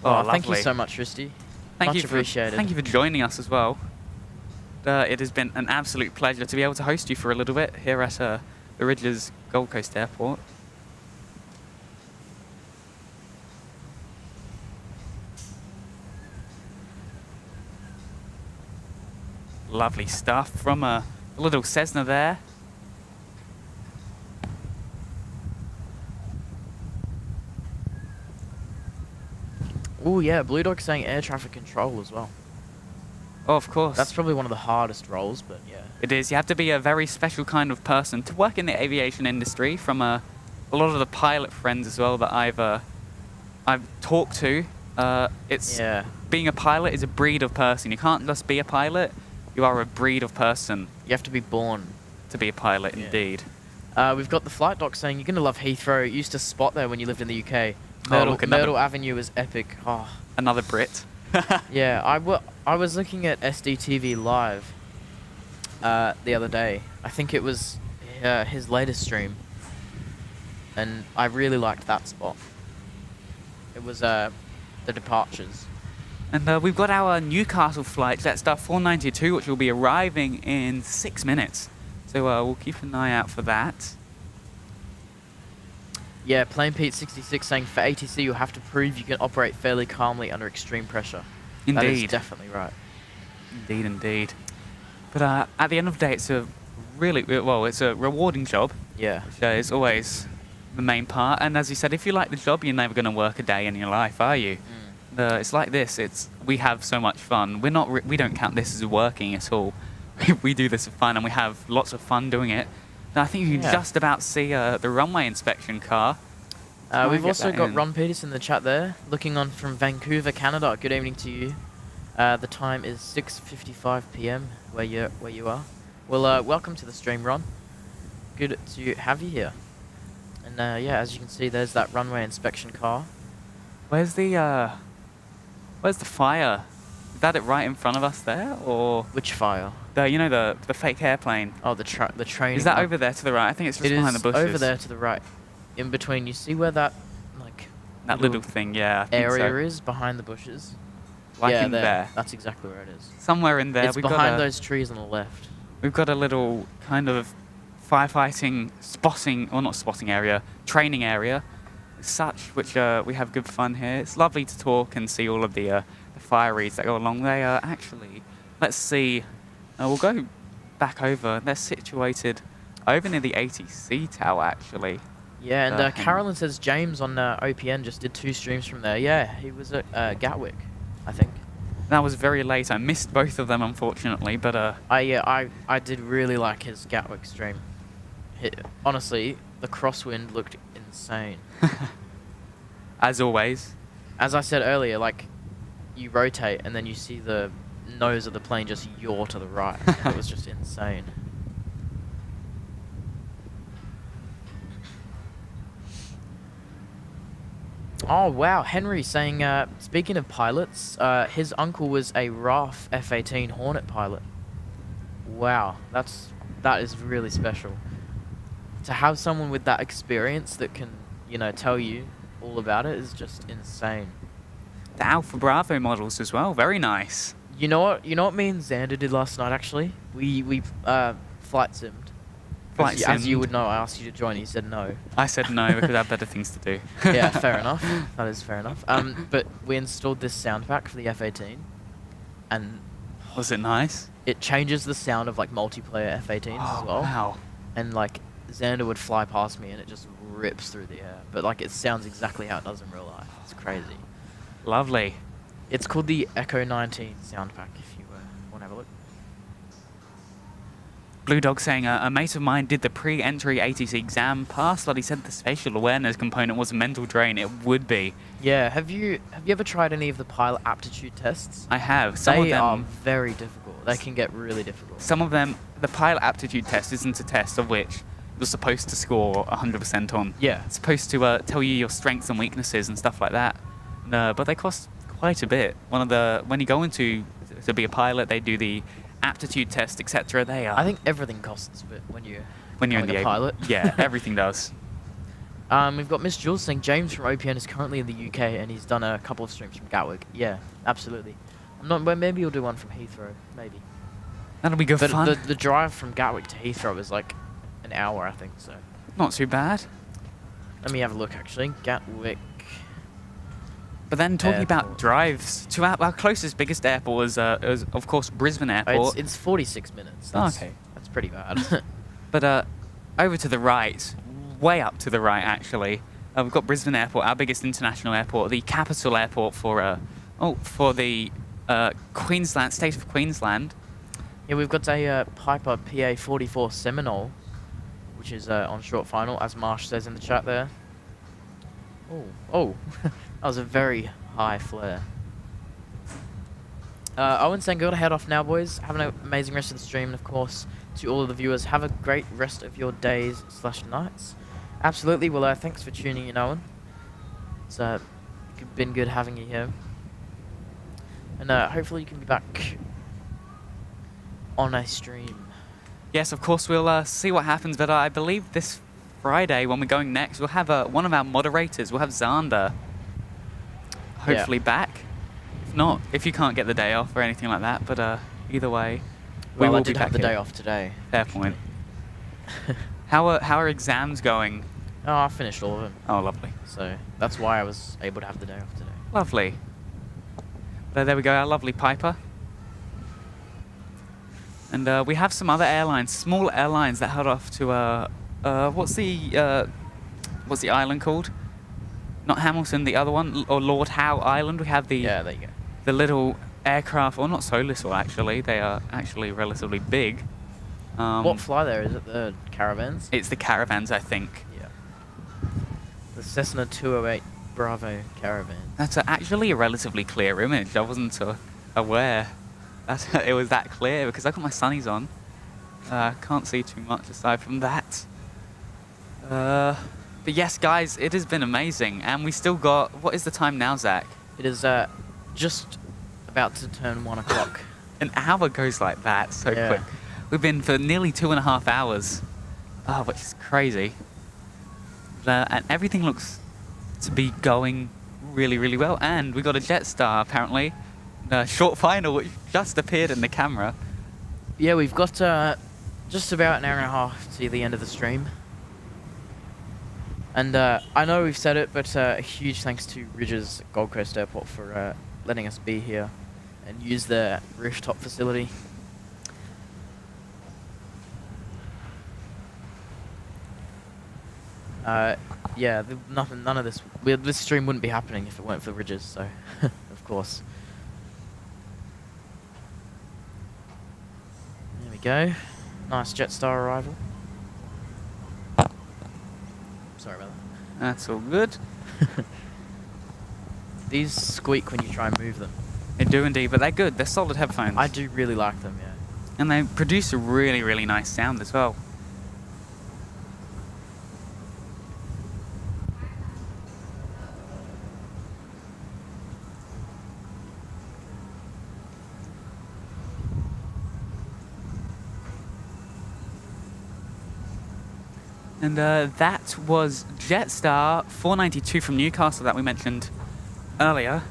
Oh, Thank you lovely. so much, Shrewsty. Thank Much you appreciated. Thank you for joining us as well. It has been an absolute pleasure to be able to host you for a little bit here at the RYDGES Gold Coast Airport. Lovely stuff from a little Cessna there. Oh yeah, Blue Dog saying air traffic control as well. Oh, of course. That's probably one of the hardest roles, but yeah. It is. You have to be a very special kind of person to work in the aviation industry. From a lot of the pilot friends as well that I've talked to, it's Yeah. being a pilot is a breed of person. You can't just be a pilot. You are a breed of person You have to be born. to be a pilot, Yeah. indeed. We've got the flight doc saying you're going to love Heathrow. You used to spot there when you lived in the UK. Oh, look, another- Myrtle Avenue is epic. Oh. Another Brit. Yeah, I was looking at SDTV Live the other day. I think it was his latest stream. And I really liked that spot. It was the departures. And we've got our Newcastle flight, Jetstar 492, which will be arriving in 6 minutes. So we'll keep an eye out for that. Yeah, Plain Pete 66 saying for ATC you'll have to prove you can operate fairly calmly under extreme pressure. That is Indeed. definitely right. Indeed, indeed. But at the end of the day, it's a it's a rewarding job, Yeah. which is always the main part. And as you said, if you like the job, you're never going to work a day in your life, are you? It's like this. We have so much fun. We don't count this as working at all. We do this for fun, and we have lots of fun doing it. And I think you can Yeah. just about see the runway inspection car. We've get also that got in. Ron Peters in the chat there, looking on from Vancouver, Canada. Good evening to you. The time is 6:55 p.m. where you are. Well, welcome to the stream, Ron. Good to have you here. And yeah, as you can see, there's that runway inspection car. Where's the fire? Is that it right in front of us there, or Which fire? the fake airplane? Oh, the train. Is that over there to the right? I think it's just It behind is the bushes. over there to the right, in between. You see where that like That little thing, yeah. I think area so. is behind the bushes. Like yeah, in there. That's exactly where it is. Somewhere in there. It's behind those trees on the left. We've got a little kind of firefighting training area as such, which we have good fun here. It's lovely to talk and see all of the fire reads that go along. They are actually, let's see, we'll go back over. They're situated over near the ATC tower, actually. Yeah, and hang on. Carolyn says James on OPN just did 2 streams from there. Yeah, he was at Gatwick, I think. That was very late. I missed both of them, unfortunately, but I did really like his Gatwick stream. Honestly, the crosswind looked insane. as always. As I said earlier, like, you rotate and then you see the nose of the plane just yaw to the right. It was just insane. Oh, wow. Henry saying, speaking of pilots, his uncle was a RAF F-18 Hornet pilot. Wow. That is really special. To have someone with that experience that can, tell you all about it is just insane. The Alpha Bravo models as well. Very nice. You know what? You know what me and Xander did last night. Actually, we flight simmed. As you would know, I asked you to join. You said no. I said no because I have better things to do. Yeah, fair enough. That is fair enough. But we installed this sound pack for the F-18, and was it nice? it changes the sound of like multiplayer F-18s as well. Wow. And like Xander would fly past me, and it just rips through the air. But like it sounds exactly how it does in real life. It's crazy. Lovely. It's called the Echo 19 sound pack. If you want to have a look. Blue Dog saying a mate of mine did the pre-entry ATC exam, passed, but he said the spatial awareness component was a mental drain. It would be. Yeah. Have you ever tried any of the pilot aptitude tests? I have. Some of They them are very difficult. They can get really difficult. Some of them, the pilot aptitude test isn't a test of which you're supposed to score 100% on. Yeah. It's supposed to tell you your strengths and weaknesses and stuff like that. But they cost quite a bit. When you go into to be a pilot, they do the aptitude test, etc. They are. I think everything costs a bit when you're in the pilot. Yeah, everything does. We've got Miss Jules saying James from OPN is currently in the UK and he's done a couple of streams from Gatwick. Yeah, absolutely. Well, maybe you'll do one from Heathrow. Maybe. That'll be good But fun. the drive from Gatwick to Heathrow is like an hour, I think. So. Not too bad. Let me have a look. Actually, Gatwick. But then talking about Airport. drives to our closest, biggest airport is of course Brisbane Airport. It's 46 minutes. Oh, That's, okay. That's pretty bad. But over to the right, way up to the right actually, we've got Brisbane Airport, our biggest international airport, the capital airport for the Queensland, state of Queensland. Yeah, we've got a Piper PA44 Seminole, which is on short final, as Marsh says in the chat there. Oh, that was a very high flare. Owen saying, go to head off now, boys. Have an amazing rest of the stream, and of course, to all of the viewers, have a great rest of your days/nights. Absolutely. Well, thanks for tuning in, Owen. It's been good having you here, and hopefully you can be back on a stream. Yes, of course we'll see what happens. But I believe this Friday when we're going next, we'll have one of our moderators. We'll have Xander. Hopefully back. If not, if you can't get the day off or anything like that, but either way, we will I be did back have the here. day off today. Fair point. How are exams going? Oh, I finished all of them. Oh, lovely. So that's why I was able to have the day off today. Lovely. But there we go, our lovely Piper. And we have some other airlines, small airlines that head off to what's the island called? Not Hamilton, the other one, or Lord Howe Island. We have the Yeah, there you go. the little aircraft, or not so little actually. They are actually relatively big. What fly there? Is it the Caravans? It's the Caravans, I think. Yeah. The Cessna 208 Bravo Caravan. That's actually a relatively clear image. I wasn't aware it was that clear because I've got my sunnies on. Can't see too much aside from that. But yes, guys, it has been amazing, and we still got. What is the time now, Zach? It is just about to turn 1 o'clock. An hour goes like that so Yeah. quick. We've been for nearly 2.5 hours. Oh, which is crazy. And everything looks to be going really, really well. And we got a Jetstar apparently. Short final, which just appeared in the camera. Yeah, we've got just about an hour and a half to the end of the stream. And I know we've said it, but a huge thanks to RYDGES Gold Coast Airport for letting us be here and use their rooftop facility. Yeah, none of this. This stream wouldn't be happening if it weren't for RYDGES, so of course. There we go. Nice Jetstar arrival. Sorry about that. That's all good. These squeak when you try and move them. They do indeed, but they're good. They're solid headphones. I do really like them, yeah. And they produce a really, really nice sound as well. And that was Jetstar 492 from Newcastle that we mentioned earlier.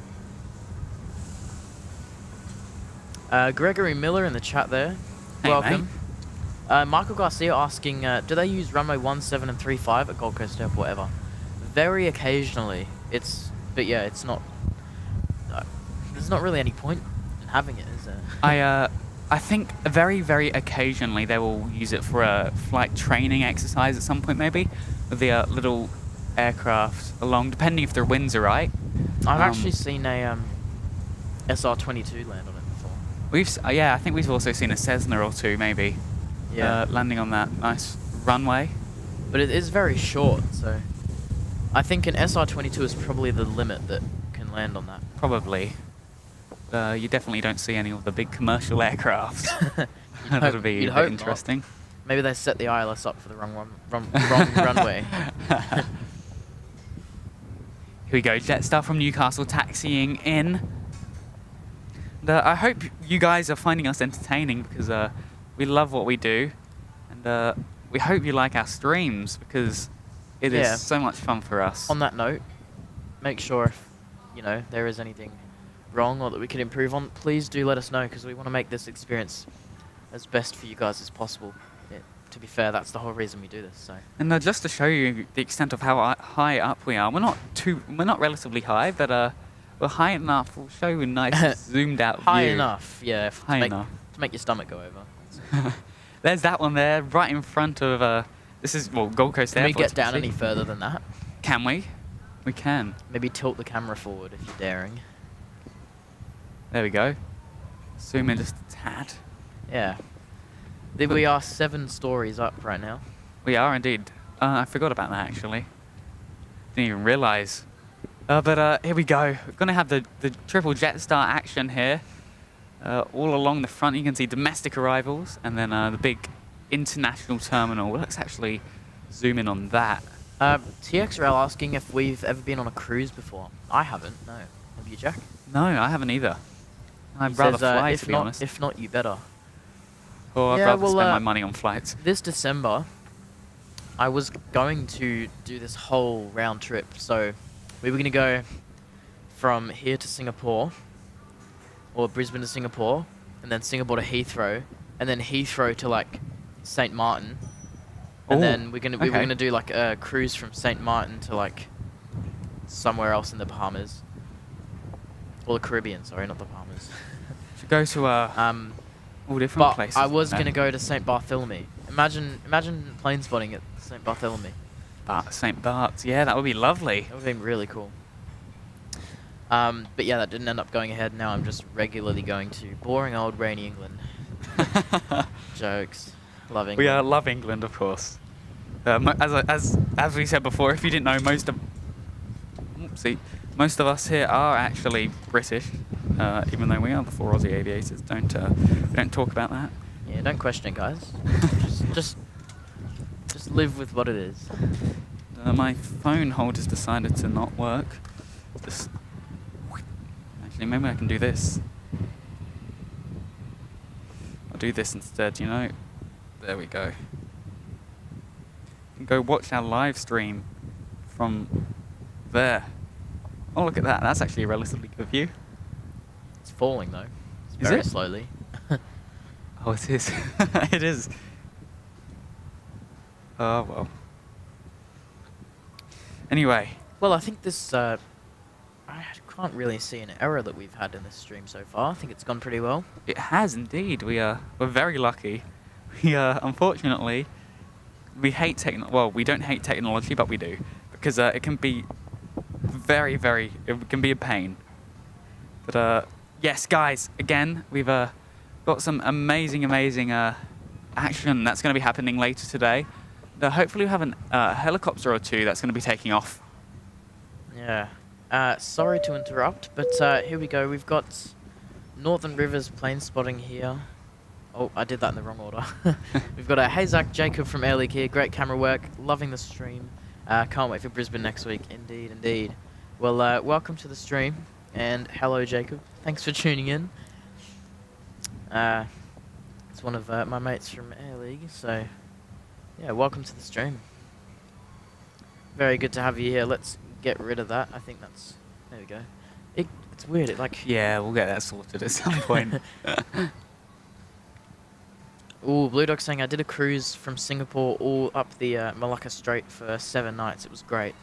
Gregory Miller in the chat there. Hey, Welcome. Michael Garcia asking, do they use runway 17 and 35 at Gold Coast Airport ever? Very occasionally. But yeah, it's not. There's not really any point in having it, is there? I think very, very occasionally they will use it for a flight training exercise at some point, maybe, with the little aircraft along, depending if their winds are right. I've actually seen a SR-22 land on it before. Yeah, I think we've also seen a Cessna or two, maybe, landing on that nice runway. But it is very short, so I think an SR-22 is probably the limit that can land on that. Probably. You definitely don't see any of the big commercial aircrafts. That would be interesting. Not. Maybe they set the ILS up for the wrong runway. Here we go, Jetstar from Newcastle taxiing in. And, I hope you guys are finding us entertaining because we love what we do. And we hope you like our streams because it is so much fun for us. On that note, make sure if there is anything wrong or that we could improve on, please do let us know because we want to make this experience as best for you guys as possible. To be fair, that's the whole reason we do this. So. And just to show you the extent of how high up we are, we're not relatively high, but we're high enough. We'll show you a nice zoomed out view. High enough, yeah. To make your stomach go over. There's that one there, right in front of this is Gold Coast Airport. Can we get down any further than that? Can we? We can. Maybe tilt the camera forward if you're daring. There we go. Zoom in just a tad. Yeah. We are 7 stories up right now. We are indeed. I forgot about that actually. Didn't even realise. But here we go. We're going to have the triple Jetstar action here. All along the front you can see domestic arrivals and then the big international terminal. Let's actually zoom in on that. TXRL asking if we've ever been on a cruise before. I haven't, no. Have you, Jack? No, I haven't either. I'd rather fly, to be honest. If not, you better. Or I'd rather spend my money on flights. This December, I was going to do this whole round trip. So we were going to go from here to Singapore, or Brisbane to Singapore, and then Singapore to Heathrow, and then Heathrow to like St. Martin. And then we were gonna do like a cruise from St. Martin to like somewhere else in the Bahamas. Or the Caribbean, sorry, not the Bahamas. Should go to all different places. I was gonna go to St. Bartholomew. Imagine plane spotting at St. Bartholomew. St. Bart's, yeah, that would be lovely. That would be really cool. But yeah, that didn't end up going ahead. Now I'm just regularly going to boring old rainy England. Jokes. Love England. We love England, of course. As we said before, if you didn't know, most of us here are actually British, even though we are the 4 Aussie aviators. We don't talk about that. Yeah, don't question it, guys. just live with what it is. My phone holder's decided to not work. Actually, maybe I can do this. I'll do this instead, There we go. You can go watch our live stream from there. Oh, look at that. That's actually a relatively good view. It's falling, though. It's is very it? slowly. Oh, it is. It is. Oh, well. Anyway. Well, I think this... I can't really see an error that we've had in this stream so far. I think it's gone pretty well. It has indeed. We're very lucky. Unfortunately, we hate we don't hate technology, but we do. Because it can be it can be a pain. But yes, guys, again, we've got some amazing action that's going to be happening later today. Hopefully we have a helicopter or two that's going to be taking off. Yeah. Sorry to interrupt, but here we go. We've got Northern Rivers plane spotting here. Oh, I did that in the wrong order. We've got Hey Zach, Jacob from Air League here. Great camera work. Loving the stream. Can't wait for Brisbane next week. Indeed, indeed. Well, welcome to the stream. And hello, Jacob. Thanks for tuning in. It's one of my mates from Air League, so yeah, welcome to the stream. Very good to have you here. Let's get rid of that. I think that's... There we go. It's weird. It like. Yeah, we'll get that sorted at some point. Ooh, Blue Dog saying I did a cruise from Singapore all up the Malacca Strait for 7 nights. It was great.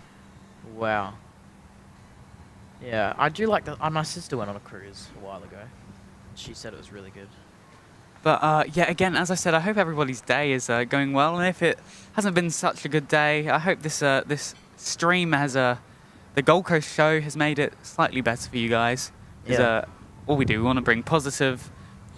Wow. Yeah, I do like that. My sister went on a cruise a while ago. She said it was really good. But yeah, again, as I said, I hope everybody's day is going well. And if it hasn't been such a good day, I hope this stream has the Gold Coast show has made it slightly better for you guys. Yeah. All we do, we want to bring positive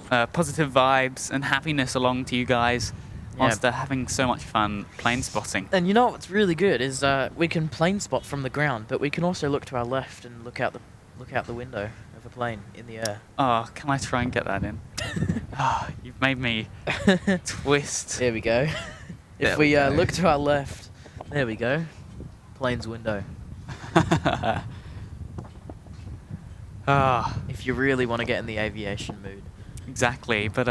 vibes and happiness along to you guys, whilst having so much fun plane spotting. And you know what's really good is we can plane spot from the ground, but we can also look to our left and look out the window of a plane in the air. Oh, can I try and get that in? Oh, you've made me twist. There we go. If we look to our left, there we go. Plane's window. If you really want to get in the aviation mood. Exactly, but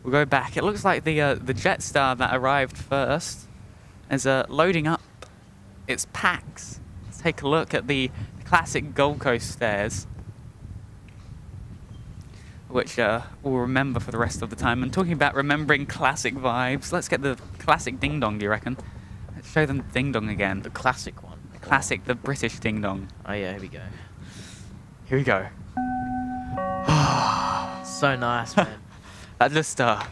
we'll go back. It looks like the Jetstar that arrived first is loading up its packs. Let's take a look at the classic Gold Coast stairs, which we'll remember for the rest of the time. And talking about remembering classic vibes, let's get the classic ding dong, do you reckon? Let's show them ding dong again. The classic one. The classic, the British ding dong. Oh yeah, here we go. Here we go. So nice, man. That just Hold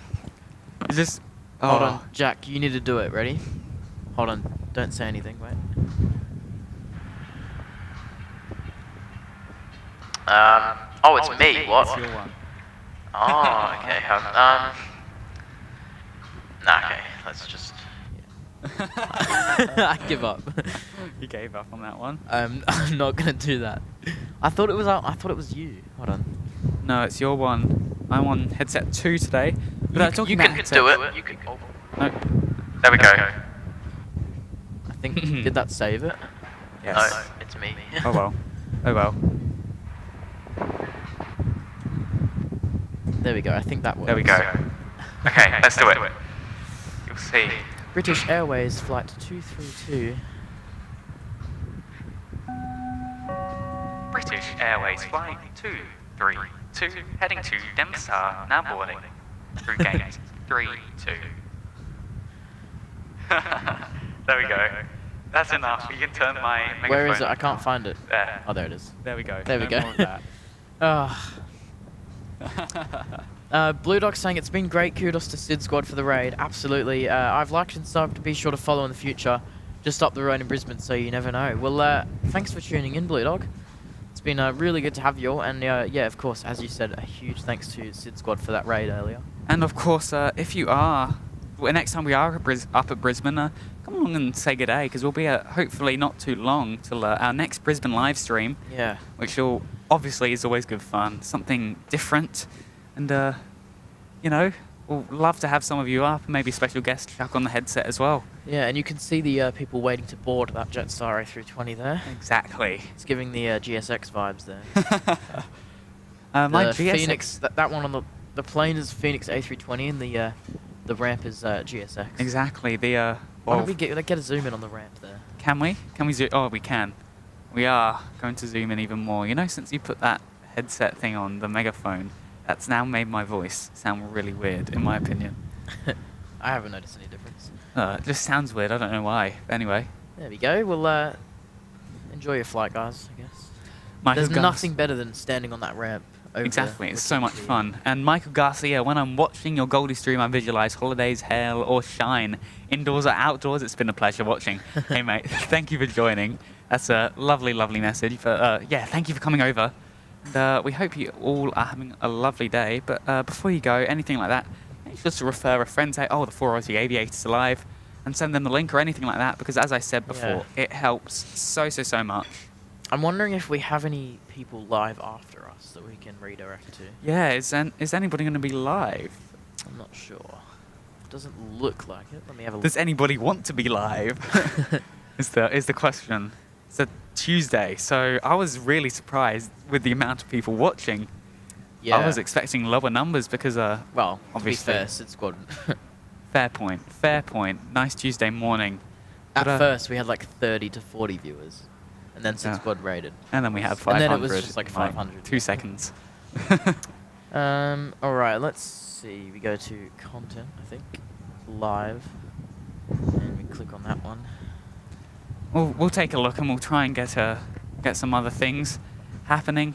on, Jack, you need to do it. Ready? Hold on, don't say anything, wait. Oh, it's me, what? It's your one. Oh, okay. Okay, let's just... I give up. You gave up on that one. I'm not gonna do that. I thought it was you. Hold on. No, it's your one. I'm on headset 2 today. But You can do it. You can. Oh. No. There we go. I think did that save it? Yes. No, it's me. Oh well. Oh well. There we go. I think that works. There we go. Okay, let's do it. You'll see. British Airways flight 232. British Airways flight 232 heading to Denpasar, now boarding through gate 32. There we go. That's enough. You can turn my megaphone. Where is it? I can't find it. There. Oh, there it is. There we go. There we No go. more of that. Blue Dog saying it's been great. Kudos to Sid Squad for the raid. Absolutely. I've liked and subbed. Be sure to follow in the future. Just up the road in Brisbane, so you never know. Well, thanks for tuning in, Blue Dog. It's been really good to have you all. And yeah, of course, as you said, a huge thanks to Sid Squad for that raid earlier. And of course, if you are, next time we are up at Brisbane, come along and say good day, because we'll be hopefully not too long till our next Brisbane live stream. Yeah. Which will obviously is always good fun, something different, and you know, we'll love to have some of you up, and maybe a special guest Chuck on the headset as well. Yeah, and you can see the people waiting to board that Jetstar A320 there. Exactly. It's giving the GSX vibes there. My the GSX Phoenix, that one on the plane is Phoenix A320, and the ramp is GSX. Exactly. The Why don't we get a zoom in on the ramp there? Can we? Can we zoom? Oh, we can. We are going to zoom in even more. You know, since you put that headset thing on, the megaphone, that's now made my voice sound really weird, in my opinion. I haven't noticed any difference. It just sounds weird. I don't know why. Anyway. There we go. Well, enjoy your flight, guys, I guess. Michael There's nothing better than standing on that ramp. Exactly, it's so much fun. And Michael Garcia, when I'm watching your Goldie stream, I visualize holidays, hail, or shine. Indoors or outdoors, it's been a pleasure watching. Hey, mate, thank you for joining. That's a lovely, lovely message. But yeah, thank you for coming over. And, we hope you all are having a lovely day. But before you go, anything like that, make sure to refer a friend, say, oh, the 4 Aussie Aviators are live, and send them the link or anything like that. Because as I said before, it helps so much. I'm wondering if we have any people live after us that we can redirect to. Yeah, is anybody going to be live? I'm not sure. Doesn't look like it. Let me have a look. Does anybody want to be live? is the question. It's a Tuesday, so I was really surprised with the amount of people watching. Yeah. I was expecting lower numbers because well, obviously. to be fair, Sid Squad. Fair point. Nice Tuesday morning. At first, we had like 30 to 40 viewers. and then Sid Squad raided. And then we had 500. And then it was just like 500. 2 seconds. All right, let's see. We go to content, I think, live, and we click on that one. We'll take a look and we'll try and get some other things happening.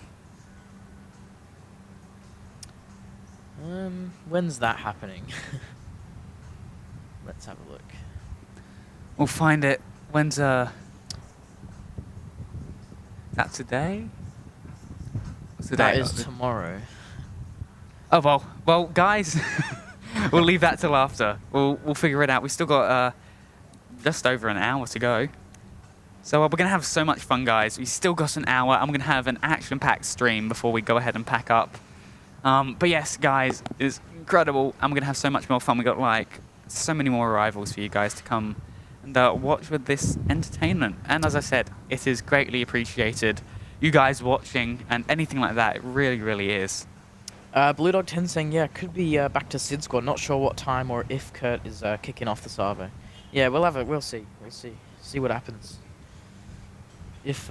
When's that happening? Let's have a look. We'll find it. When's that today? What's the That day? is tomorrow. Oh well, guys, we'll leave that till after. We'll figure it out. We still got just over an hour to go. So we're gonna have so much fun, guys. We still got an hour, and we're gonna have an action-packed stream before we go ahead and pack up. But yes, guys, it's incredible, and we're gonna have so much more fun. We got like so many more arrivals for you guys to come and watch with this entertainment. And as I said, it is greatly appreciated. You guys watching and anything like that, it really, really is. Blue Dog 10 saying, yeah, could be back to Sid Squad. Not sure what time or if Kurt is kicking off the server. Yeah, we'll see. See what happens. If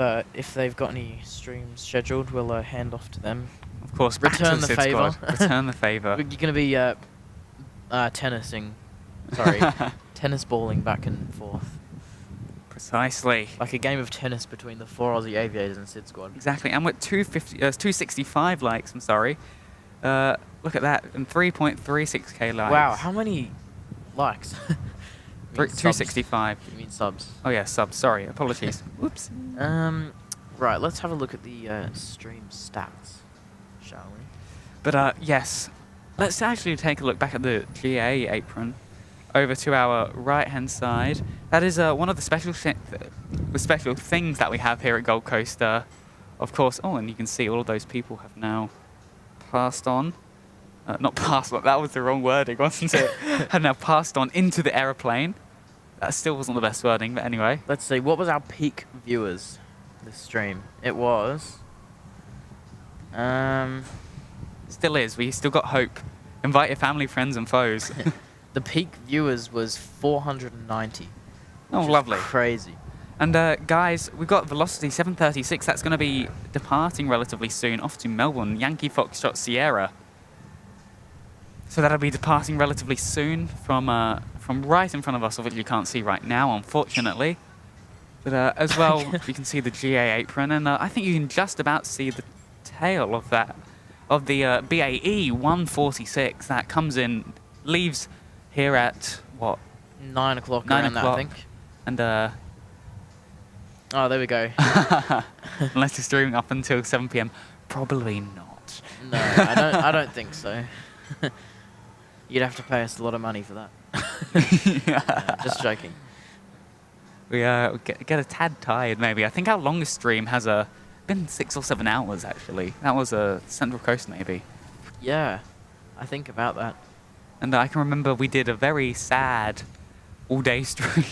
they've got any streams scheduled, we'll hand off to them. Of course, back Return to the Sid favour. Squad. Return the favour. You're gonna be tennising. Sorry, tennis balling back and forth. Precisely. Like a game of tennis between the 4 Aussie Aviators and Sid Squad. Exactly, and with 265 likes, I'm sorry. Look at that, and 3.36k likes. Wow, how many likes? 265. You mean subs? Oh yeah, subs, sorry, apologies. Whoops. Right, let's have a look at the stream stats, shall we? But yes, let's actually take a look back at the GA apron. Over to our right-hand side. That is one of the special things that we have here at Gold Coast. Of course, oh, and you can see all of those people have now passed on. Not passed on, that was the wrong wording, wasn't it? Have now passed on into the aeroplane. That still wasn't the best wording, but anyway. Let's see, what was our peak viewers this stream? It was... Still is, we still got hope. Invite your family, friends and foes. The peak viewers was 490. Oh, lovely. Crazy. And guys, we've got Velocity 736. That's going to be departing relatively soon off to Melbourne. Yankee Foxtrot Sierra. So that'll be departing relatively soon from right in front of us, of which you can't see right now, unfortunately. But as well, you can see the GA apron, and I think you can just about see the tail of that, of the BAE 146 that comes in, leaves here at what? 9 o'clock. 9 around o'clock. that, I think. And oh, there we go. unless it's streaming up until 7 p.m, probably not. No, I don't think so. You'd have to pay us a lot of money for that. Yeah. Just joking. We get a tad tired, maybe. I think our longest stream has been 6 or 7 hours, actually. That was Central Coast, maybe. Yeah, I think about that. And I can remember we did a very sad all-day stream.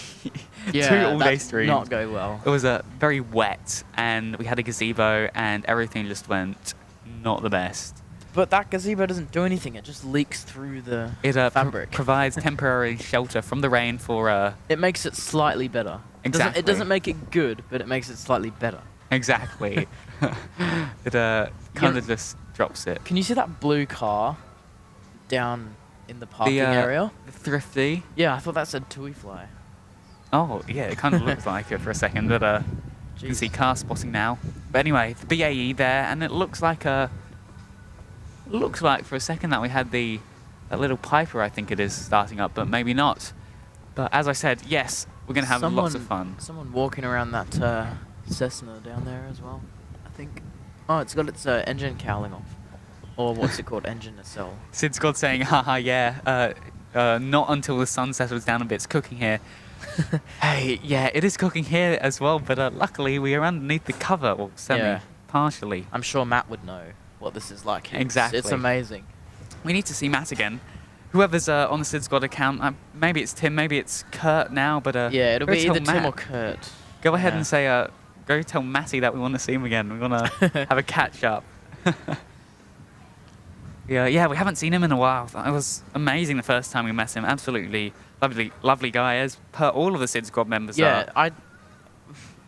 Yeah, 2 all-day that streams. did not go well. It was very wet, and we had a gazebo, and everything just went not the best. But that gazebo doesn't do anything. It just leaks through the fabric. Provides temporary shelter from the rain for... It makes it slightly better. Exactly. It doesn't make it good, but it makes it slightly better. Exactly. It kind of just drops it. Can you see that blue car down in the parking area? The Thrifty. Yeah, I thought that said Tui Fly. Oh, yeah, it kind of looks like it for a second, but you can see car spotting now. But anyway, the BAE there, and it looks like for a second that we had that little Piper, I think it is, starting up, but maybe not. But as I said, yes, we're going to have lots of fun. Someone walking around that Cessna down there as well, I think. Oh, it's got its engine cowling off. Or what's it called? Engine nacelle. Sid Scott saying, haha, yeah, not until the sun settles down a bit. It's cooking here. Hey, yeah, it is cooking here as well, but luckily we are underneath the cover, or partially. I'm sure Matt would know what this is like. Exactly. It's amazing. We need to see Matt again. Whoever's on the Sid Squad account, maybe it's Tim, maybe it's Kurt now, but yeah, it'll be either Tim or Kurt. Go ahead and say, go tell Matty that we want to see him again. We want to have a catch up. Yeah, we haven't seen him in a while. It was amazing the first time we met him. Absolutely lovely guy, as per all of the Sid Squad members are. Yeah,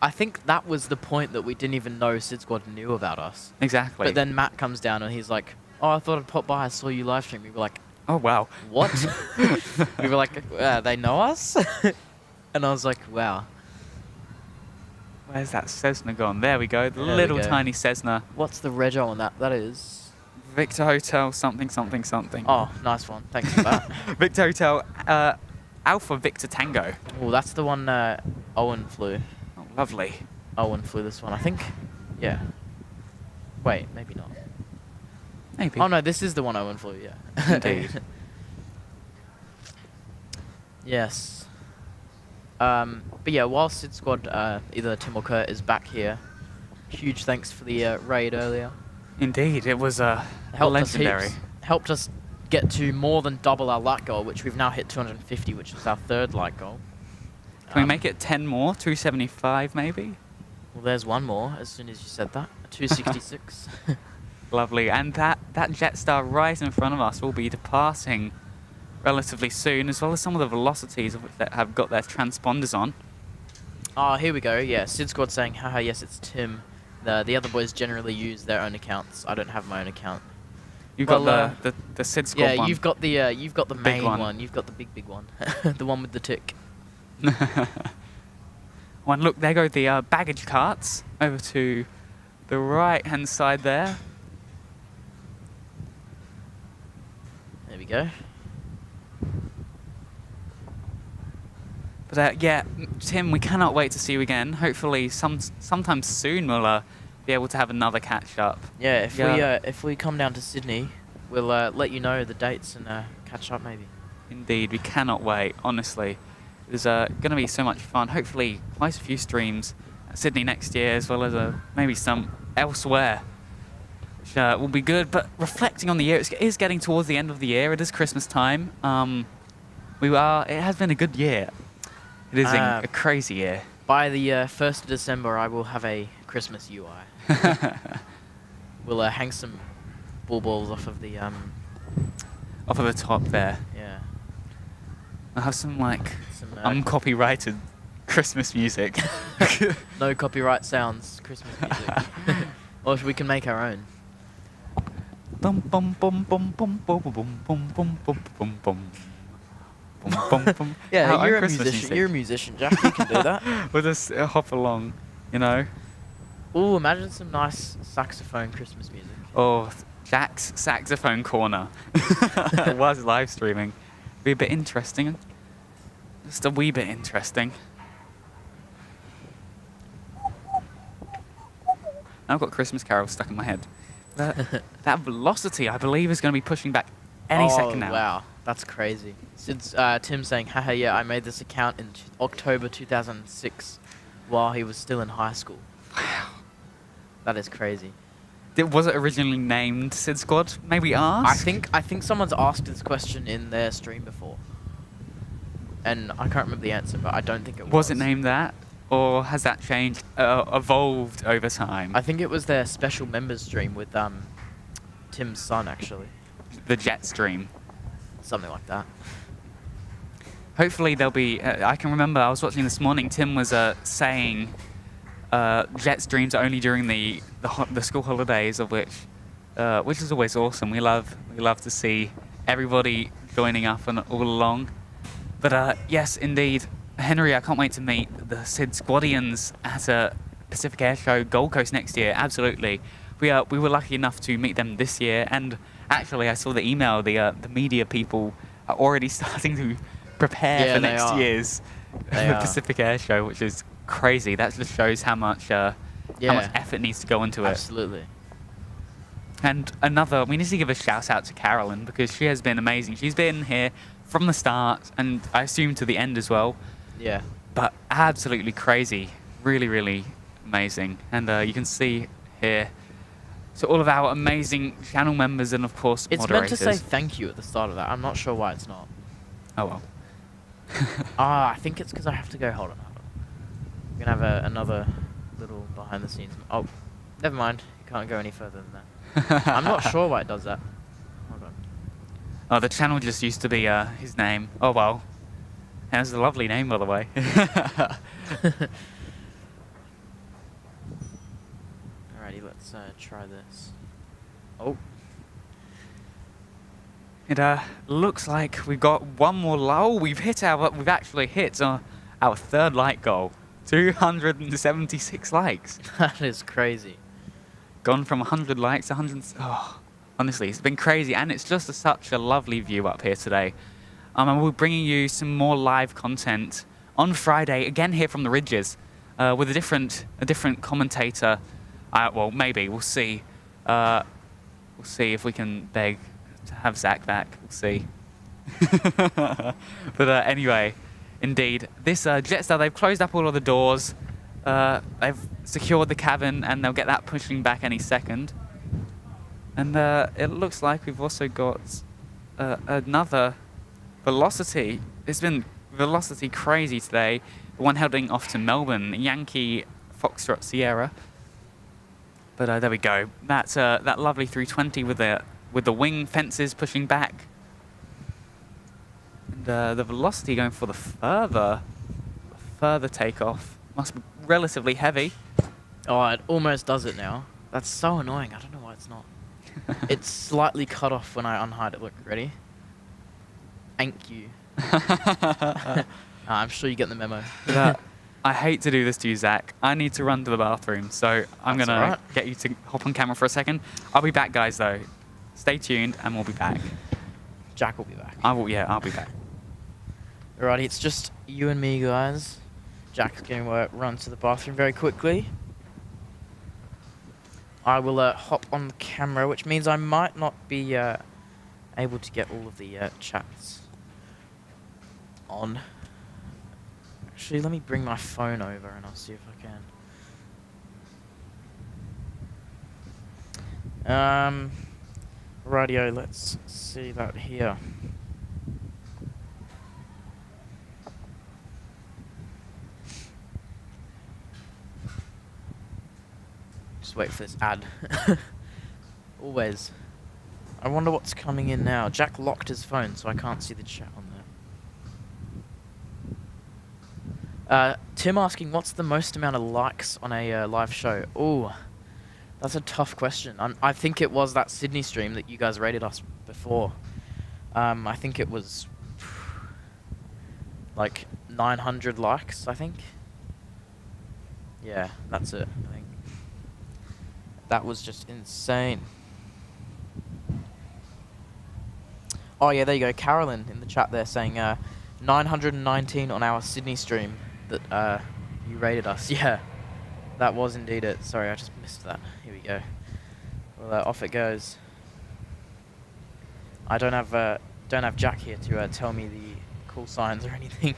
I think that was the point that we didn't even know Sid Squad knew about us. Exactly. But then Matt comes down and he's like, "Oh, I thought I'd pop by. I saw you live stream." We were like, oh, wow. "What?" We were like, "They know us?" And I was like, "Wow." Where's that Cessna gone? There we go. The There we little go. tiny Cessna. What's the rego on that? That is... Victor Hotel something something something. Oh, nice one. Thanks for that. Victor Hotel Alpha Victor Tango. Oh, that's the one Owen flew. Oh, lovely. Owen flew this one, I think. Yeah. Wait, maybe not. Maybe. Oh, no, this is the one Owen flew, yeah. Indeed. Yes. But yeah, while Sid Squad, either Tim or Kurt is back here, huge thanks for the raid earlier. Indeed, it was Helped legendary. us heaps. Helped us get to more than double our light goal, which we've now hit 250, which is our third light goal. Can we make it 10 more? 275 maybe? Well, there's one more, as soon as you said that. 266. Lovely. And that Jetstar right in front of us will be departing relatively soon, as well as some of the velocities of which that have got their transponders on. Oh, here we go. Yeah, Sid Squad saying, haha, yes, it's Tim. The other boys generally use their own accounts. I don't have my own account. You've Well, got the Sid Squad Yeah, one. you've got the main one. one. You've got the big one. The one with the tick. One, look, there go the baggage carts over to the right-hand side there. There we go. But yeah, Tim, we cannot wait to see you again. Hopefully, sometime soon we'll be able to have another catch up. Yeah, Yeah. if we come down to Sydney, we'll let you know the dates and catch up maybe. Indeed, we cannot wait. Honestly, it's going to be so much fun. Hopefully, quite a few streams at Sydney next year, as well as maybe some elsewhere, which will be good. But reflecting on the year, it is getting towards the end of the year. It is Christmas time. It has been a good year. It is a crazy year. By the 1st of December, I will have a Christmas UI. We'll hang some balls off of the Off of the top there. yeah. I'll have some like Some uncopyrighted Christmas music. no copyright sounds Christmas music. Or we can make our own. Bum bum bum bum bum bum bum bum bum bum bum bum. Bum, bum, bum. Yeah, Our you're own a Christmas musician. music. You're a musician, Jack. You can do that. We'll just hop along, you know. Ooh, imagine some nice saxophone Christmas music. Oh, Jack's saxophone corner. Was live streaming. Be a bit interesting. Just a wee bit interesting. I've got Christmas carols stuck in my head. That velocity, I believe, is going to be pushing back any second now. Wow, that's crazy. Since Tim saying, haha, yeah, I made this account in October 2006 while he was still in high school. Wow. That is crazy. Was it originally named Sid Squad? Maybe ask? I think someone's asked this question in their stream before. And I can't remember the answer, but I don't think it was. Was it named that? Or has that changed, evolved over time? I think it was their special members stream with Tim's son, actually. The Jet stream. Something like that. Hopefully there'll be... I can remember I was watching this morning, Tim was saying Jet streams are only during the school holidays, of which is always awesome. We love to see everybody joining up and all along. But yes, indeed, Henry, I can't wait to meet the Sid Squadians at a Pacific Air Show Gold Coast next year. Absolutely. We were lucky enough to meet them this year, and actually I saw the email, the media people are already starting to prepare for next year's Pacific Air Show, which is crazy. That just shows how much effort needs to go into it. Absolutely. And we need to give a shout out to Carolyn, because she has been amazing. She's been here from the start, and I assume to the end as well. Yeah. But absolutely crazy. Really, really amazing. And you can see here, so all of our amazing channel members and, of course, It's moderators. meant to say thank you at the start of that. I'm not sure why it's not. Oh, well. I think it's because I have to go. Hold on. We're going to have another little behind the scenes. Oh, never mind. You can't go any further than that. I'm not sure why it does that. Hold on. Oh, the channel just used to be his name. Oh, well. That's a lovely name, by the way. Let's try this. Oh. It looks like we've got one more lull. We've actually hit our third like goal. 276 likes. That is crazy. Gone from 100 likes to 100. Oh, honestly, it's been crazy, and it's just such a lovely view up here today. And we're bringing you some more live content on Friday, again here from the Ridges, with a different commentator. Well, maybe we'll see. We'll see if we can beg to have Zach back. We'll see. But anyway, indeed, this Jetstar, they've closed up all of the doors. They've secured the cabin, and they'll get that pushing back any second. And it looks like we've also got another Velocity. It's been Velocity crazy today. The one heading off to Melbourne, Yankee Foxtrot Sierra. But there we go. That's that lovely 320 with the wing fences pushing back. And the Velocity going for the further takeoff. Must be relatively heavy. Oh, it almost does it now. That's so annoying. I don't know why it's not. It's slightly cut off when I unhide it. Look, ready? Thank you. I'm sure you get the memo. I hate to do this to you, Zach. I need to run to the bathroom, so I'm going to get you to hop on camera for a second. I'll be back, guys, though. Stay tuned, and we'll be back. Jack will be back. I'll be back. Alrighty, it's just you and me, guys. Jack's going to run to the bathroom very quickly. I will hop on the camera, which means I might not be able to get all of the chats on. Actually, let me bring my phone over and I'll see if I can. Radio, let's see that here. Just wait for this ad. Always. I wonder what's coming in now. Jack locked his phone, so I can't see the chat on there. Tim asking, what's the most amount of likes on a live show? Ooh, that's a tough question. I think it was that Sydney stream that you guys rated us before. I think it was like 900 likes, I think. Yeah, that's it, I think. That was just insane. Oh yeah, there you go. Carolyn in the chat there saying 919 on our Sydney stream that you rated us. Yeah, that was indeed it. Sorry, I just missed that. Here we go. Well, off it goes. I don't have Jack here to tell me the call signs or anything.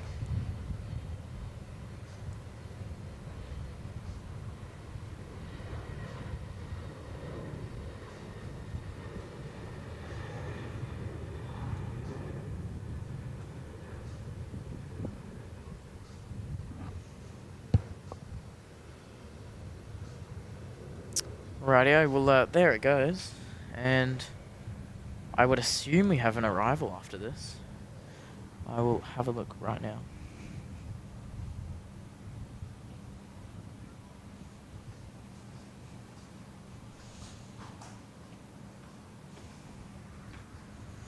Rightio, well, there it goes. And I would assume we have an arrival after this. I will have a look right now.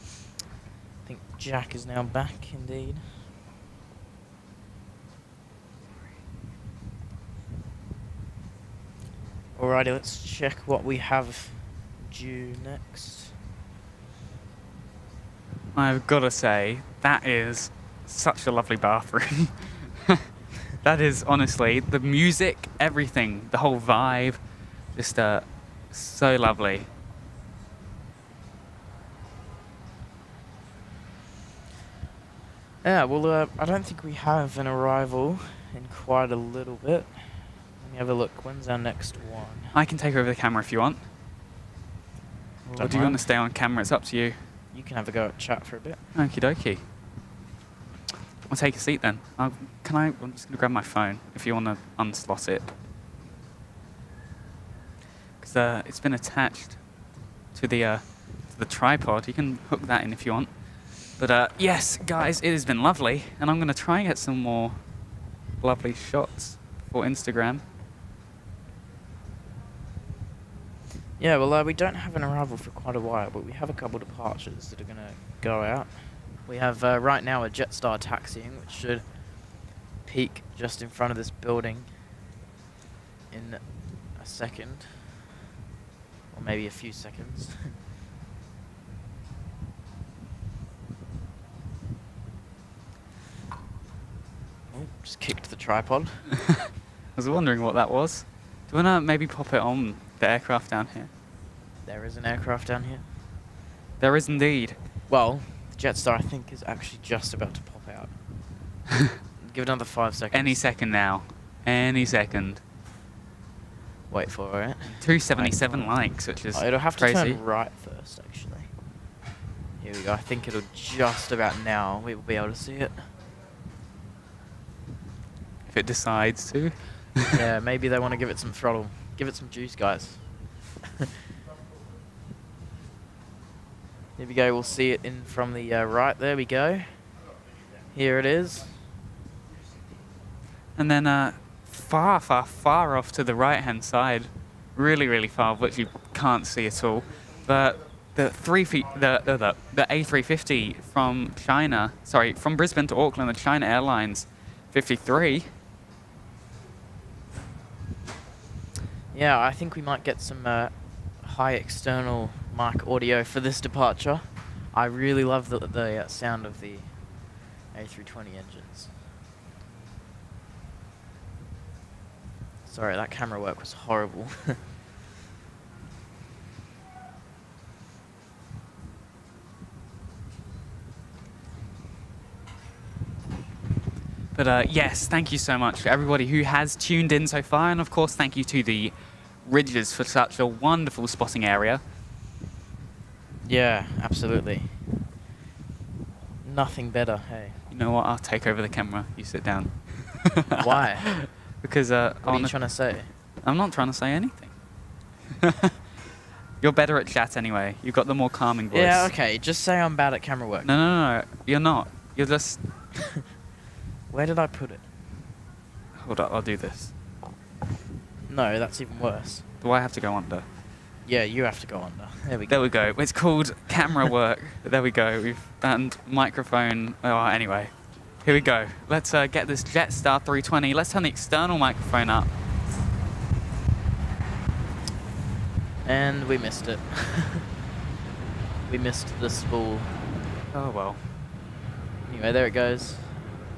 I think Jack is now back, indeed. Alrighty, let's check what we have due next. I've got to say, that is such a lovely bathroom. That is, honestly, the music, everything, the whole vibe, just so lovely. Yeah, well, I don't think we have an arrival in quite a little bit. Let me have a look. When's our next one? I can take over the camera if you want. Or do you want to stay on camera? It's up to you. You can have a go at chat for a bit. Okie dokie. I'll take a seat then. I'm just going to grab my phone if you want to unslot it. Because it's been attached to the tripod. You can hook that in if you want. But yes, guys, it has been lovely. And I'm going to try and get some more lovely shots for Instagram. Yeah, well, we don't have an arrival for quite a while, but we have a couple departures that are going to go out. We have right now a Jetstar taxiing, which should peak just in front of this building in a second, or maybe a few seconds. Oh, just kicked the tripod. I was wondering what that was. Do you want to maybe pop it on the aircraft down here? There is an aircraft down here. There is indeed. Well, the Jetstar, I think, is actually just about to pop out. Give it another 5 seconds. Any second now. Any second. Wait for it. 277 likes, which is it'll have to crazy. turn right first, actually. Here we go. I think it'll just about now. We will be able to see it. If it decides to. Yeah, maybe they want to give it some throttle. Give it some juice, guys. Here we go. We'll see it in from the right. There we go. Here it is. And then far, far, far off to the right-hand side, really, really far, which you can't see at all. But the A350 from China, sorry, from Brisbane to Auckland, the China Airlines 53. Yeah, I think we might get some high external mic audio for this departure. I really love the sound of the A320 engines. Sorry, that camera work was horrible. But yes, thank you so much to everybody who has tuned in so far. And of course, thank you to the RYDGES for such a wonderful spotting area. Yeah, absolutely. Nothing better, hey. You know what? I'll take over the camera. You sit down. Why? Because what are you trying to say? I'm not trying to say anything. You're better at chat anyway. You've got the more calming voice. Yeah, okay. Just say I'm bad at camera work. No, no, no, no. You're not. You're just... Where did I put it? Hold up, I'll do this. No, that's even worse. Do I have to go under? Yeah, you have to go under. There we go. There we go. It's called camera work. There we go. We've banned microphone. Oh, anyway. Here we go. Let's get this Jetstar 320. Let's turn the external microphone up. And we missed it. We missed the spool. Oh, well. Anyway, there it goes.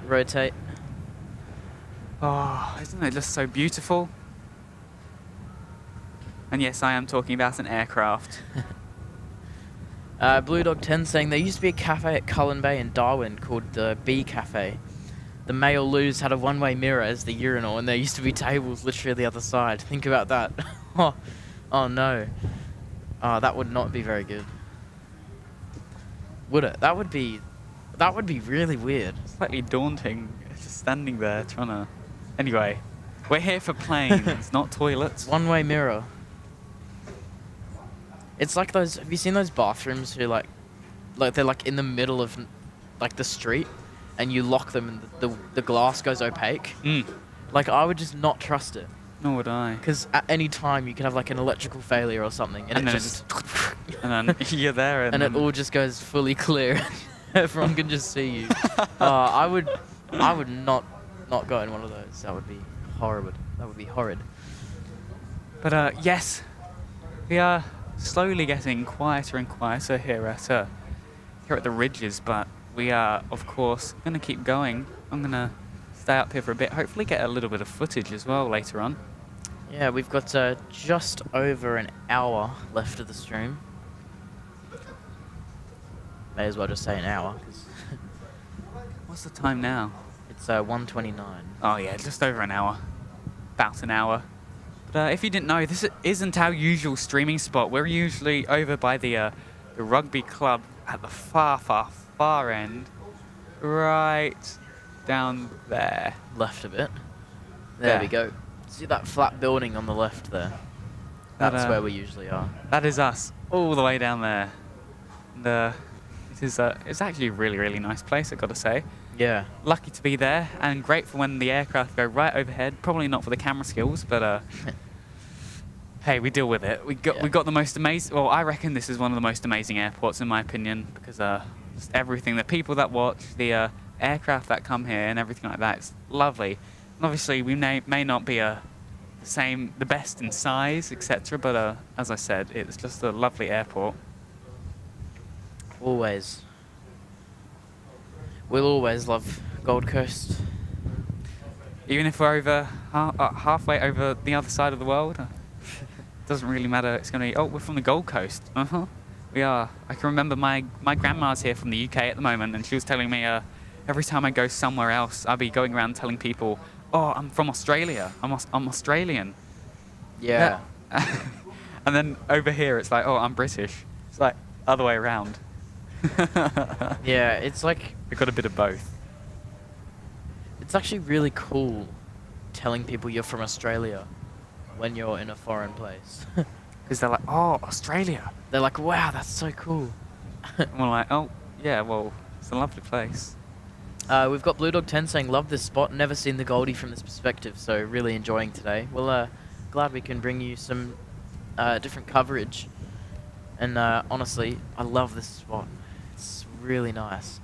Rotate. Oh, isn't it just so beautiful? And yes, I am talking about an aircraft. Blue Dog 10 saying there used to be a cafe at Cullen Bay in Darwin called the B Cafe. The male loos had a one-way mirror as the urinal, and there used to be tables literally the other side. Think about that. Oh no. Oh, that would not be very good. Would it? That would be really weird. Slightly daunting, just standing there trying to... Anyway, we're here for planes, not toilets. One-way mirror. It's like those... Have you seen those bathrooms who like they're like in the middle of like the street, and you lock them and the glass goes opaque? Mm. Like, I would just not trust it. Nor would I. Because at any time you could have like an electrical failure or something, and it then just... And then you're there and it all just goes fully clear. Everyone can just see you. I would not go in one of those. That would be horrible. That would be horrid. But yes, we are slowly getting quieter and quieter here at the RYDGES, but we are, of course, going to keep going. I'm going to stay up here for a bit, hopefully get a little bit of footage as well later on. Yeah, we've got just over an hour left of the stream. May as well just say an hour. Cause What's the time now? it's 1:29. Oh yeah, just over an hour. About an hour. But if you didn't know, this isn't our usual streaming spot. We're usually over by the rugby club at the far, far, far end. Right down there. Left a bit. There we go. See that flat building on the left there? That's where we usually are. That is us, all the way down there. And, it's actually a really, really nice place, I've got to say. Yeah. Lucky to be there, and great for when the aircraft go right overhead. Probably not for the camera skills, but hey, we deal with it. We got the most amazing. Well, I reckon this is one of the most amazing airports in my opinion, because just everything, the people that watch, the aircraft that come here, and everything like that. It's lovely. And obviously, we may not be the best in size, etc. But as I said, it's just a lovely airport. Always. We'll always love Gold Coast. Even if we're over halfway over the other side of the world, doesn't really matter. It's going to be, oh, we're from the Gold Coast. We are. I can remember my grandma's here from the UK at the moment, and she was telling me every time I go somewhere else, I'll be going around telling people, oh, I'm from Australia. I'm Australian. Yeah. And then over here, it's like, oh, I'm British. It's like other way around. Yeah, it's like... We've got a bit of both. It's actually really cool telling people you're from Australia when you're in a foreign place. Because they're like, oh, Australia. They're like, wow, that's so cool. And we're like, oh, yeah, well, it's a lovely place. We've got Blue Dog 10 saying, love this spot, never seen the Goldie from this perspective, so really enjoying today. Well, glad we can bring you some different coverage. And honestly, I love this spot. It's really nice.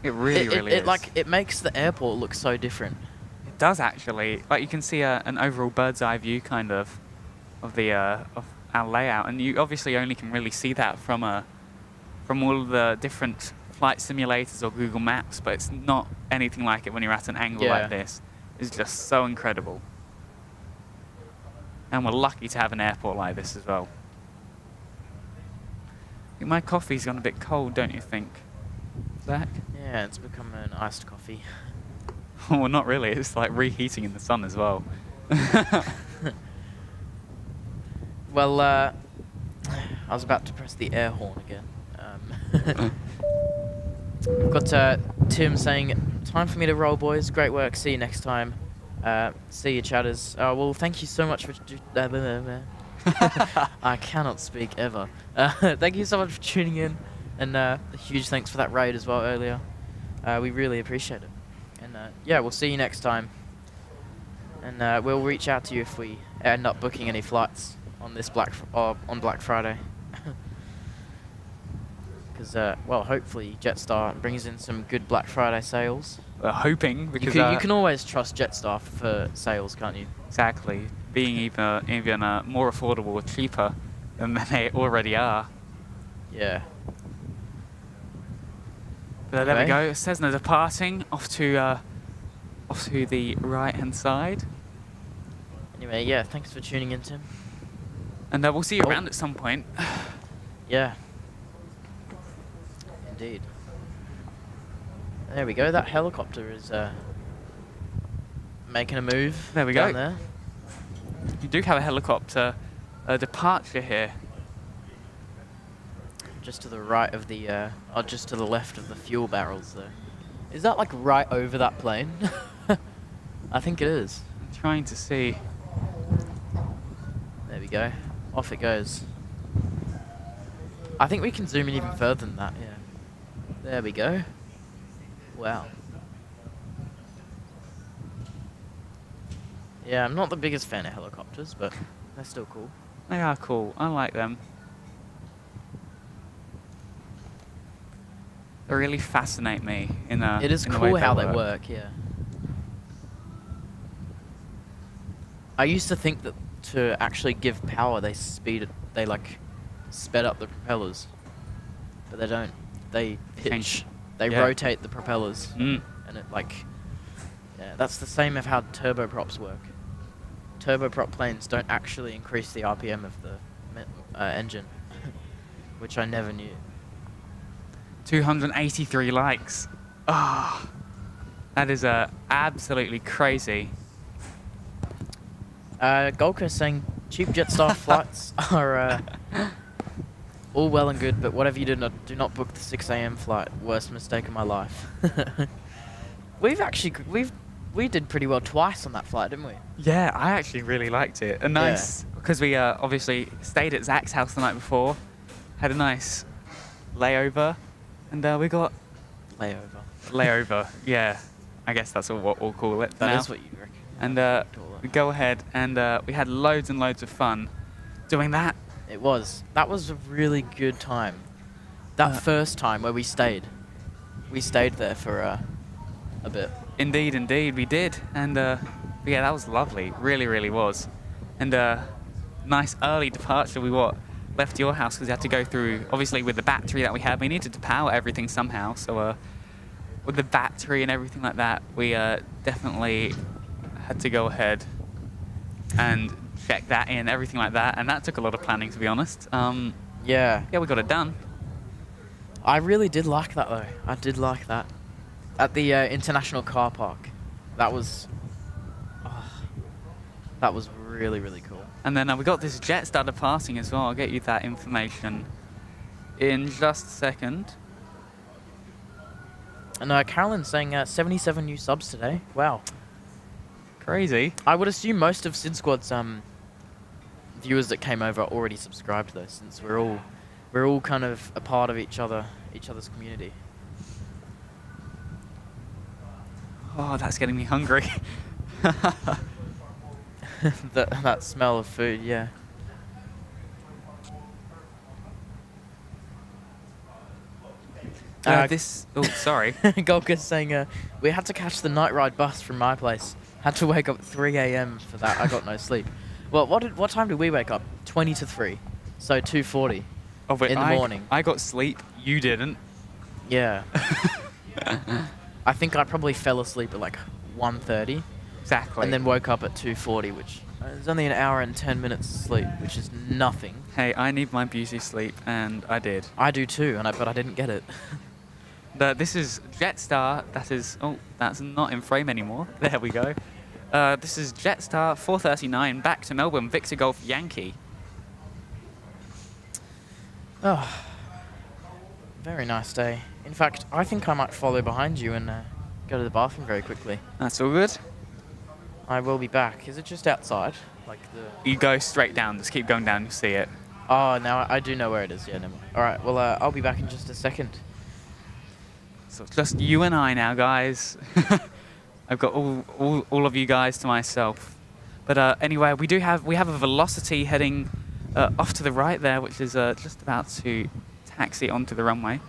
It really is. It makes the airport look so different. It does actually. Like you can see an overall bird's eye view kind of our layout, and you obviously only can really see that from all of the different flight simulators or Google Maps, but it's not anything like it when you're at an angle like this. It's just so incredible. And we're lucky to have an airport like this as well. I think my coffee's gone a bit cold, don't you think, Zach? Yeah, it's become an iced coffee. Well, not really. It's like reheating in the sun as well. Well, I was about to press the air horn again. We've got Tim saying, time for me to roll, boys. Great work. See you next time. See you, chatters. Well, thank you so much for... I cannot speak ever. Thank you so much for tuning in. And a huge thanks for that raid as well earlier. We really appreciate it. And yeah, we'll see you next time. And we'll reach out to you if we end up booking any flights on this on Black Friday. Because well, hopefully Jetstar brings in some good Black Friday sales. We're hoping, because you can always trust Jetstar for sales, can't you? Exactly, being even more affordable or cheaper than they already are. Yeah. But there we go. Cessna departing off to the right-hand side. Anyway, yeah, thanks for tuning in, Tim. And we'll see you around at some point. Yeah. Indeed. There we go. That helicopter is making a move. There we down go. There. You do have a helicopter departure here. Just to the right of the, or just to the left of the fuel barrels there. Is that like right over that plane? I think it is. I'm trying to see. There we go. Off it goes. I think we can zoom in even further than that, yeah. There we go. Wow. Yeah, I'm not the biggest fan of helicopters, but they're still cool. They are cool. I like them. They really fascinate me in a. It is in the way cool how they work, yeah. I used to think that to actually give power, they like sped up the propellers, but they don't. They pitch. They rotate the propellers, and it like. Yeah, that's the same of how turboprops work. Turboprop planes don't actually increase the RPM of the engine, which I never knew. 283 likes. Ah, that is absolutely crazy. Gold Coast saying cheap Jetstar flights are all well and good, but whatever you do not book the 6 a.m. flight. Worst mistake of my life. We did pretty well twice on that flight, didn't we? Yeah, I actually really liked it. A nice, because we obviously stayed at Zach's house the night before, had a nice layover, and we got layover. Layover, yeah. I guess that's what we'll call it. That is what you reckon. And we go ahead and we had loads and loads of fun doing that. It was. That was a really good time. That first time where we stayed there for a bit. Indeed, indeed, we did. And yeah, that was lovely. Really, really was. And nice early departure. We left your house because we had to go through, obviously with the battery that we had, we needed to power everything somehow. So with the battery and everything like that, we definitely had to go ahead and check that in, everything like that. And that took a lot of planning, to be honest. Yeah. Yeah, we got it done. I really did like that though. I did like that. At the international car park. That was really, really cool. And then we got this Jetstar departing as well. I'll get you that information in just a second. And Carolyn's saying 77 new subs today. Wow. Crazy. I would assume most of Sid Squad's viewers that came over are already subscribed though, since we're all kind of a part of each other's community. Oh, that's getting me hungry. that smell of food, yeah. Oh, sorry. Golka's saying we had to catch the night ride bus from my place. Had to wake up at 3 a.m. for that. I got no sleep. Well, what time did we wake up? 20 to 3. So 2:40 in the morning. I got sleep. You didn't. Yeah. I think I probably fell asleep at like 1:30. Exactly. And then woke up at 2:40, which is only an hour and 10 minutes sleep, which is nothing. Hey, I need my beauty sleep, and I did. I do too, but I didn't get it. This is Jetstar. That is... Oh, that's not in frame anymore. There we go. This is Jetstar 439 back to Melbourne. Victor Golf Yankee. Oh, very nice day. In fact, I think I might follow behind you and go to the bathroom very quickly. That's all good. I will be back. Is it just outside? Like the... You go straight down. Just keep going down. You'll see it. Oh, now I do know where it is. Yeah, never mind. All right. Well, I'll be back in just a second. So it's just you and I now, guys. I've got all of you guys to myself. But anyway, we have a Velocity heading off to the right there, which is just about to taxi onto the runway.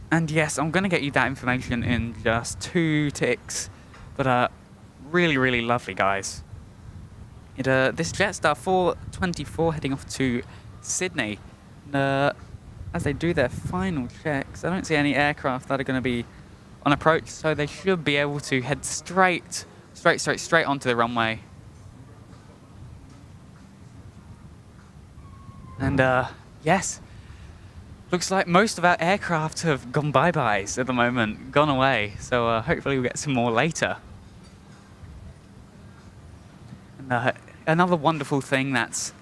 And yes, I'm going to get you that information in just 2 ticks. But really, really lovely, guys. This Jetstar 424 heading off to Sydney. As they do their final checks, I don't see any aircraft that are going to be on approach, so they should be able to head straight onto the runway. And yes, looks like most of our aircraft have gone bye-byes at the moment, gone away. So hopefully we'll get some more later. And another wonderful thing that's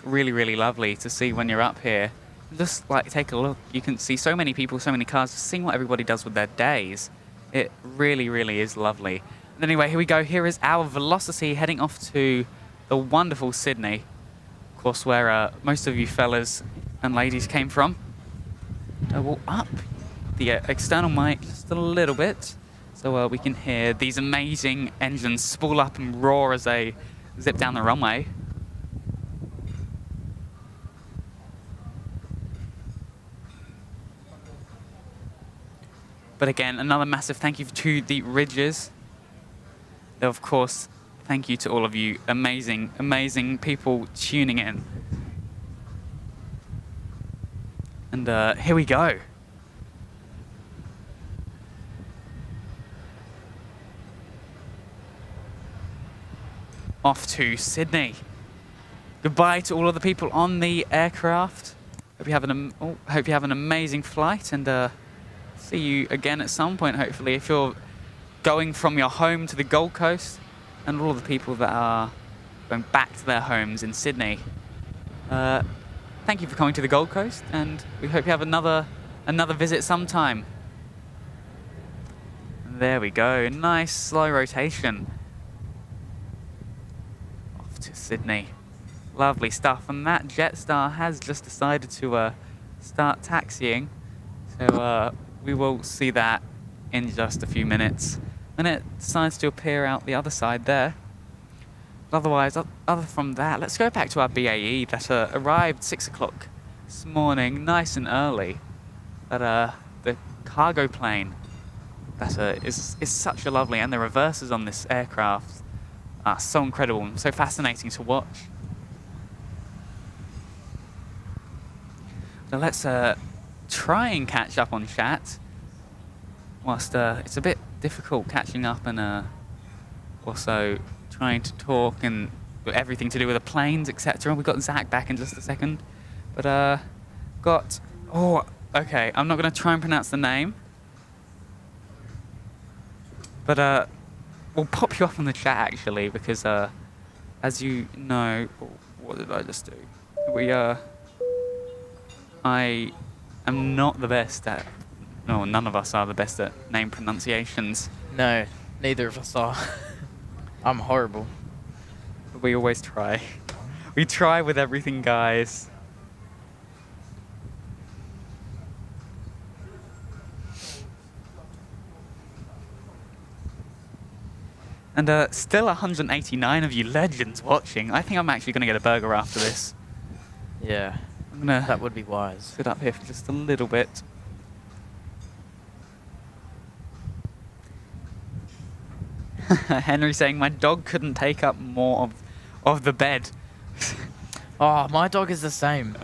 really, really lovely to see when you're up here. Just like take a look, you can see so many people, so many cars, just seeing what everybody does with their days. It really, really is lovely. And anyway, here we go. Here is our Velocity heading off to the wonderful Sydney. Of course, where most of you fellas and ladies came from. We'll up the external mic just a little bit so we can hear these amazing engines spool up and roar as they zip down the runway. But again, another massive thank you to the RYDGES. Of course, thank you to all of you amazing, amazing people tuning in. And here we go. Off to Sydney. Goodbye to all of the people on the aircraft. Hope you have an amazing flight, and see you again at some point, hopefully, if you're going from your home to the Gold Coast, and all of the people that are going back to their homes in Sydney. Thank you for coming to the Gold Coast, and we hope you have another visit sometime. There we go, nice slow rotation. Off to Sydney. Lovely stuff, and that Jetstar has just decided to start taxiing. So we will see that in just a few minutes. Then it decides to appear out the other side there. But otherwise, other from that, let's go back to our BAE that arrived 6 o'clock this morning, nice and early. But the cargo plane that is such a lovely, and the reverses on this aircraft are so incredible and so fascinating to watch. So let's try and catch up on chat, whilst it's a bit difficult catching up and also trying to talk and everything to do with the planes, etc. We've got Zach back in just a second, but okay, I'm not going to try and pronounce the name, but we'll pop you up on the chat actually, because as you know, what did I just do? I am not the best at, no, none of us are the best at name pronunciations. No, neither of us are. I'm horrible. But we always try. We try with everything, guys. And still 189 of you legends watching. I think I'm actually going to get a burger after this. Yeah, I'm going to that would be wise. sit up here for just a little bit. Henry saying my dog couldn't take up more of the bed. Oh, my dog is the same.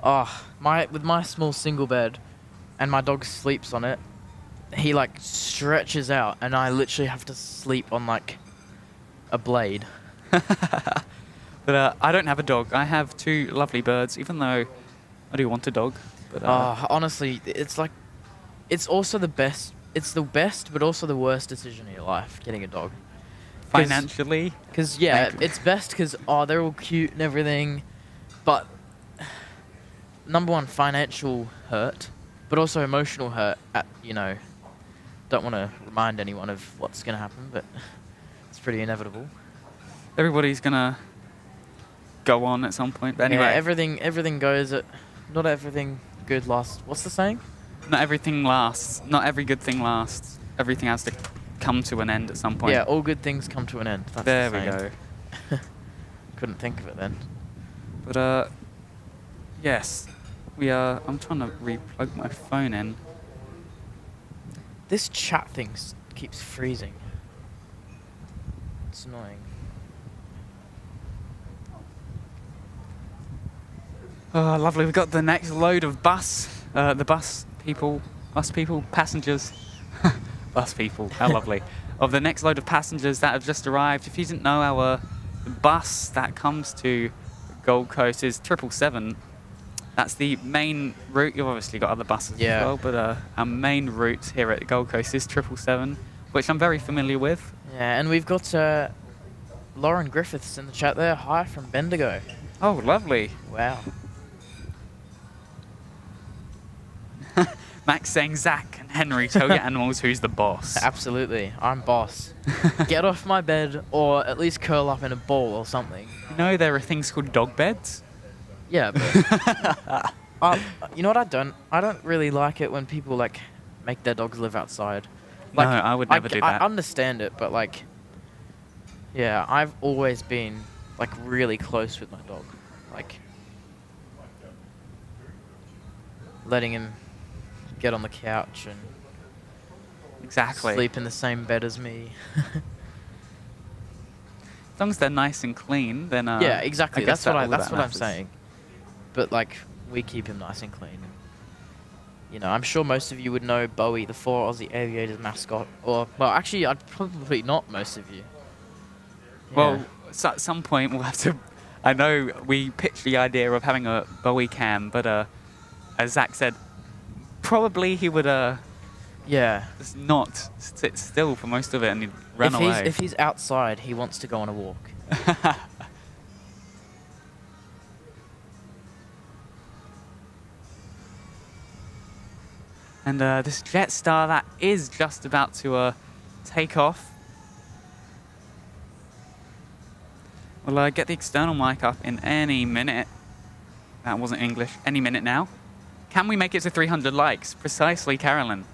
With my small single bed, and my dog sleeps on it, he like stretches out, and I literally have to sleep on like a blade. But I don't have a dog. I have 2 lovely birds, even though I do want a dog. But honestly, it's also the best. It's the best, but also the worst decision in your life, getting a dog. Financially? Because, yeah, it's best because, they're all cute and everything. But, number one, financial hurt, but also emotional hurt at, don't want to remind anyone of what's going to happen, but it's pretty inevitable. Everybody's going to go on at some point. But anyway. Yeah, everything goes at... Not everything good lasts. What's the saying? Not everything lasts. Not every good thing lasts. Everything has to come to an end at some point. Yeah, all good things come to an end. That's there the we go. Couldn't think of it then. But yes, I'm trying to re-plug my phone in. This chat thing keeps freezing. It's annoying. Oh, lovely. We've got the next load of bus people, passengers. Bus people, how lovely. Of the next load of passengers that have just arrived. If you didn't know, our bus that comes to Gold Coast is 777. That's the main route. You've obviously got other buses as well, but our main route here at Gold Coast is 777, which I'm very familiar with. Yeah, and we've got Lauren Griffiths in the chat there. Hi from Bendigo. Oh, lovely. Wow. Max saying, Zach and Henry, tell your animals who's the boss. Absolutely, I'm boss. Get off my bed, or at least curl up in a ball or something. You know there are things called dog beds? Yeah, but you know what I don't really like it when people like make their dogs live outside. Like, no, I would never do that. I understand it, but like, yeah, I've always been like really close with my dog, like letting him get on the couch and exactly sleep in the same bed as me. As long as they're nice and clean, then yeah, exactly. That's what matters. I'm saying. But like, we keep him nice and clean. You know, I'm sure most of you would know Bowie, the 4 Aussie Aviators mascot. Or, well, actually, I'd probably not most of you. Yeah. Well, so at some point we'll have to... I know we pitched the idea of having a Bowie cam, but as Zach said, probably he would yeah, just not sit still for most of it and he'd run away. If he's outside, he wants to go on a walk. And this Jetstar that is just about to take off. We'll get the external mic up in any minute. That wasn't English. Any minute now. Can we make it to 300 likes? Precisely, Carolyn.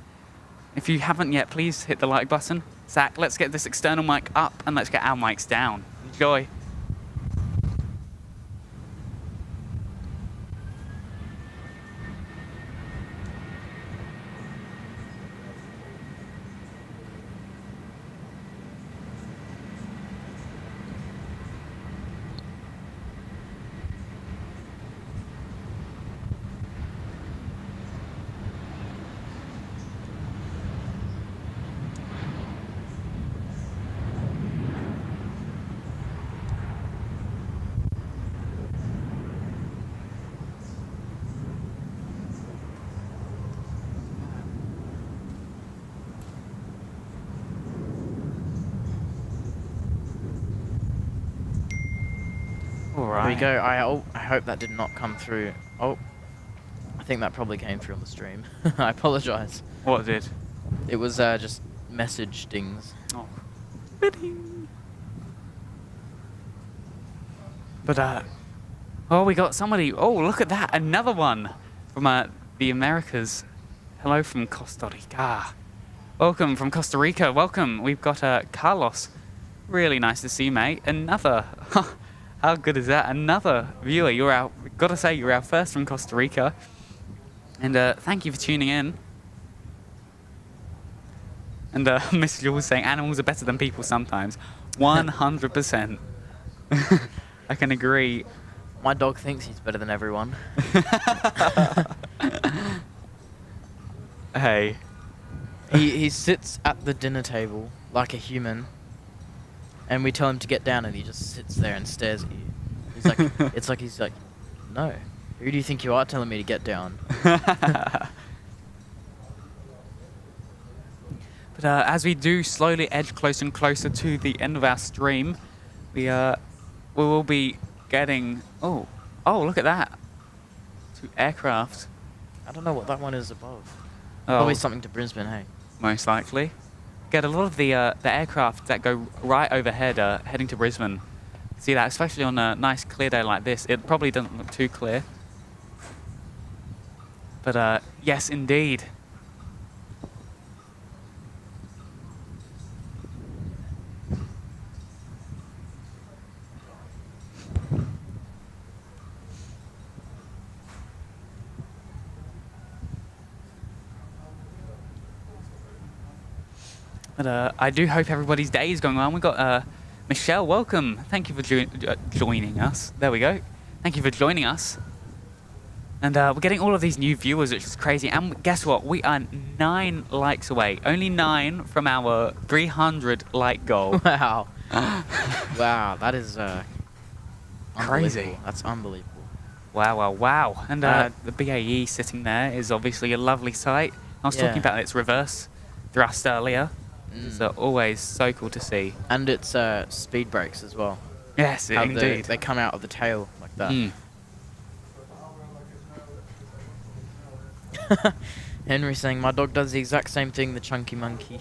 If you haven't yet, please hit the like button. Zach, let's get this external mic up and let's get our mics down. Enjoy. There we go. I hope that did not come through. Oh, I think that probably came through on the stream. I apologize. What did? It was just message dings. Oh. But, oh, we got somebody. Oh, look at that. Another one from the Americas. Hello from Costa Rica. Welcome from Costa Rica. Welcome. We've got Carlos. Really nice to see you, mate. Another. How good is that? Another viewer. Gotta say, you're our first from Costa Rica. And thank you for tuning in. And Miss Jules saying animals are better than people sometimes. 100%. I can agree. My dog thinks he's better than everyone. Hey. He sits at the dinner table like a human. And we tell him to get down, and he just sits there and stares at you. He's like, he's like, no. Who do you think you are telling me to get down? But as we do slowly edge closer and closer to the end of our stream, we will be getting. Oh, look at that! 2 aircraft. I don't know what that one is above. Oh, Probably something to Brisbane, hey. most likely. Get a lot of the aircraft that go right overhead heading to Brisbane. See that, especially on a nice clear day like this. It probably doesn't look too clear. But yes, indeed. But I do hope everybody's day is going well. We've got Michelle, welcome. Thank you for joining us. There we go. Thank you for joining us. And we're getting all of these new viewers, which is crazy. And guess what? We are 9 likes away. Only 9 from our 300 like goal. Wow. Wow, that is crazy. That's unbelievable. Wow. And the BAE sitting there is obviously a lovely sight. I was talking about its reverse thrust earlier. It's always so cool to see. And it's speed brakes as well. Yes, indeed. They come out of the tail like that. Henry saying, my dog does the exact same thing, the chunky monkey.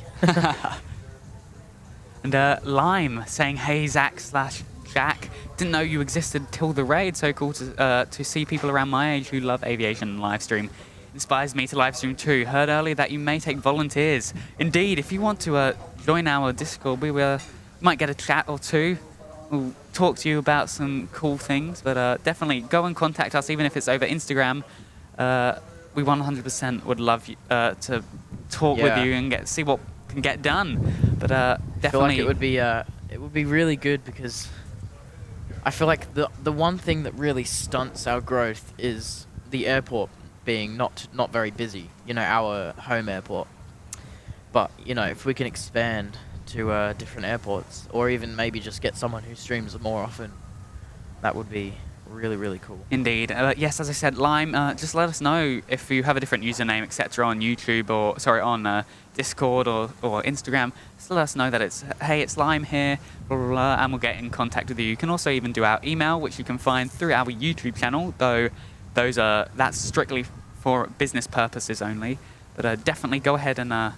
And Lime saying, hey, Zach/Jack. Didn't know you existed till the raid. So cool to see people around my age who love aviation and live stream. Inspires me to live stream too. Heard earlier that you may take volunteers. Indeed, if you want to join our Discord, we might get a chat or two. We'll talk to you about some cool things, but definitely go and contact us, even if it's over Instagram. We 100% would love to talk with you and see what can get done. But definitely, I feel like it would be really good, because I feel like the one thing that really stunts our growth is the airport being not very busy, you know, our home airport. But, you know, if we can expand to different airports, or even maybe just get someone who streams more often, that would be really cool. Indeed. Yes, as I said, Lime, just let us know if you have a different username, etc. on YouTube, or sorry, on Discord or Instagram. Just let us know that it's, hey, it's Lime here, blah, blah, blah, and we'll get in contact with you. You can also even do our email, which you can find through our YouTube channel, though that's strictly for business purposes only. But definitely go ahead and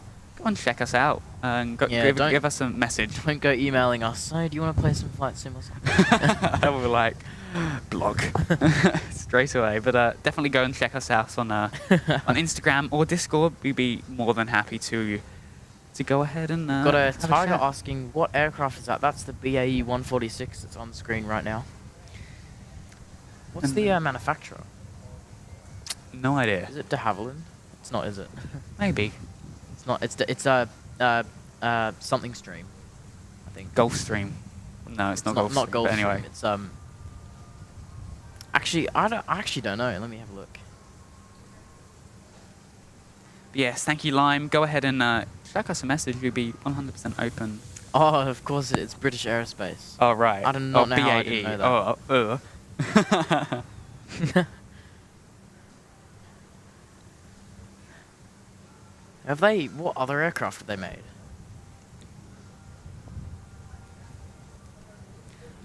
check us out. and Yeah, give us a message. Don't go emailing us. So, do you want to play some Flight Sim or something? And we're like, blog straight away. But definitely go and check us out on Instagram or Discord. We'd be more than happy to go ahead and Got a have tiger chat. asking what aircraft is that? That's the BAE 146 that's on the screen right now. What's And the manufacturer? No idea. Is it de Havilland? It's not, is it? Maybe It's not. It's something stream, I think. Gulfstream. No, it's not Gulfstream. Not Gulfstream. But anyway, It's Actually, I actually don't know. Let me have a look. yes, thank you, Lime. Go ahead and check us a message. We'll be 100% open. Oh, of course it's British Aerospace. Oh, right. I did not know how I didn't know that. Have they? What other aircraft have they made?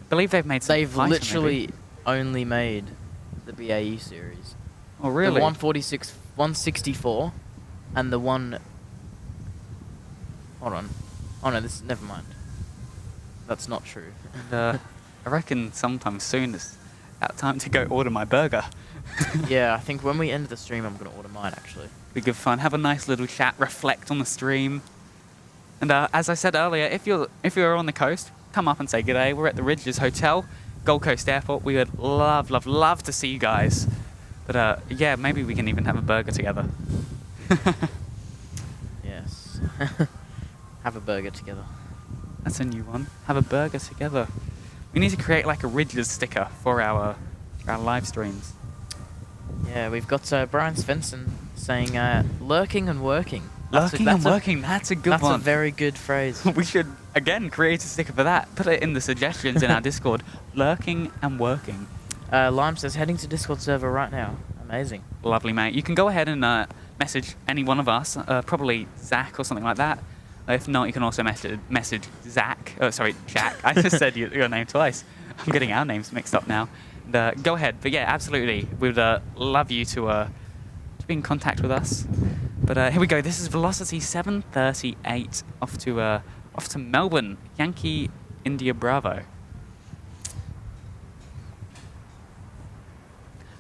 I believe they've made some They've fighter, literally maybe. only made the BAE series. Oh, really? The 146, 164, and the one. Hold on. Oh no, this. Never mind. That's not true. And, I reckon sometime soon it's about time to go order my burger. Yeah, I think when we end the stream, I'm gonna order mine actually. Be good fun. Have a nice little chat. Reflect on the stream. And as I said earlier, if you're on the coast, come up and say good day. We're at the RYDGES Hotel, Gold Coast Airport. We would love to see you guys. But yeah, maybe we can even have a burger together. Yes. Have a burger together. That's a new one. Have a burger together. We need to create like a RYDGES sticker for our live streams. Yeah, we've got Brian Svensson saying lurking and working. Lurking and working, that's a good one. That's a very good phrase. We should, again, create a sticker for that. Put it in the suggestions in our Discord. Lurking and working. Lime says heading to Discord server right now. Amazing. Lovely, mate. You can go ahead and message any one of us, probably Zach or something like that. If not, you can also message Zach. Oh, sorry, Jack. I just said your name twice. I'm getting our names mixed up now. And, go ahead. But yeah, absolutely. We'd love you to be in contact with us. But here we go. This is Velocity 738 off to Melbourne, Yankee India Bravo.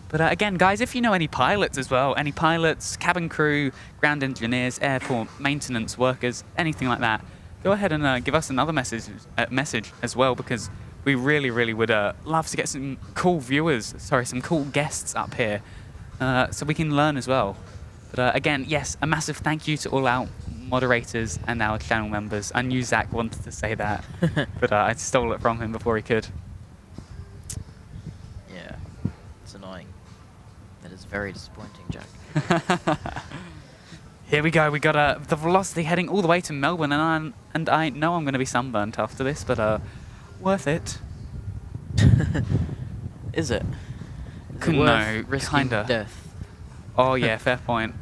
But again, guys, if you know any pilots as well, any pilots, cabin crew, ground engineers, airport maintenance workers, anything like that, go ahead and give us another message as well, because we really would love to get some cool some cool guests up here, so we can learn as well. But again, yes, a massive thank you to all our moderators and our channel members. I knew Zach wanted to say that, but I stole it from him before he could. Yeah, it's annoying. That is very disappointing, Jack. Here we go. We got the Velocity heading all the way to Melbourne, and I know I'm going to be sunburnt after this, but worth it. Is it? No, risking kinda. death? Oh yeah, fair point.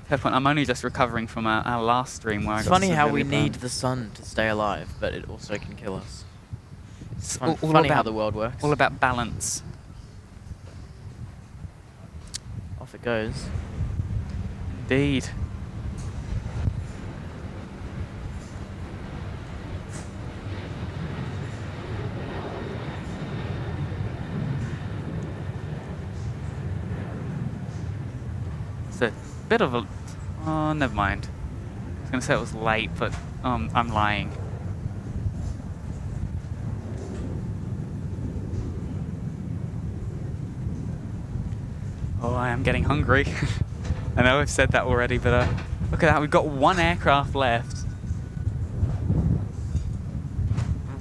Fair point. I'm only just recovering from our last stream where It's I got funny how we severely need burned. the sun to stay alive, but it also can kill us. It's all funny how about- the world works. All about balance. Off it goes. Indeed. It's a bit of a... Oh, never mind. I was going to say it was late, but I'm lying. Oh, I am getting hungry. I know I've said that already, but look at that. We've got one aircraft left.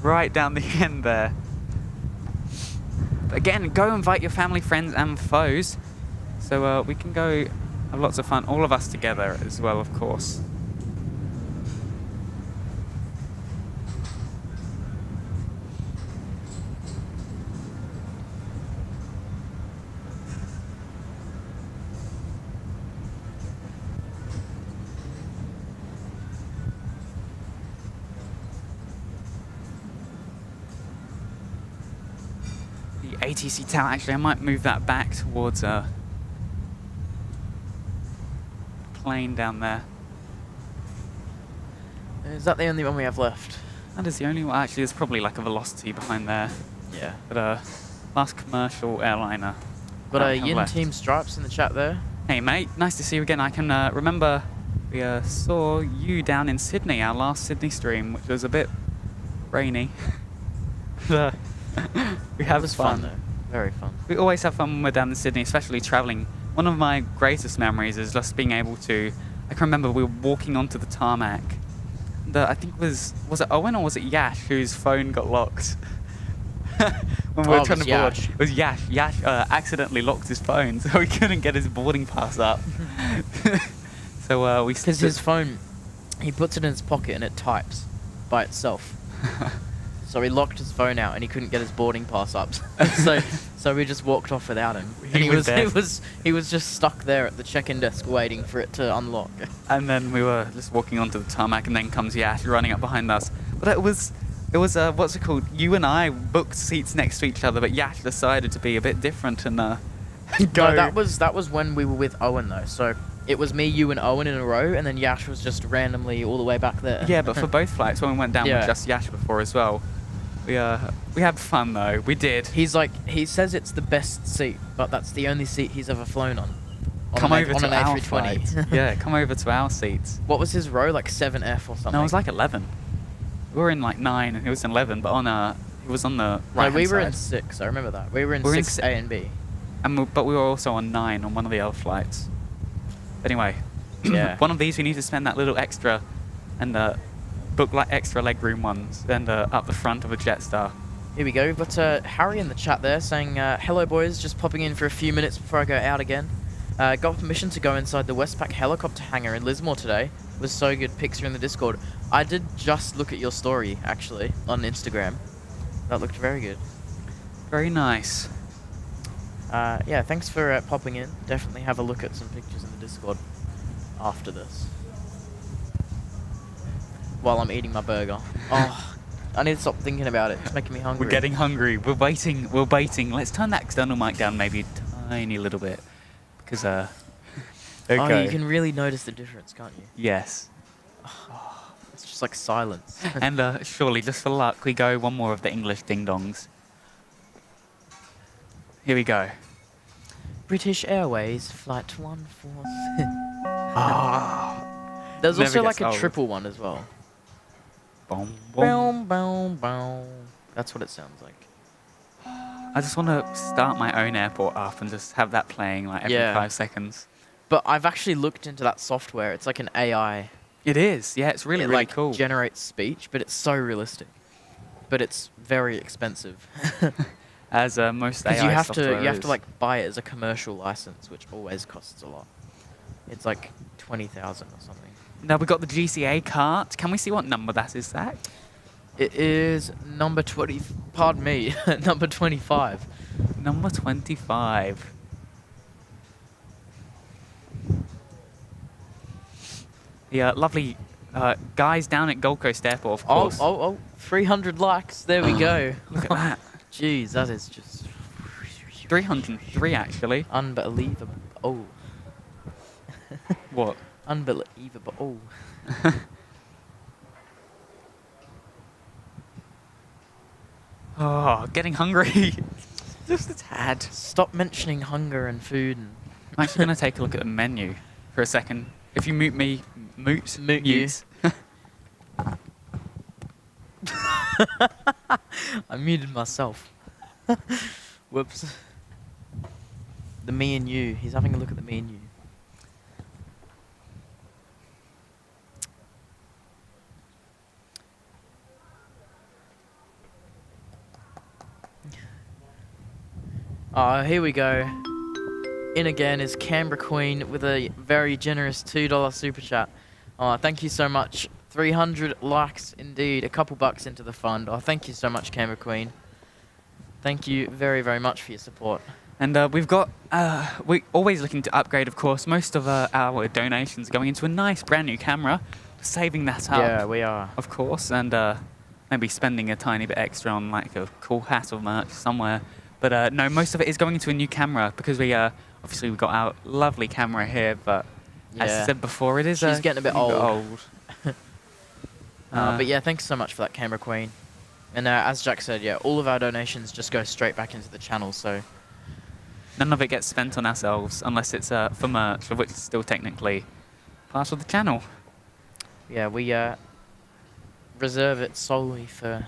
Right down the end there. But again, go invite your family, friends, and foes. So we can go have lots of fun, all of us together as well, of course. The ATC tower, actually, I might move that back towards plane down there. Is that the only one we have left? That is the only one. Actually, there's probably like a Velocity behind there. Yeah. But last commercial airliner. Got a have Yin left. Team Stripes in the chat there. Hey mate, nice to see you again. I can remember we saw you down in Sydney, our last Sydney stream, which was a bit rainy. We have It was fun though. Very fun. We always have fun when we're down in Sydney, especially travelling. One of my greatest memories is just being able to. I can remember we were walking onto the tarmac. I think was it Owen or was it Yash whose phone got locked? When we were trying to board. Yash. It was Yash. Yash accidentally locked his phone, so he couldn't get his boarding pass up. So we. Because his phone, he puts it in his pocket and it types by itself. So he locked his phone out and he couldn't get his boarding pass up. so we just walked off without him. And he was just stuck there at the check-in desk waiting for it to unlock. And then we were just walking onto the tarmac, and then comes Yash running up behind us. But it was what's it called? You and I booked seats next to each other, but Yash decided to be a bit different and go. No, that was when we were with Owen though. So it was me, you, and Owen in a row, and then Yash was just randomly all the way back there. Yeah, but for both flights, when we went down with just Yash before as well. We had fun though. We did. He says it's the best seat, but that's the only seat he's ever flown on. Come over to our A320. flight. Yeah, come over to our seats. What was his row? Like 7F or something? No, it was like 11. We were in like 9 and he was in 11, but he was on the right. No, we were in 6. I remember that. We were in 6 A and B. But we were also on 9 on one of the other flights. Anyway, yeah. One of these we need to spend that little extra and book like extra legroom ones and up the front of a Jetstar. Here we go. We've got Harry in the chat there saying, hello boys, just popping in for a few minutes before I go out again. Got permission to go inside the Westpac helicopter hangar in Lismore today. Was so good. Pics are in the Discord. I did just look at your story, actually, on Instagram. That looked very good. Very nice. Yeah, thanks for popping in. Definitely have a look at some pictures in the Discord after this. While I'm eating my burger. Oh, I need to stop thinking about it. It's making me hungry. We're getting hungry. We're waiting. Let's turn that external mic down maybe a tiny little bit. Because, Oh, you can really notice the difference, can't you? Yes. Oh, it's just like silence. And surely, just for luck, we go one more of the English ding-dongs. Here we go. British Airways, Flight 146. Ah. There's Never also gets like a old. triple one as well. Boom, boom. Boom, boom, boom. That's what it sounds like. I just want to start my own airport up and just have that playing like every 5 seconds. But I've actually looked into that software. It's like an AI. It is. Yeah, it's really, it really like cool. Generates speech, but it's so realistic. But it's very expensive. As most AI Because software you have is. to like buy it as a commercial license, which always costs a lot. It's like 20,000 or something. Now we've got the GCA cart. Can we see what number that is, Zach? It is number 20. Pardon me, number 25. Number 25. The lovely guys down at Gold Coast Airport, of course. Oh, 300 likes. There we go. Look at that. Jeez, that is just 303 actually. unbelievable. Oh. What? Unbelievable. Oh. Oh, getting hungry. Just a tad. Stop mentioning hunger and food. And I'm actually going to take a look at the menu for a second. If you mute me, mute you. I muted myself. Whoops. The me and you. He's having a look at the me and you. Here we go. In again is Canberra Queen with a very generous $2 super chat. Thank you so much. 300 likes indeed. A couple bucks into the fund. Thank you so much, Canberra Queen. Thank you very, very much for your support. And we've got, we're always looking to upgrade, of course. Most of our donations are going into a nice brand new camera, saving that up. Yeah, we are. Of course, and maybe spending a tiny bit extra on like a cool hat or merch somewhere. But no, most of it is going into a new camera because we, obviously we've got our lovely camera here, but as I said before, it is She's getting a bit old. But yeah, thanks so much for that, Camera Queen. And as Jack said, yeah, all of our donations just go straight back into the channel, so... None of it gets spent on ourselves unless it's for merch, which is still technically part of the channel. Yeah, we reserve it solely for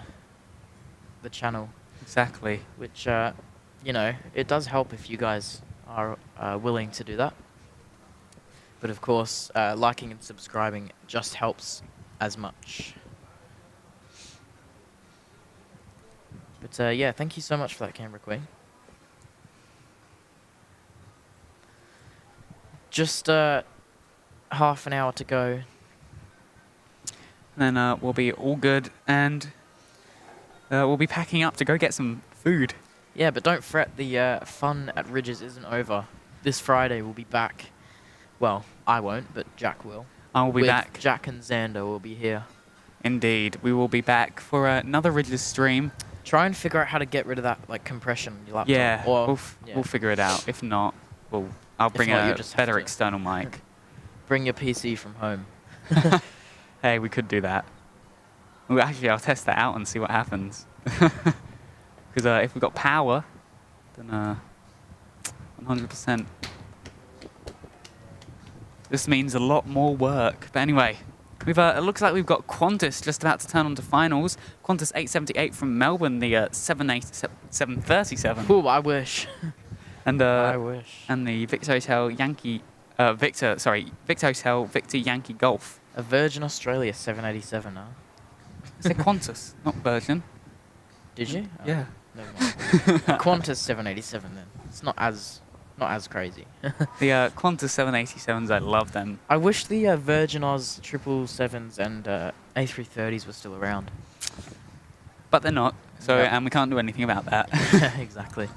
the channel. Exactly. Which, you know, it does help if you guys are willing to do that. But of course, liking and subscribing just helps as much. But yeah, thank you so much for that, Camera Queen. Just half an hour to go. And then we'll be all good, and we'll be packing up to go get some food. Yeah, but don't fret, the fun at Ridges isn't over. This Friday we'll be back. Well, I won't, but Jack will. I will be back. Jack and Xander will be here. Indeed, we will be back for another Ridges stream. Try and figure out how to get rid of that like compression on your laptop. Yeah, or, we'll figure it out. If not, I'll bring a better external mic. Bring your PC from home. Hey, we could do that. Well, actually, I'll test that out and see what happens. Because if we've got power, then 100%. This means a lot more work. But anyway, it looks like we've got Qantas just about to turn on to finals. Qantas 878 from Melbourne, the 737. Ooh, I wish. And I wish. And the Victor Hotel Victor Hotel Victor Yankee Golf. A Virgin Australia 787, huh? I said Qantas, not Virgin. Did you? Yeah. Never mind. Qantas 787 then. It's not as crazy. The Qantas 787s, I love them. I wish the Virgin Oz 777s and A330s were still around. But they're not, so Yep. and we can't do anything about that. Exactly.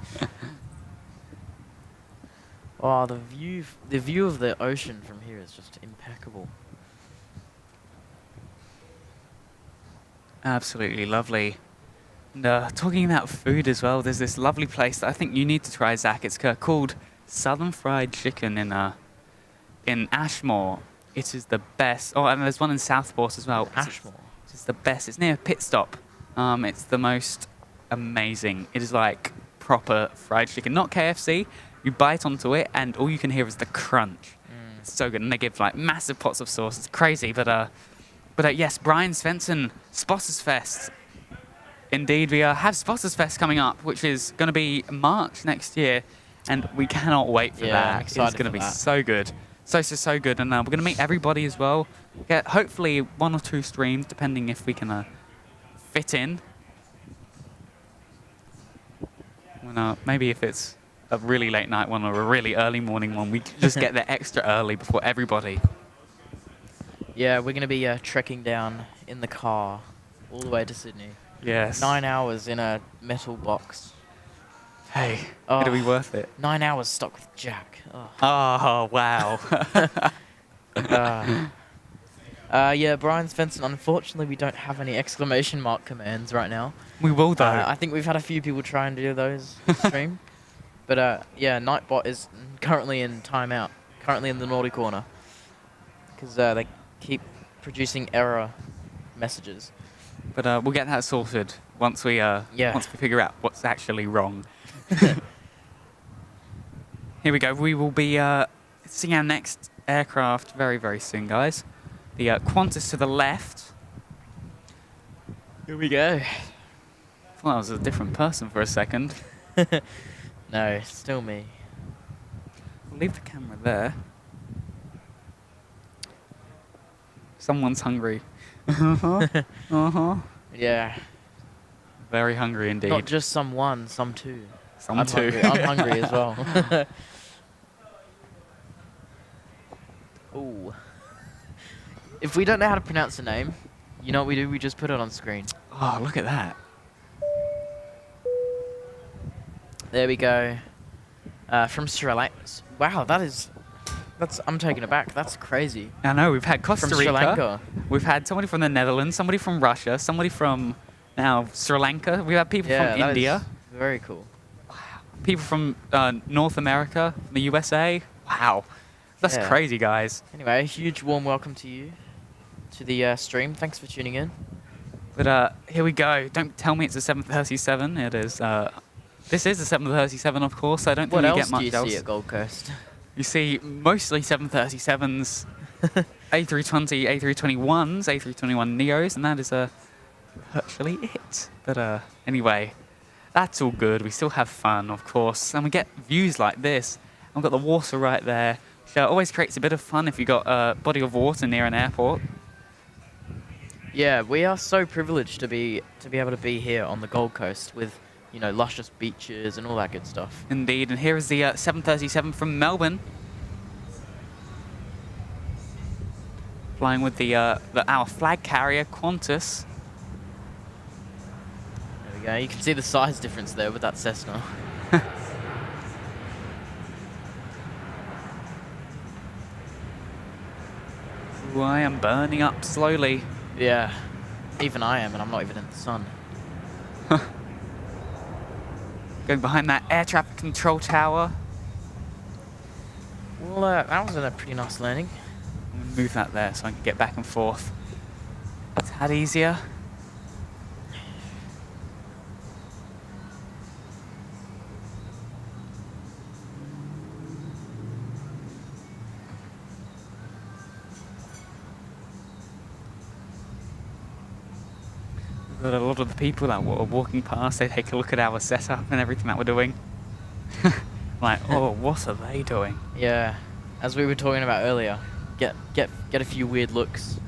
Oh, the view of the ocean from here is just impeccable. Absolutely lovely. And talking about food as well, there's this lovely place that I think you need to try, Zach. It's called Southern Fried Chicken in Ashmore. It is the best. Oh, and there's one in Southport as well. Ashmore. It's the best. It's near Pit Stop. It's the most amazing. It is like proper fried chicken, not KFC. You bite onto it, and all you can hear is the crunch. It's so good, and they give like massive pots of sauce. It's crazy, but yes, Brian Svensson, Spotters Fest. Indeed, we have Spotters Fest coming up, which is going to be March next year, and we cannot wait for that. It's going to be so good, so good, and we're going to meet everybody as well. Get hopefully 1 or 2 streams, depending if we can fit in. Well, maybe if it's a really late night one or a really early morning one, we can just get there extra early before everybody. Yeah, we're going to be trekking down in the car all the way to Sydney. Yes. 9 hours in a metal box. Hey, it'll be worth it. 9 hours stuck with Jack. Oh, wow. Yeah, Brian Svensson, unfortunately we don't have any exclamation mark commands right now. We will though. I think we've had a few people try and do those stream. But yeah, Nightbot is currently in timeout, currently in the naughty corner. Because they keep producing error messages. But we'll get that sorted once we figure out what's actually wrong. Here we go. We will be seeing our next aircraft very, very soon, guys. The Qantas to the left. Here we go. I thought I was a different person for a second. No, still me. We'll leave the camera there. Someone's hungry. Yeah. Very hungry indeed. Not just someone, some two. Some two. Hungry. I'm hungry as well. Ooh. If we don't know how to pronounce the name, you know what we do? We just put it on screen. Oh, look at that. There we go. From Sri Lanka. Wow, I'm taken aback. That's crazy. I know, we've had Costa From Rica. Sri Lanka. We've had somebody from the Netherlands, somebody from Russia, somebody from now Sri Lanka. We've had people from India. Very cool. Wow. People from North America, the USA. Wow. That's crazy, guys. Anyway, a huge warm welcome to you. to the stream. Thanks for tuning in. But here we go. Don't tell me it's a 737. It is. This is a 737, of course. I don't think What you else get much do you else. see at Gold Coast? You see mostly 737s, A320, A321s, A321 Neos, and that is virtually it. But anyway, that's all good. We still have fun, of course, and we get views like this. And we've got the water right there, which always creates a bit of fun if you've got a body of water near an airport. Yeah, we are so privileged to be able to be here on the Gold Coast with, you know, luscious beaches and all that good stuff. Indeed, and here is the 737 from Melbourne, flying with our flag carrier Qantas. There we go. You can see the size difference there with that Cessna. Ooh, I am burning up slowly. Yeah, even I am, and I'm not even in the sun. Going behind that air traffic control tower. Well, that was a pretty nice landing. I'm going to move that there so I can get back and forth. A tad easier. But a lot of the people that were walking past, they take a look at our setup and everything that we're doing. Like, oh, what are they doing? Yeah, as we were talking about earlier, get a few weird looks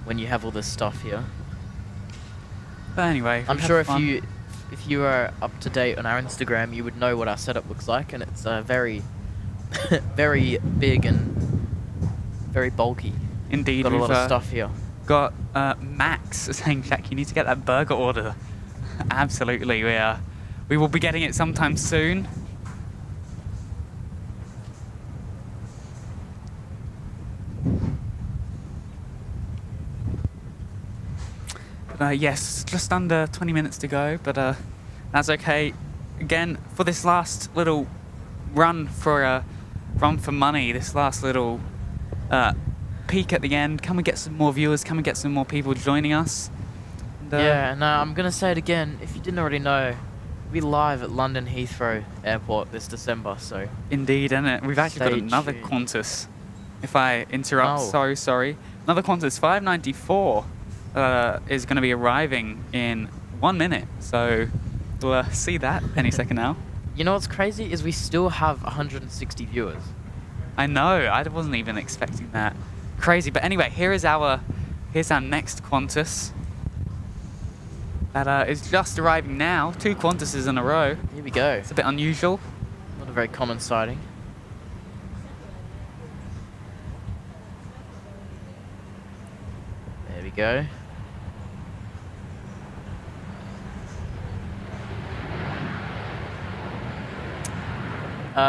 when you have all this stuff here. But anyway, I'm sure if you are up to date on our Instagram, you would know what our setup looks like, and it's very very big and very bulky. Indeed, Got a we've lot of stuff here. got Max saying, Jack, you need to get that burger order. Absolutely, we will be getting it sometime soon. But yes, just under 20 minutes to go, but that's okay. Again, for this last little run for money, this last little peak at the end, can we get some more viewers? Can we get some more people joining us? And, yeah, no, I'm gonna say it again. If you didn't already know, we'll be live at London Heathrow Airport this December. So indeed, and we've actually got stay another tuned. Qantas. If I interrupt, Oh. so sorry. Another Qantas 594 is going to be arriving in 1 minute. So we'll see that any second now. You know what's crazy is we still have 160 viewers. I know, I wasn't even expecting that. Crazy, but anyway, here's our next Qantas. That is just arriving now. 2 Qantases in a row. Here we go. It's a bit unusual. Not a very common sighting. There we go.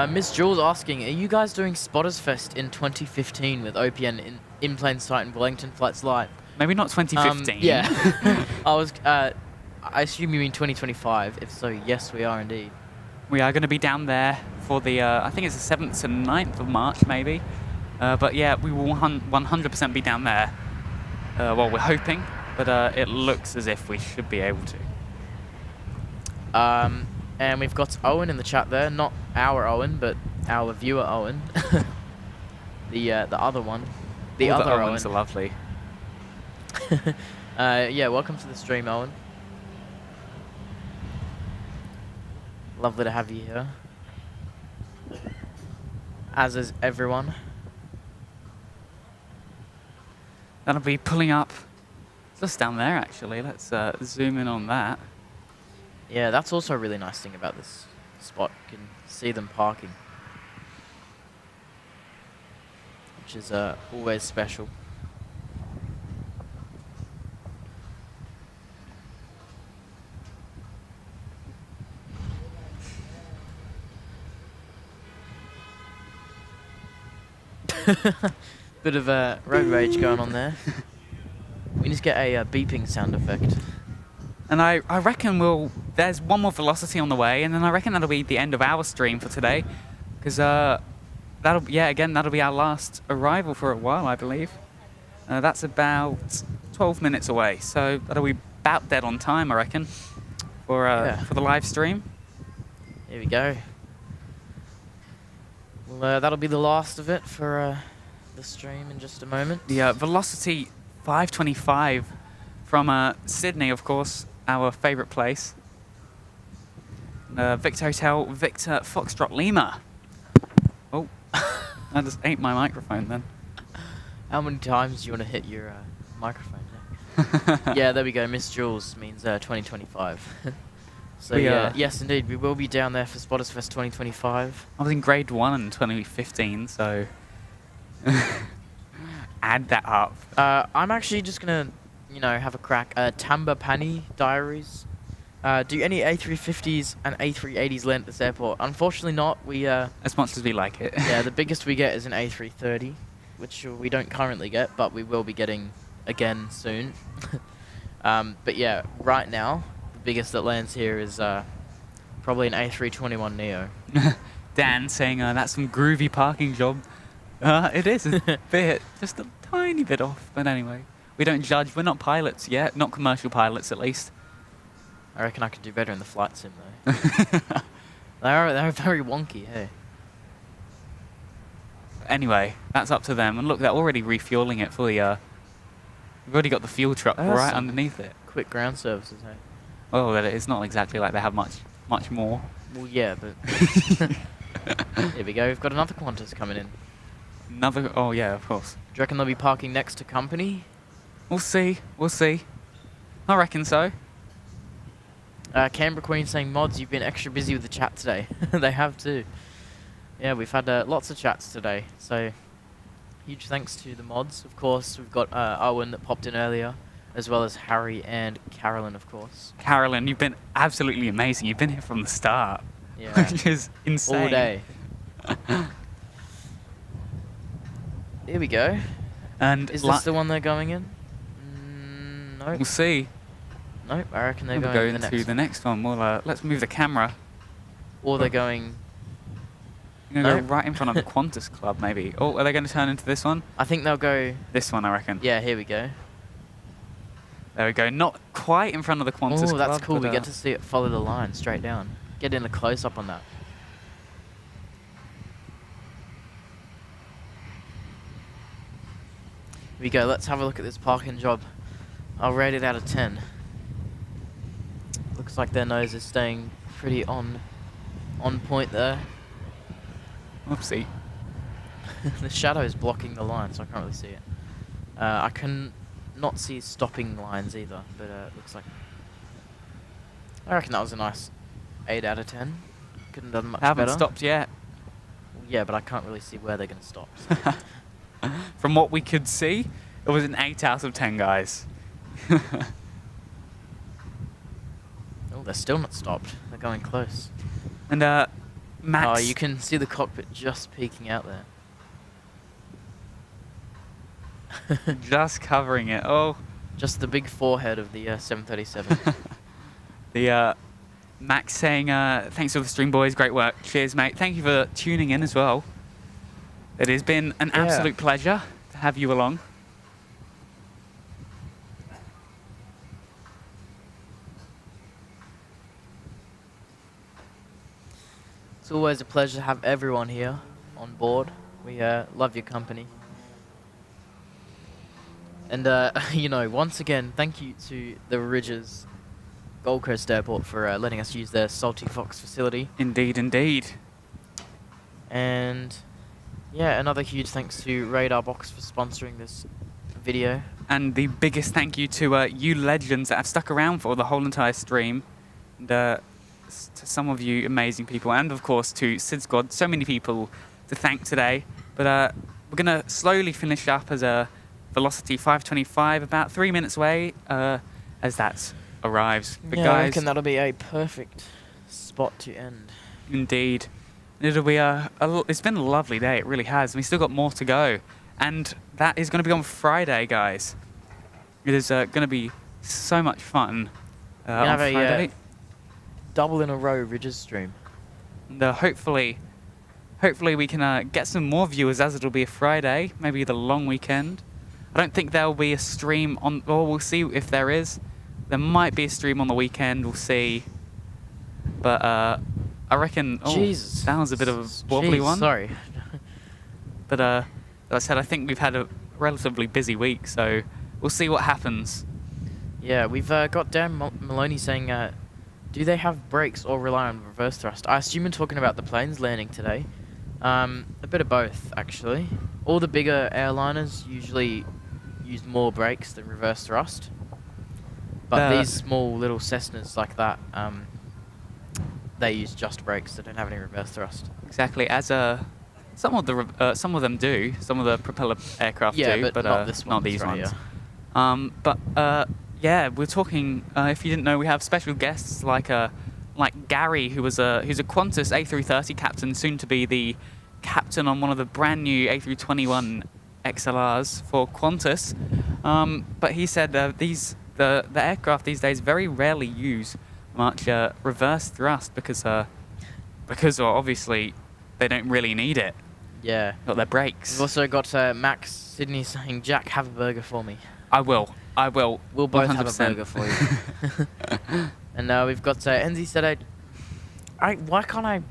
Miss Jules asking, are you guys doing Spotters Fest in 2015 with OPN in plain sight and Wellington Flights Live? Maybe not 2015. Yeah. I assume you mean 2025. If so, yes, we are indeed. We are going to be down there for the, I think it's the 7th to 9th of March, maybe. But yeah, we will 100% be down there. Well, we're hoping, but it looks as if we should be able to. And we've got Owen in the chat there. Not our Owen, but our viewer Owen. the other one. The All other the Owen. Owens are lovely. Yeah, welcome to the stream, Owen. Lovely to have you here. As is everyone. That'll be pulling up just down there, actually. Let's zoom in on that. Yeah, that's also a really nice thing about this spot. You can see them parking. Which is always special. Bit of a road rage going on there. We need to get a beeping sound effect. And I reckon there's one more velocity on the way, and then I reckon that'll be the end of our stream for today. Because that'll be our last arrival for a while, I believe. That's about 12 minutes away, so that'll be about dead on time, I reckon, for the live stream. Here we go. Well, that'll be the last of it for the stream in just a moment. The Velocity 525 from Sydney, of course, our favourite place. Victor Hotel, Victor Foxtrot Lima. Oh, I just ate my microphone then. How many times do you want to hit your microphone there? Yeah, there we go. Miss Jules means 2025. So yes, indeed, we will be down there for Spotters Fest 2025. I was in grade 1 in 2015, so add that up. I'm actually just gonna, have a crack. Tamba Pani Diaries. Do any A350s and A380s land at this airport? Unfortunately not. We as much as we like it. Yeah, the biggest we get is an A330, which we don't currently get, but we will be getting again soon. But yeah, right now, the biggest that lands here is probably an A321 Neo. Dan saying that's some groovy parking job. It is a bit, just a tiny bit off, but anyway. We don't judge. We're not pilots yet, not commercial pilots at least. I reckon I could do better in the flight sim though. They're very wonky, hey. Anyway, that's up to them. And look, they're already refueling it for the. We've already got the fuel truck right underneath it. Quick ground services, hey. Oh, it's not exactly like they have much more. Well, yeah, but here we go. We've got another Qantas coming in. Another? Oh yeah, of course. Do you reckon they'll be parking next to company? We'll see. We'll see. I reckon so. Canberra Queen saying, mods, you've been extra busy with the chat today. They have too. Yeah, we've had lots of chats today. So, huge thanks to the mods. Of course, we've got Owen that popped in earlier, as well as Harry and Carolyn, of course. Carolyn, you've been absolutely amazing. You've been here from the start. Yeah. Which is insane. All day. Here we go. And is this the one they're going in? No. We'll see. Nope, I reckon they're going to the next one. Well, let's move the camera. Or they're going... You're going to go right in front of the Qantas Club, maybe. Oh, are they going to turn into this one? I think they'll go... This one, I reckon. Yeah, here we go. There we go. Not quite in front of the Qantas Club. Oh, that's cool. We get to see it follow the line straight down. Get in a close-up on that. Here we go. Let's have a look at this parking job. I'll rate it out of 10. Looks like their nose is staying pretty on point there. Oopsie. The shadow is blocking the line, so I can't really see it. I can not see stopping lines either, but it looks like... I reckon that was a nice 8 out of 10. Couldn't have done much better. Haven't stopped yet. Yeah, but I can't really see where they're going to stop. So. From what we could see, it was an 8 out of 10, guys. Oh, they're still not stopped. They're going close. And Max... Oh, you can see the cockpit just peeking out there. Just covering it. Oh. Just the big forehead of the 737. The Max saying, thanks for the stream, boys. Great work. Cheers, mate. Thank you for tuning in as well. It has been an absolute pleasure to have you along. It's always a pleasure to have everyone here on board. We love your company. And, once again, thank you to the RYDGES Gold Coast Airport for letting us use their Salty Fox facility. Indeed, indeed. And, yeah, another huge thanks to Radar Box for sponsoring this video. And the biggest thank you to you legends that have stuck around for the whole entire stream. And, to some of you amazing people, and of course to Sid Squad. So many people to thank today. But we're going to slowly finish up as a Velocity 525, about 3 minutes away, as that arrives. But yeah, guys, I reckon that'll be a perfect spot to end. Indeed. It'll be it's been a lovely day, it really has. We still got more to go. And that is going to be on Friday, guys. It is going to be so much fun on Friday. Double in a row RYDGES stream. And hopefully we can get some more viewers, as it'll be a Friday, maybe the long weekend. I don't think there will be a stream on. Well, we'll see if there is. There might be a stream on the weekend. We'll see. But I reckon. Oh, Jesus. that was a bit of a wobbly one. Sorry. But as I said, I think we've had a relatively busy week, so we'll see what happens. Yeah, we've got Dan Maloney saying, do they have brakes or rely on reverse thrust? I assume you're talking about the planes landing today. A bit of both, actually. All the bigger airliners usually use more brakes than reverse thrust. But these small little Cessnas like that, they use just brakes. They don't have any reverse thrust. Exactly. As some of them do. Some of the propeller aircraft do, but not this one. not these right, ones. Yeah. Yeah, we're talking. If you didn't know, we have special guests like Gary, who's a Qantas A330 captain, soon to be the captain on one of the brand new A321 XLRs for Qantas. But he said the aircraft these days very rarely use much reverse thrust because well, obviously they don't really need it. Yeah. Got their brakes. We've also got Max Sydney saying, Jack, have a burger for me. I will. We'll both 100%. have a burger for you. And we've got NZ said, why can't I...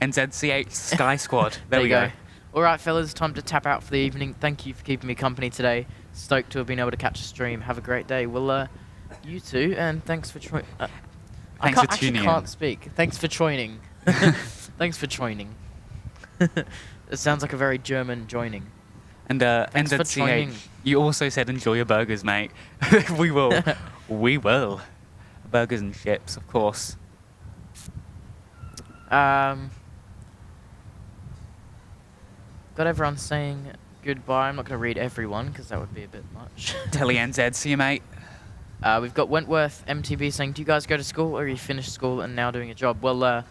NZCH Sky Squad. There you we go. All right, fellas, time to tap out for the evening. Thank you for keeping me company today. Stoked to have been able to catch a stream. Have a great day. Well, you too, and thanks for tuning in. Thanks for tuning in. I can't speak. Thanks for joining. Thanks for joining. It sounds like a very German joining. And Thanks for joining. NZCH, you also said enjoy your burgers, mate. We will. We will. Burgers and chips, of course. Got everyone saying goodbye. I'm not going to read everyone because that would be a bit much. Telly NZ, see you, mate. We've got Wentworth MTB saying, do you guys go to school or are you finished school and now doing a job? Well,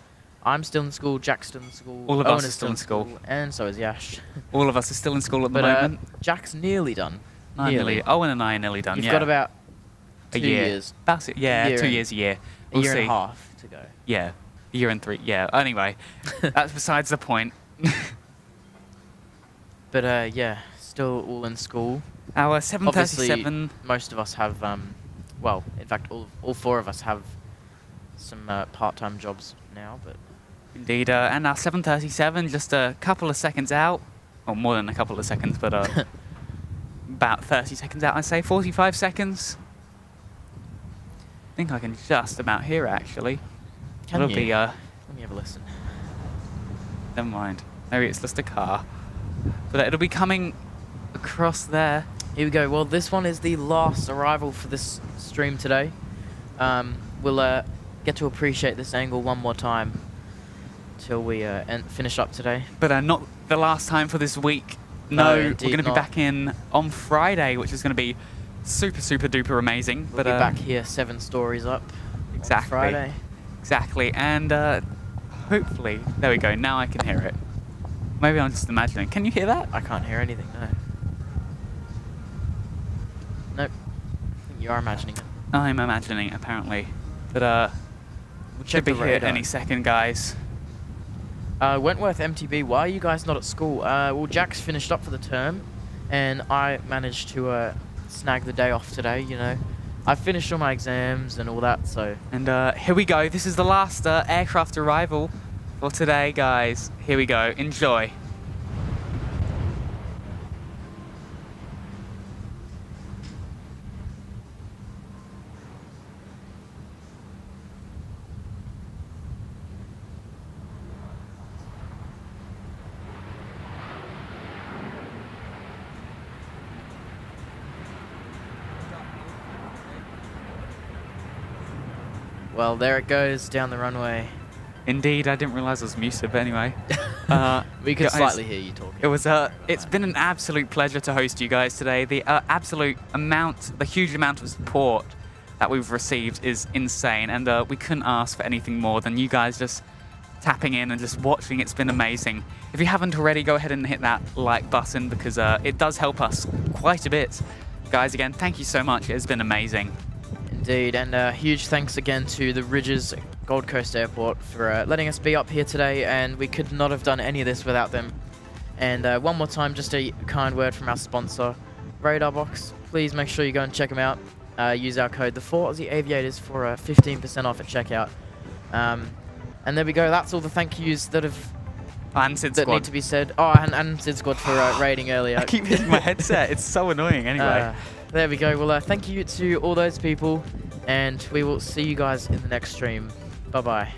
I'm still in school, Jack's still in school, All of Owen us is are still in school. and so is Yash. All of us are still in school at the But moment. Jack's nearly done. Owen and I are nearly done, You've yeah. got about a 2 year. years. That's it, yeah, A year 2 and- years, a year. A We'll year see. and a half to go. Yeah, a year and 3, yeah. Anyway, that's besides the point. But yeah, still all in school. Our Obviously, 737... most of us have, well, in fact, all 4 of us have some part-time jobs now, but... Indeed, and our 737 just a couple of seconds out, or more than a couple of seconds, but about 30 seconds out, I'd say, 45 seconds. I think I can just about hear it, actually. Can It'll you? be, Let me have a listen. never mind. Maybe it's just a car. But it'll be coming across there. Here we go. Well, this one is the last arrival for this stream today. We'll get to appreciate this angle one more time till we finish up today. But not the last time for this week. No, No, we're indeed going to be not. back in on Friday, which is going to be super, super duper amazing. We'll be back here 7 stories up Exactly. on Friday. Exactly, and hopefully, there we go, now I can hear it. Maybe I'm just imagining. Can you hear that? I can't hear anything, no. Nope. I think you are imagining it. I'm imagining it, apparently. But, We'll should check be the here radar. any second, guys. Wentworth MTB, why are you guys not at school? Well, Jack's finished up for the term, and I managed to snag the day off today, you know. I finished all my exams and all that, so... And here we go. This is the last aircraft arrival for today, guys. Here we go. Enjoy. Well, there it goes down the runway. Indeed, I didn't realise I was muted, but anyway. We could guys, slightly hear you talking. It was it's been an absolute pleasure to host you guys today. The the huge amount of support that we've received is insane, and we couldn't ask for anything more than you guys just tapping in and just watching. It's been amazing. If you haven't already, go ahead and hit that like button because it does help us quite a bit. Guys, again, thank you so much. It's been amazing. Indeed, and huge thanks again to the RYDGES Gold Coast Airport for letting us be up here today, and we could not have done any of this without them. And one more time, just a kind word from our sponsor, radar box, please make sure you go and check them out. Use our code, the 4 Aussie Aviators, for 15% off at checkout. And there we go. That's all the thank yous that need to be said. Oh, and Sid Squad for raiding earlier. I keep hitting my headset. It's so annoying. Anyway. There we go. Well, thank you to all those people, and we will see you guys in the next stream. Bye-bye.